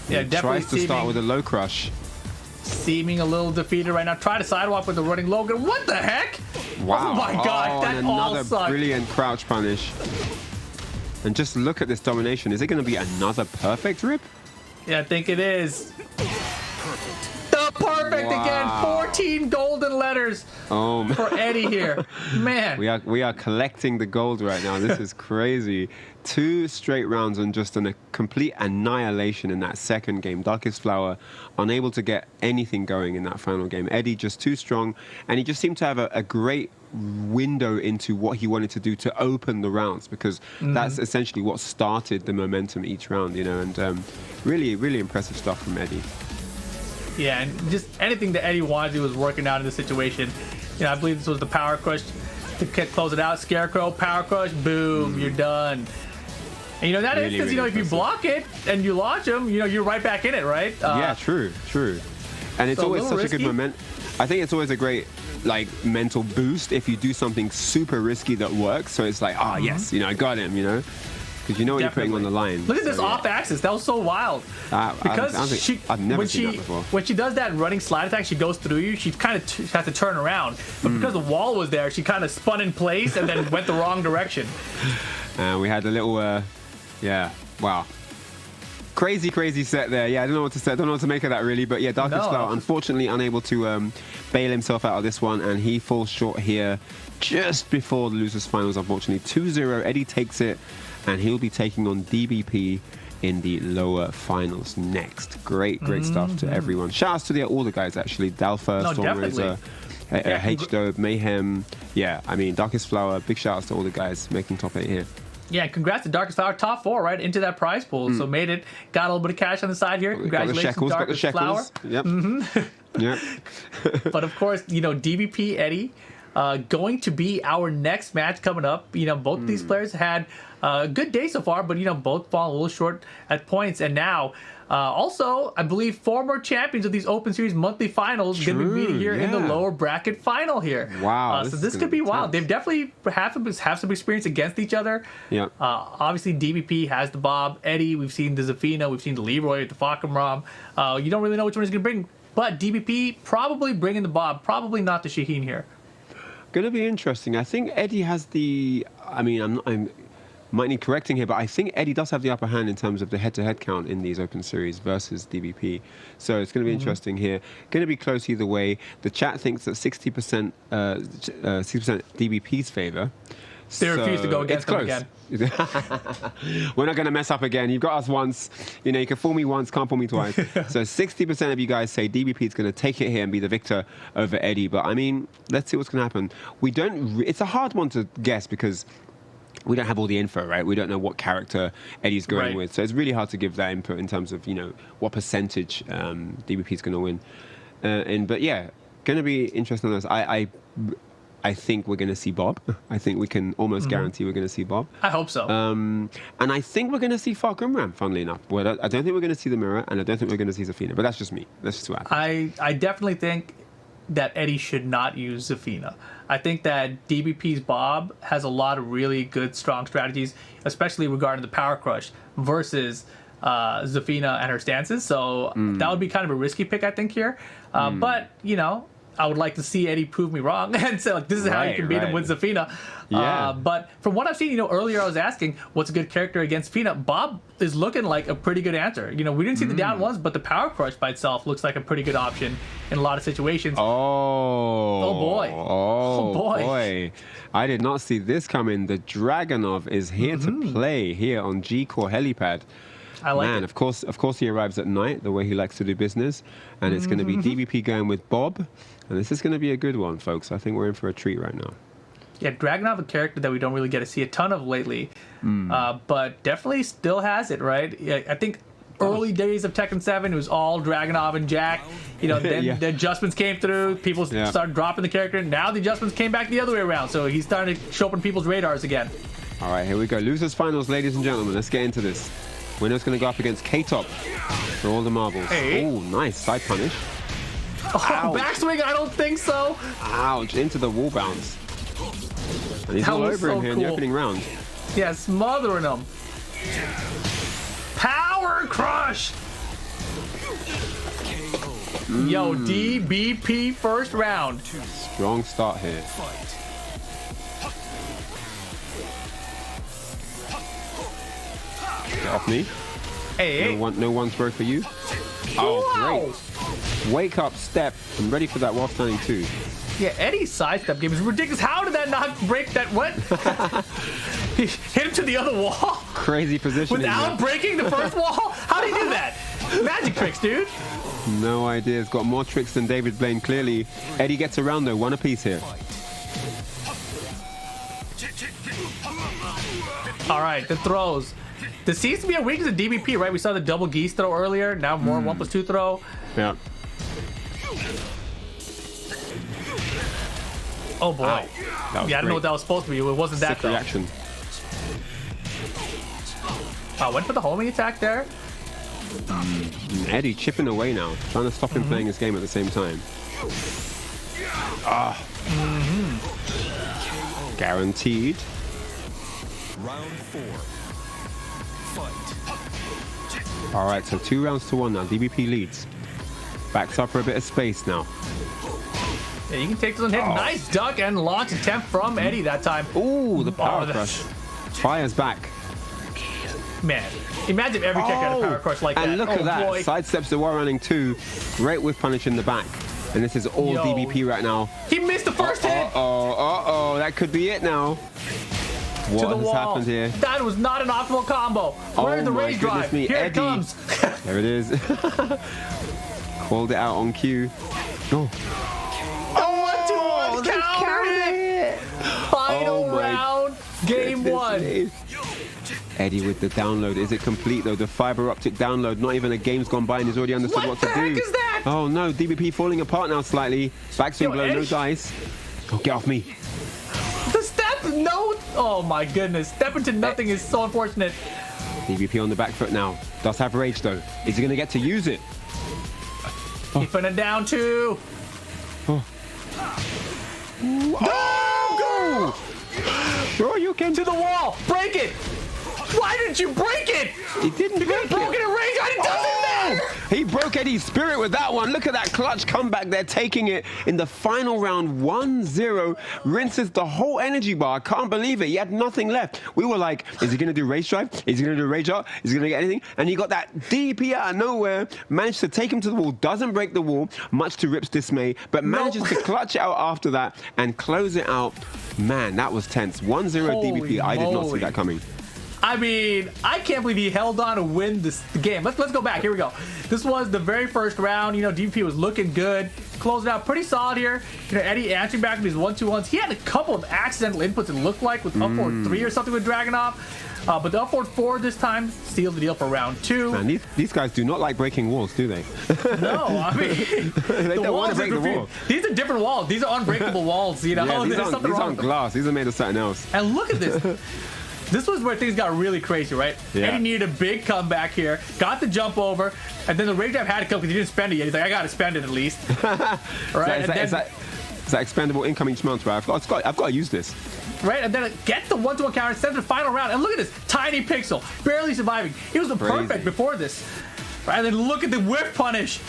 Yeah, He definitely tries to start with a low crush. Seeming a little defeated right now. Try to sidewalk with the running Logan. What the heck? Wow. Oh my god, that and all another sucked. brilliant crouch punish. And just look at this domination. Is it going to be another perfect rip? Yeah, I think it is. The perfect again. 14 golden letters for Eddie here. Man. We are collecting the gold right now. This is crazy. 2 straight rounds and just a complete annihilation in that second game. Darkest Flower unable to get anything going in that final game. Eddie just too strong, and he just seemed to have a great window into what he wanted to do to open the rounds, because that's essentially what started the momentum each round, you know, and really, really impressive stuff from Eddie. Yeah, and just anything that Eddie wanted to do was working out in the situation. You know, I believe this was the Power Crush to close it out. Scarecrow, Power Crush, boom, you're done. And you know, that is because, you know, if you block it and you launch them, you know, you're right back in it, right? Yeah, true. And it's always such risky. a good moment. I think it's always a great, like, mental boost if you do something super risky that works. So it's like, yes, you know, I got him, you know? Because you know what you're putting on the line. Look at this off axis. That was so wild. Because I've never seen that before. When she does that running slide attack, she goes through you. She kind of has to turn around. But because the wall was there, she kind of spun in place and then went the wrong direction. We had a little, wow. Crazy set there. Yeah, I don't know what to say. I don't know what to make of that, really. But yeah, Darkest Flower, unfortunately unable to bail himself out of this one. And he falls short here just before the losers finals, unfortunately. 2-0. Eddie takes it. And he'll be taking on DBP in the lower finals next. Great stuff to everyone. Shout outs to all the guys, actually. Dalfa, Storm Razer, H-Dope, Mayhem. Yeah, I mean, Darkest Flower, big shout outs to all the guys making top 8 here. Yeah, congrats to Darkest Flower, top 4, right into that prize pool. So made it, got a little bit of cash on the side here. Congratulations, Darkest Flower. Yep. Yep. But of course, you know, DBP Eddie going to be our next match coming up. You know, both of these players had a good day so far, but, you know, both fall a little short at points. And now, also, I believe former champions of these Open Series monthly finals going to be meeting here in the lower bracket final here. Wow. So this could be wild. They've definitely have some experience against each other. Yeah. Obviously, DBP has the Bob. Eddie, we've seen the Zafina. We've seen the Leroy, the Fakam Rom. You don't really know which one he's going to bring. But DBP probably bringing the Bob. Probably not the Shaheen here. Going to be interesting. I think Eddie has the... I mean, I'm might need correcting here, but I think Eddie does have the upper hand in terms of the head-to-head count in these Open Series versus DBP. So it's going to be interesting here. Going to be close either way. The chat thinks that 60% DBP's favor. They refuse to go against them again. We're not going to mess up again. You've got us once. You know, you can fool me once, can't fool me twice. So 60% of you guys say DBP is going to take it here and be the victor over Eddie. But I mean, let's see what's going to happen. We don't. It's a hard one to guess because we don't have all the info, right? We don't know what character Eddie's going with. So it's really hard to give that input in terms of, you know, what percentage DBP is going to win. But yeah, going to be interesting on this. I think we're going to see Bob. I think we can almost guarantee we're going to see Bob. I hope so. And I think we're going to see Falcon Ram, funnily enough. Well, I don't think we're going to see the mirror, and I don't think we're going to see Zafina. But that's just me. That's just what happens. I definitely think that Eddie should not use Zafina. I think that DBP's Bob has a lot of really good, strong strategies, especially regarding the Power Crush versus Zafina and her stances. So that would be kind of a risky pick, I think, here. But, you know, I would like to see Eddie prove me wrong and say, like, this is how you can beat him with Zafina. Yeah. But from what I've seen, you know, earlier I was asking what's a good character against Zafina. Bob is looking like a pretty good answer. You know, we didn't see the down ones, but the Power Crush by itself looks like a pretty good option in a lot of situations. Oh boy. Oh boy. boy. I did not see this coming. The Dragonov is here to play here on G-Core Helipad. I like Man, it. of course he arrives at night, the way he likes to do business. And it's going to be DBP going with Bob. And this is going to be a good one, folks. I think we're in for a treat right now. Yeah, Dragonov, a character that we don't really get to see a ton of lately, but definitely still has it, right? Yeah, I think early days of Tekken 7, it was all Dragonov and Jack. You know, then the adjustments came through, people started dropping the character. Now the adjustments came back the other way around, so he's starting to show up on people's radars again. All right, here we go. Losers finals, ladies and gentlemen. Let's get into this. Winner's going to go up against K-Top for all the marbles. Hey. Oh, nice. Side punish. Oh, backswing, I don't think so. Ouch. Into the wall bounce. And he's That all was over so him here in the cool. opening round. Yeah, smothering him. Power Crush! Yo, DBP first round. Strong start here. Get off me. Hey, No one throw for you. Oh, great. Wake up, step, and ready for that while standing too. Yeah, Eddie's sidestep game is ridiculous. How did that not break that? What? He hit him to the other wall Crazy positioning. without breaking the first wall? How did he do that? Magic tricks, dude. No idea. It's got more tricks than David Blaine, clearly. Eddie gets around though, one apiece here. All right, the throws. There seems to be a weakness in DBP, right? We saw the double geese throw earlier. Now more 1+2 throw. Yeah. Oh boy. Ow. That was Yeah, I don't know great. what that was supposed to be. It wasn't that Sick though. reaction. Went for the homing attack there. Eddie chipping away now, trying to stop him playing his game at the same time. Guaranteed. Round 4. Fight. All right, so 2 rounds to 1 now. DBP leads. Backs up for a bit of space now. Yeah, you can take this one hit. Nice duck and launch attempt from Eddie that time. Ooh, the power that's- crush. Fires back. Man, imagine every kick had a power crush like that. And look at that. Boy. Sidesteps the wall running 2. Great whiff punish in the back. And this is all Yo. DBP right now. He missed the first hit. Uh-oh. That could be it now. To What the has wall. happened here? That was not an optimal combo. Where's the my rage goodness drive? me, Here Eddie. it comes. There it is. Called it out on cue. Oh. Oh, 1-2-1 they counter countered hit. Final Oh my round, game Goodness 1. me. Eddie with the download. Is it complete though? The fiber optic download. Not even a game's gone by and he's already understood What what, the to do. heck is that? Oh no, DBP falling apart now slightly. Backswing Yo, blow, no Eddie. dice. Oh, get off me. The step, no. Oh my goodness. Step into nothing is so unfortunate. DBP on the back foot now. Does have rage though. Is he going to get to use it? Keeping it down 2. Oh! Sure, you can. To the wall. Break it. Why didn't you break it? He didn't break Broken it. in rage. It doesn't matter. He broke Eddie's spirit with that one. Look at that clutch comeback. They're taking it in the final round 1-0. Rinses the whole energy bar. Can't believe it. He had nothing left. We were like, is he going to do rage drive? Is he going to do rage up? Is he going to get anything? And he got that DP out of nowhere. Managed to take him to the wall. Doesn't break the wall, much to Rip's dismay. But manages to clutch it out after that and close it out. Man, that was tense. 1-0 Holy DBP. I did not see moly. that coming. I mean, I can't believe he held on to win the game. Let's go back. Here we go. This was the very first round. You know, DVP was looking good. Closed out pretty solid here. You know, Eddie answering back with these 1-2-1s. He had a couple of accidental inputs, it looked like, with up or 3 or something with Dragonov. But the upward 4 this time sealed the deal for round 2. Man, these guys do not like breaking walls, do they? No, I mean, They don't want to break the wall. These are different walls. These are unbreakable walls. You know, Yeah, these there's aren't, something these wrong aren't with them. glass. These are made of something else. And look at this. This was where things got really crazy, right? Yeah. Eddie needed a big comeback here, got the jump over, and then the rage jab had to come because he didn't spend it yet. He's like, I got to spend it at least. Right? Is that expendable income each month, right? I've got to use this. Right, and then it gets the 1-2-1 counter, sends the final round, and look at this tiny pixel, barely surviving. He was perfect Crazy. before this. Right, and then look at the whip punish.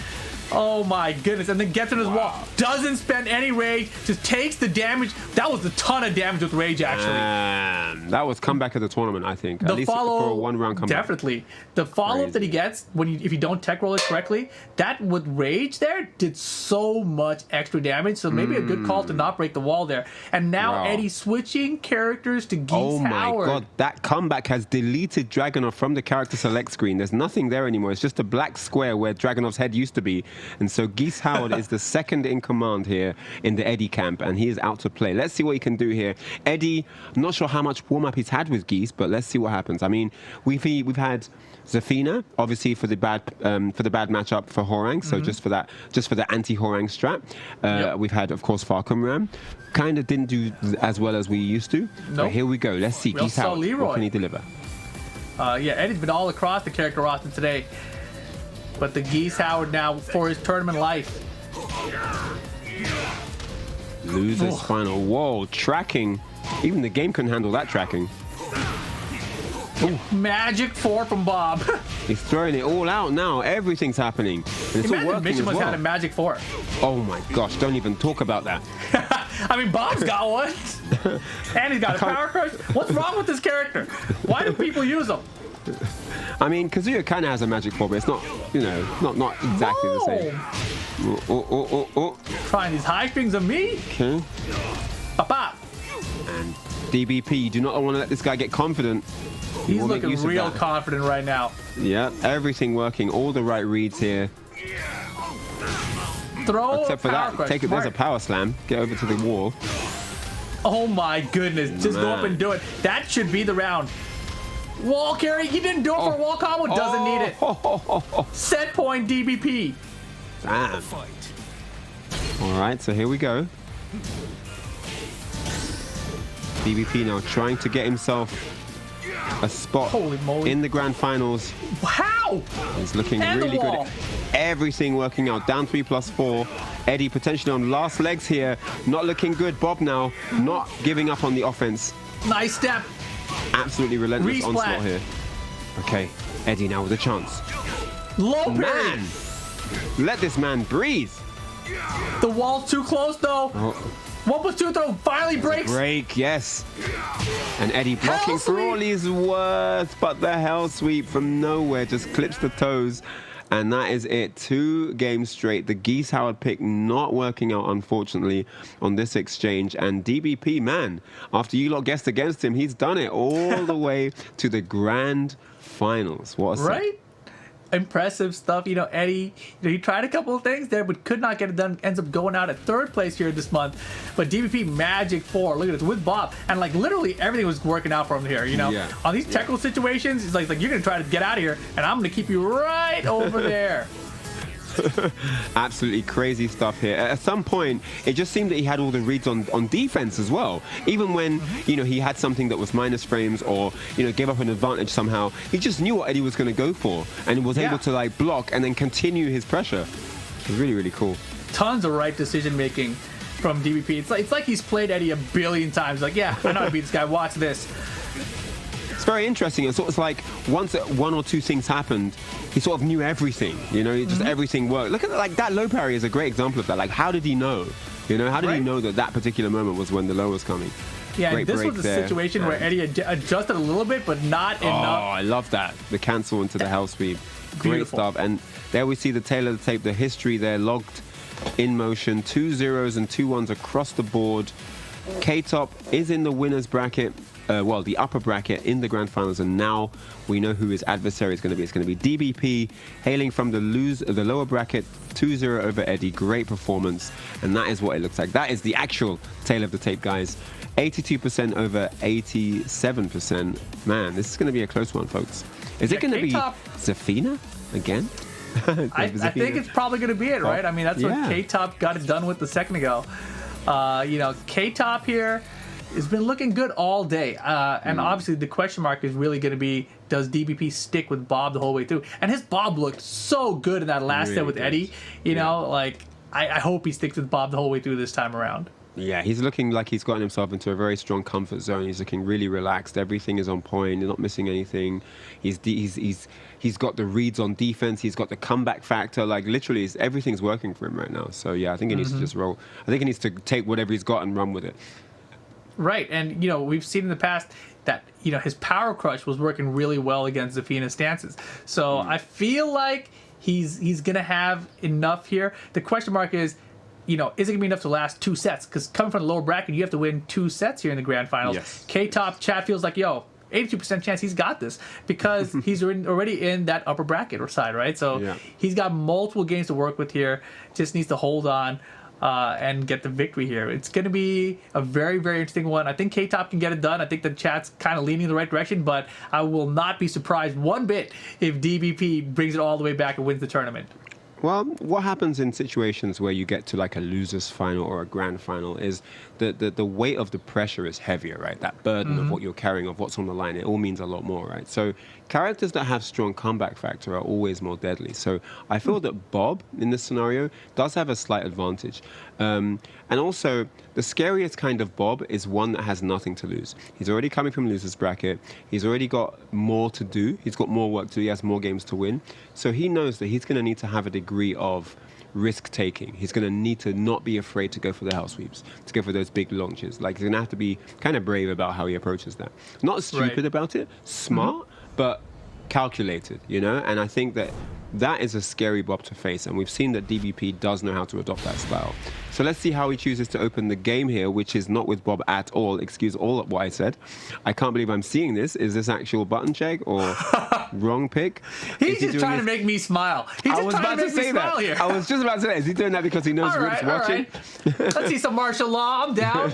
Oh my goodness, and then gets in his wall. Doesn't spend any rage, just takes the damage. That was a ton of damage with rage, actually. That was comeback of the tournament, I think. The At least follow, for a one-round comeback. definitely. The follow-up that he Crazy. gets if you don't tech roll it correctly, that with rage there did so much extra damage. So maybe a good call to not break the wall there. And now Wow. Eddie switching characters to Geese Oh my Howard. god, that comeback has deleted Dragunov from the character select screen. There's nothing there anymore. It's just a black square where Dragunov's head used to be. And so Geese Howard is the second in command here in the Eddie camp, and he is out to play. Let's see what he can do here. Eddie, I'm not sure how much warm-up he's had with Geese, but let's see what happens. I mean, we've had Zafina, obviously for the bad matchup for Horang, so just for the anti-Horang strat. Yep. We've had, of course, Falcon Ram. Kind of didn't do as well as we used to. But Nope. here we go. Let's see. We also Geese saw Howard. Leroy. What can he deliver? Yeah, Eddie's been all across the character roster today. But the Geese Howard now for his tournament life. Loses final. Whoa, tracking. Even the game couldn't handle that tracking. Magic 4 from Bob. He's throwing it all out now. Everything's happening. And it's all Imagine working Mission as must well. had a Magic 4. Oh my gosh, don't even talk about that. I mean, Bob's got one. And he's got a Power Crush. What's wrong with this character? Why do people use him? I mean, Kazuya kind of has a magic 4, but it's not, not exactly the same. Oh. Trying these high strings of me. Okay. Pop. And DBP, you do not want to let this guy get confident. He He's will make looking use of real that. confident right now. Yeah, everything working, all the right reads here. Throw Except for Power that, Crush. there's a Smart. power slam. Get over to the wall. Oh my goodness. Just go up Man. and do it. That should be the round. Wall carry. He didn't do it for a wall combo. Doesn't need it. Set point DBP. Damn. Fight. All right, so here we go. DBP now trying to get himself a spot Holy moly. in the grand finals. How? He's looking And the really wall. good. Everything working out. Down 3+4. Eddie potentially on last legs here. Not looking good. Bob now not giving up on the offense. Nice step. Absolutely relentless Resplat. onslaught here. Okay, Eddie now with a chance. Low parry. Man, let this man breathe. The wall's too close though. Oh, 1+2 throw finally breaks. break, yes. And Eddie blocking Hell for all sweep. he's worth, but the hell sweep from nowhere just clips the toes. And that is it. 2 games straight. The Geese Howard pick not working out, unfortunately, on this exchange. And DBP, man, after you lot guessed against him, he's done it all the way to the grand finals. What a set. Right? Impressive stuff. You know, Eddie, he tried a couple of things there, but could not get it done. Ends up going out at 3rd place here this month. But DBP Magic 4, look at this, with Bob. And like literally everything was working out for him here, you know? Yeah. On these technical situations, it's like you're going to try to get out of here, and I'm going to keep you right over there. Absolutely crazy stuff here. At some point, it just seemed that he had all the reads on defense as well. Even when, he had something that was minus frames or, gave up an advantage somehow, he just knew what Eddie was going to go for and was able to like block and then continue his pressure. It was really, really cool. Tons of right decision making from DBP. It's like he's played Eddie a billion times. Like, yeah, I know how to beat this guy. Watch this. It's very interesting. It's sort of like once 1 or 2 things happened, he sort of knew everything. Just everything worked. Look at that low parry is a great example of that. Like, how did he know? How did he Right. know that particular moment was when the low was coming? Yeah, Great and this was break a there. situation where Eddie adjusted a little bit, but not Oh, enough. I love that. The cancel into the hell sweep. Great Beautiful. stuff. And there we see the tail of the tape, the history there logged in motion. 2 zeros and 2 1s across the board. K-Top is in the winner's bracket. the upper bracket in the grand finals, and now we know who his adversary is going to be. It's going to be DBP, hailing from the lower bracket, 2-0 over Eddie. Great performance, and that is what it looks like. That is the actual tail of the tape, guys. 82% over 87%. Man, this is going to be a close one, folks. Is it going to be Zafina again? I think it's probably going to be it, right? I mean, that's what K-Top got it done with the second ago. K-Top here has been looking good all day. And obviously the question mark is really going to be, does DBP stick with Bob the whole way through? And his Bob looked so good in that last set with Eddie. I hope he sticks with Bob the whole way through this time around. Yeah, he's looking like he's gotten himself into a very strong comfort zone. He's looking really relaxed. Everything is on point. He's not missing anything. He's got the reads on defense. He's got the comeback factor. Like, literally, everything's working for him right now. So, yeah, I think he needs to just roll. I think he needs to take whatever he's got and run with it. Right, and, we've seen in the past that, his power crush was working really well against Zafina's stances. So I feel like he's going to have enough here. The question mark is, is it going to be enough to last 2 sets? Because coming from the lower bracket, you have to win 2 sets here in the grand finals. Yes. K-Top chat feels like, 82% chance he's got this because he's already in that upper bracket or side, right? So he's got multiple games to work with here. Just needs to hold on and get the victory here. It's going to be a very, very interesting one. I think K-Top can get it done. I think the chat's kind of leaning in the right direction, but I will not be surprised one bit if DBP brings it all the way back and wins the tournament. Well, what happens in situations where you get to like a loser's final or a grand final is the weight of the pressure is heavier, right? That burden of what you're carrying, of what's on the line, it all means a lot more, right? So characters that have strong comeback factor are always more deadly. So I feel that Bob, in this scenario, does have a slight advantage. And also, the scariest kind of Bob is one that has nothing to lose. He's already coming from loser's bracket. He's already got more to do. He's got more work to do. He has more games to win. So he knows that he's going to need to have a degree of risk-taking. He's going to need to not be afraid to go for the house sweeps, to go for those big launches. Like, he's going to have to be kind of brave about how he approaches that. Not stupid about it, smart, but calculated, And I think that is a scary Bob to face, and we've seen that DBP does know how to adopt that style. So let's see how he chooses to open the game here, which is not with Bob at all. Excuse all of what I said. I can't believe I'm seeing this. Is this actual button check or wrong pick? He's just trying to make me smile. He's just trying to make me smile here. I was just about to say that. Is he doing that because he knows Rip's watching? Right. Let's see some martial law. I'm down.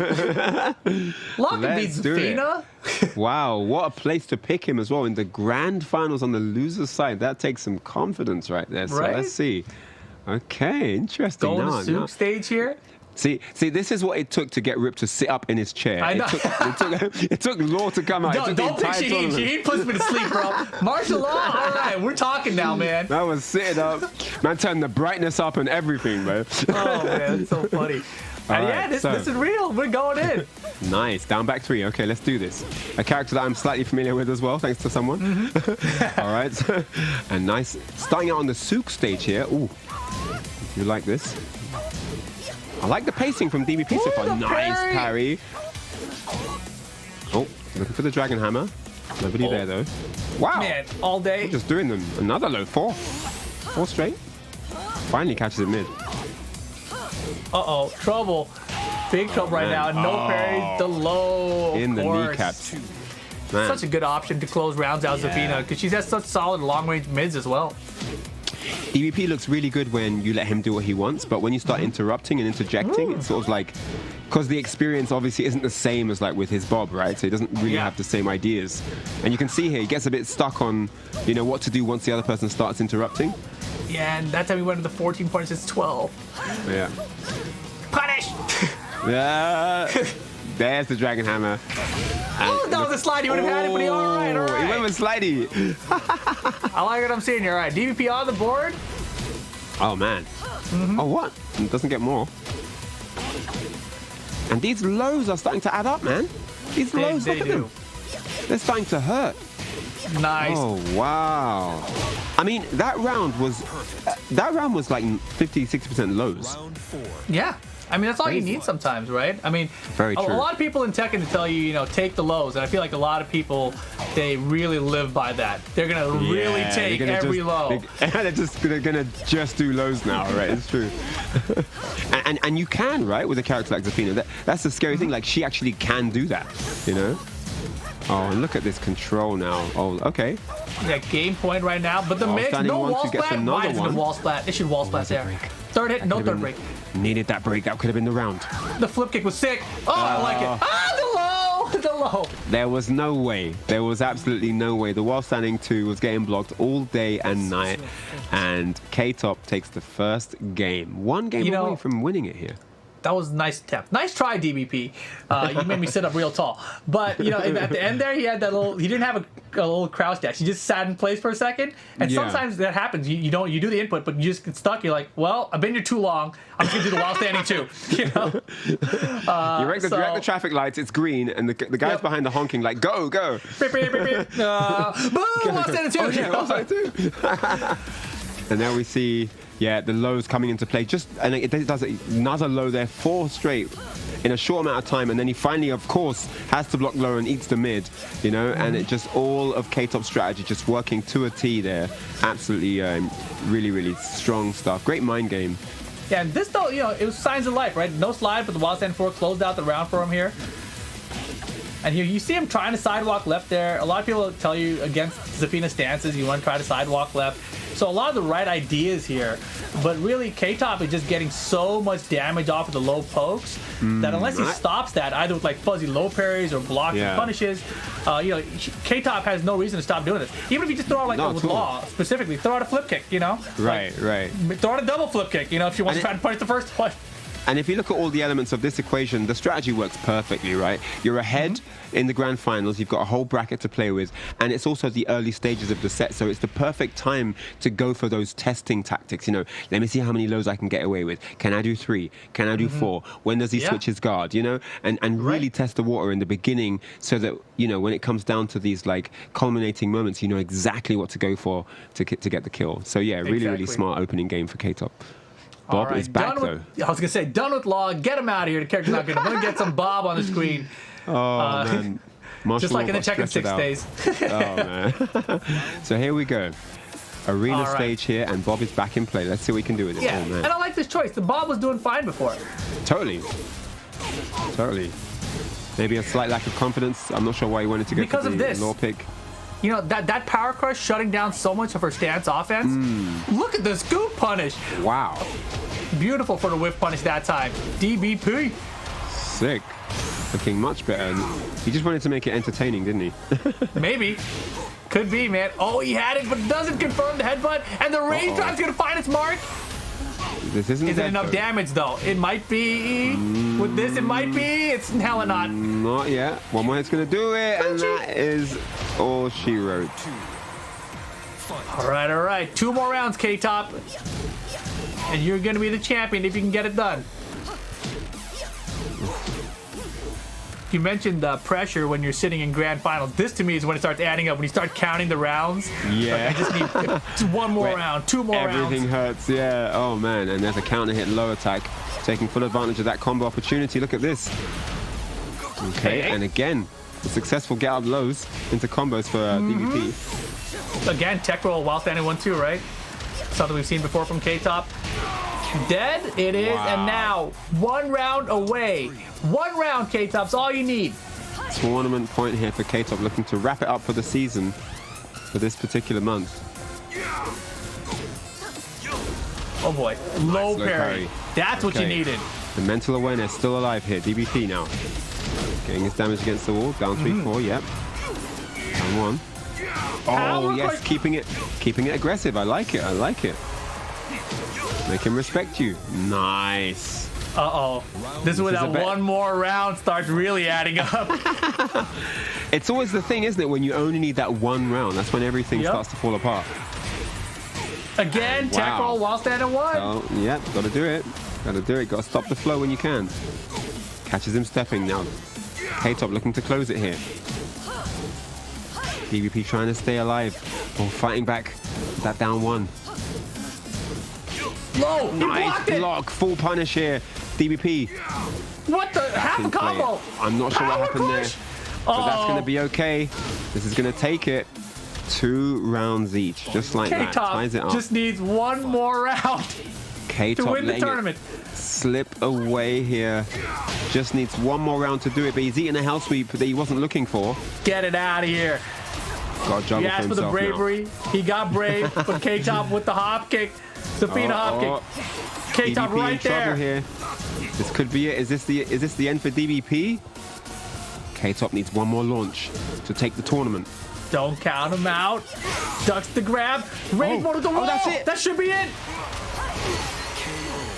Law can beat Zafina. Wow, what a place to pick him as well in the grand finals on the loser's side. That takes some confidence right there. So let's see. Okay, interesting. Going to Souk stage here. See, this is what it took to get Rip to sit up in his chair. I know. It took Law to come out. Don't pick Shaheen. Shaheen puts me to sleep, bro. Martial law? All right, we're talking now, man. That was sitting up. Man, turned the brightness up and everything, man. Oh, man, that's so funny. And this is real. We're going in. Nice. Down back 3. Okay, let's do this. A character that I'm slightly familiar with as well, thanks to someone. All right. And nice. Starting out on the Souk stage here. Ooh. You like this? I like the pacing from DBP so far. Nice parry. Oh, looking for the Dragon Hammer. Nobody there, though. Wow. Man, all day. We're just doing them. Another low. 4 straight. Finally catches it mid. Uh-oh, trouble. Big trouble right now. No parries, the low, in the course. kneecaps. Man. Such a good option to close rounds out Zafina because she has such solid long-range mids as well. DBP looks really good when you let him do what he wants, but when you start interrupting and interjecting, it's sort of like, because the experience obviously isn't the same as like with his Bob, right? So he doesn't really have the same ideas. And you can see here, he gets a bit stuck on, what to do once the other person starts interrupting. Yeah, and that time he went into 14 points, it's 12. Yeah. Punish! Yeah. There's the Dragon Hammer. Oh, that was a slide. He would have had it, but he all right. He went with slidey. I like what I'm seeing here. All right, DVP on the board. Oh, man. Oh, what? It doesn't get more. And these lows are starting to add up, man. These lows, look at them. They're starting to hurt. Nice. Oh, wow. I mean, that round was like 50, 60% lows. Yeah. I mean, that's all you need sometimes, right? I mean, Very true. A lot of people in Tekken tell you, take the lows. And I feel like a lot of people, they really live by that. They're going to really take every low. They're going to just do lows now, right? It's true. and you can, right, with a character like Zafina. That's the scary thing. Like, she actually can do that, Oh, and look at this control now. Oh, okay. Yeah, game point right now. But the mix, standing no one, wall two gets splat. another Why isn't one. the wall splat? It should wall splat there. break. Third hit, no Could've third been- break. Needed that break. That could have been the round. The flip kick was sick. Oh, I like it. Ah, the low, the low. There was no way. There was absolutely no way. The wall standing 2 was getting blocked all day and night. And K-Top takes the first game. One game away from winning it here. That was a nice attempt. Nice try, DBP. You made me sit up real tall. But, you know, at the end there, he had that little, he didn't have a little crouch dash. He just sat in place for a second. And Yeah. sometimes that happens. You do the input, but you just get stuck. You're like, well, I've been here too long. I'm just going to do the while standing too. You know? You're at the traffic lights, it's green, and the guys Yep. behind the honking like, go, go. Beep, beep, beep, beep. Boom, while standing too. Oh, yeah, while standing too. And now we see, yeah, the lows coming into play. And it does another low there, 4 straight in a short amount of time. And then he finally, of course, has to block low and eats the mid, you know, and it just all of K-Top's strategy just working to a T there. Absolutely, really, really strong stuff. Great mind game. Yeah, and this though, you know, it was signs of life, right? No slide, but the wild stand 4 closed out the round for him here. And here you see him trying to sidewalk left there. A lot of people tell you against Zafina stances, you want to try to sidewalk left. So a lot of the right ideas here, but really K-Top is just getting so much damage off of the low pokes that unless he stops that, either with like fuzzy low parries or blocks and punishes, you know, K-Top has no reason to stop doing this. Even if you just throw out like with Law specifically, throw out a flip kick, you know? Right, right. Throw out a double flip kick, you know, if you want to try to punish the first one. And if you look at all the elements of this equation, the strategy works perfectly, right? You're ahead in the grand finals, you've got a whole bracket to play with, and it's also the early stages of the set, so it's the perfect time to go for those testing tactics. You know, let me see how many lows I can get away with. Can I do 3? Can I do 4? When does he switch his guard, you know? And really test the water in the beginning so that, you know, when it comes down to these like culminating moments, you know exactly what to go for to get the kill. So yeah, really, really smart opening game for K-Top. Bob is back though. I was gonna say, done with Law. Get him out of here. The character's not good. I'm gonna get some Bob on the screen. Oh man, just like in the Tekken 6 days. Oh man. So here we go. Arena stage here, and Bob is back in play. Let's see what we can do with it. Yeah, oh, man. and I like this choice. The Bob was doing fine before. Totally. Maybe a slight lack of confidence. I'm not sure why he wanted to go because for of the this. law pick. You know, that power crush shutting down so much of her stance offense. Look at the scoop punish. Wow. Beautiful for the whiff punish that time. DBP. Sick. Looking much better. He just wanted to make it entertaining, didn't he? Maybe. Could be, man. Oh, he had it, but doesn't confirm the headbutt. And the range drive's going to find its mark. This isn't Is it enough damage, though? It might be. With this, it might be. It's hella not. Not yet. One more hit's going to do it, and that is all she wrote. All right. 2 more rounds, K-Top. And you're going to be the champion if you can get it done. You mentioned pressure when you're sitting in grand finals. This to me is when it starts adding up. When you start counting the rounds. Yeah. Like, I just need 1 more round, 2 more rounds. Everything hurts, yeah. Oh man, and there's a counter hit low attack. Taking full advantage of that combo opportunity. Look at this. Okay, and again, the successful get out lows into combos for DVP. Again, tech roll while standing 1-2, right? Something we've seen before from K-Top. Dead it is, and now 1 round away. 1 round, K-Top's all you need. Tournament point here for K-Top, looking to wrap it up for the season for this particular month. Oh boy, low parry. That's what you needed. The mental awareness still alive here. DBP now. Getting his damage against the wall. Down 3-4, yep. Down 1. Oh yes, keeping it aggressive. I like it. Make him respect you. Nice. Uh-oh. This is where that 1 more round starts really adding up. It's always the thing, isn't it? When you only need that 1 round, that's when everything starts to fall apart. Again, tech roll while standing 1. Oh, yep, gotta do it. Gotta stop the flow when you can. Catches him stepping now. K-Top looking to close it here. DVP trying to stay alive. Oh, fighting back. That down 1. Low! He Nice blocked it! block. Full punish here. DVP. What the? Half a combo! I'm not sure what happened there. But that's going to be okay. This is going to take it. 2 rounds each. Just like that. Ties it up. Just needs 1 more round. K-Top to win the letting it tournament. slip away here. Just needs one more round to do it, but he's eating a hell sweep that he wasn't looking for. Get it out of here. Got to juggle He asked for the himself now. bravery. He got brave, but K-Top with the hop kick. Defeat hop kick. K-Top DBP in right trouble there. here. This could be it. Is this the end for DBP? K-Top needs one more launch to take the tournament. Don't count him out. Ducks the grab. Rage mode to the wall. that's it. That should be it.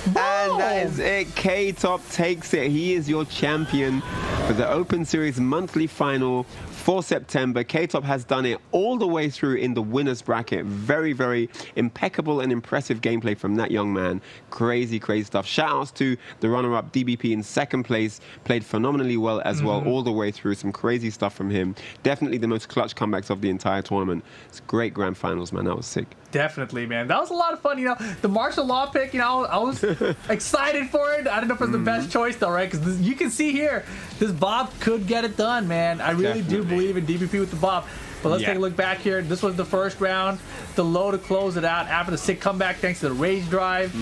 And that is it. K-Top takes it. He is your champion for the Open Series monthly final for September. K-Top has done it all the way through in the winner's bracket. Very, very impeccable and impressive gameplay from that young man. Crazy, crazy stuff. Shout outs to the runner-up DBP in second place. Played phenomenally well as well all the way through. Some crazy stuff from him. Definitely the most clutch comebacks of the entire tournament. It's great grand finals, man. That was sick. Definitely, man. That was a lot of fun. You know, the martial law pick, you know, I was excited for it. I don't know if it was the best choice, though, right? Because you can see here, this Bob could get it done, man. I really do believe in DBP with the Bob. But let's take a look back here. This was the first round. The low to close it out after the sick comeback thanks to the rage drive.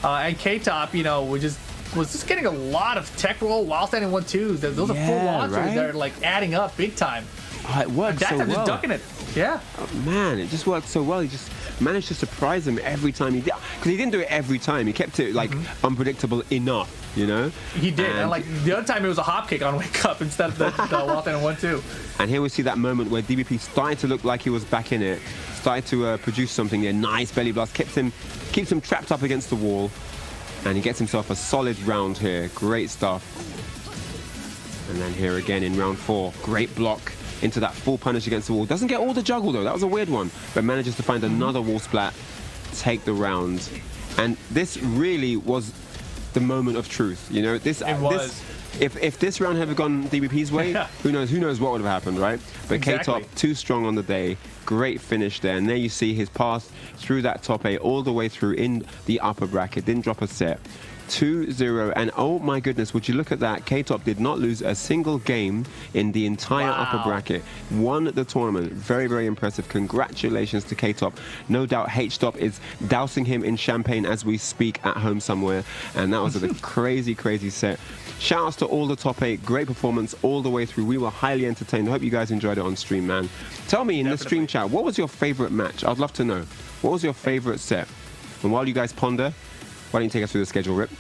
And K-Top, you know, was just getting a lot of tech roll while standing 1-2s. Those are full launchers that are like adding up big time. Oh, it worked That so time well. just ducking it. Yeah. Oh, man, it just worked so well. He just managed to surprise him every time he did. Because he didn't do it every time. He kept it like unpredictable enough, you know? He did. And like the other time it was a hop kick on wake up instead of the while standing 1-2. And here we see that moment where DBP started to look like he was back in it. Started to produce something there. Nice belly blast. Keeps him trapped up against the wall. And he gets himself a solid round here. Great stuff. And then here again in round 4. Great block into that full punish against the wall. Doesn't get all the juggle though. That was a weird one. But manages to find another wall splat. Take the round. And this really was the moment of truth. You know, this was. If this round had gone DBP's way, who knows what would have happened, right? But Exactly. K-Top, too strong on the day. Great finish there. And there you see his path through that top 8 all the way through in the upper bracket. Didn't drop a set. 2-0. And oh my goodness, would you look at that? K-Top did not lose a single game in the entire upper bracket. Won the tournament. Very, very impressive. Congratulations to K-Top. No doubt H-Top is dousing him in champagne as we speak at home somewhere. And that was a crazy, crazy set. Shout outs to all the top 8. Great performance all the way through. We were highly entertained. I hope you guys enjoyed it on stream, man. Tell me in the stream chat, what was your favorite match? I'd love to know. What was your favorite set? And while you guys ponder, why don't you take us through the schedule, Rip?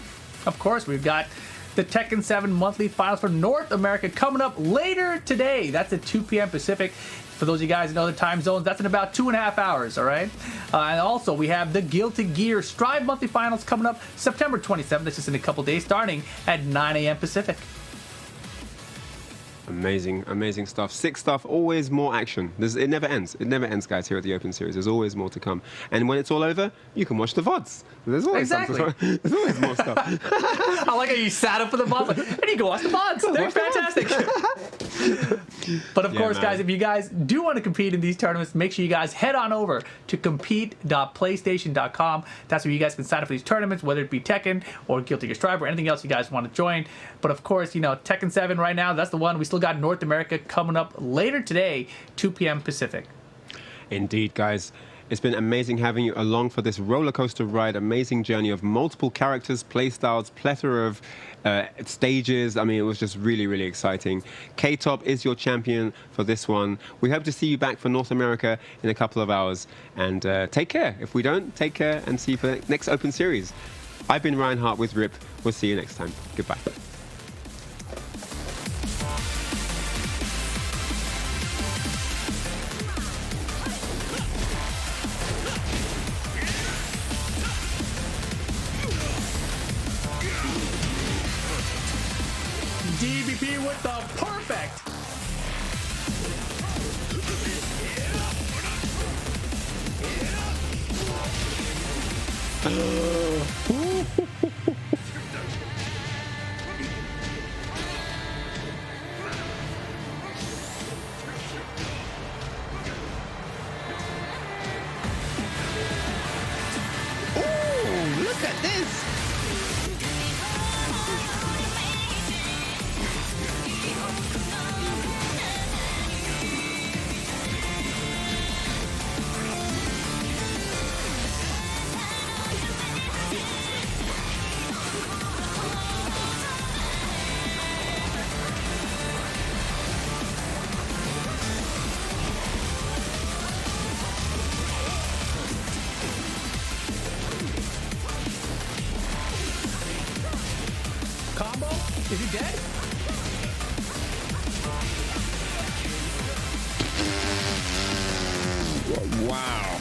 Of course, we've got the Tekken 7 monthly finals for North America coming up later today. That's at 2 p.m. Pacific. For those of you guys in other time zones, that's in about 2.5 hours, all right? And also, we have the Guilty Gear Strive monthly finals coming up September 27th. That's just in a couple days, starting at 9 a.m. Pacific. Amazing, amazing stuff. Sick stuff, always more action. It never ends. It never ends, guys, here at the Open Series. There's always more to come. And when it's all over, you can watch the VODs. There's always there's always more stuff. I like how you sat up for the VODs, and you can watch the VODs. They're fantastic. But of course, man. guys, if you guys do want to compete in these tournaments, make sure you guys head on over to compete.playstation.com. That's where you guys can sign up for these tournaments, whether it be Tekken or Guilty Gear Strive or anything else you guys want to join. But of course, you know, Tekken 7 right now, that's the one. We still got North America coming up later today, 2 p.m. Pacific. Indeed, guys. It's been amazing having you along for this roller coaster ride, amazing journey of multiple characters, playstyles, plethora of stages. I mean, it was just really, really exciting. K-Top is your champion for this one. We hope to see you back for North America in a couple of hours. And take care. If we don't, take care and see you for the next Open Series. I've been Ryan Hart with Rip. We'll see you next time. Goodbye. DBP with the perfect. Oh, look at this. Combo? Is he dead? Wow.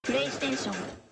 PlayStation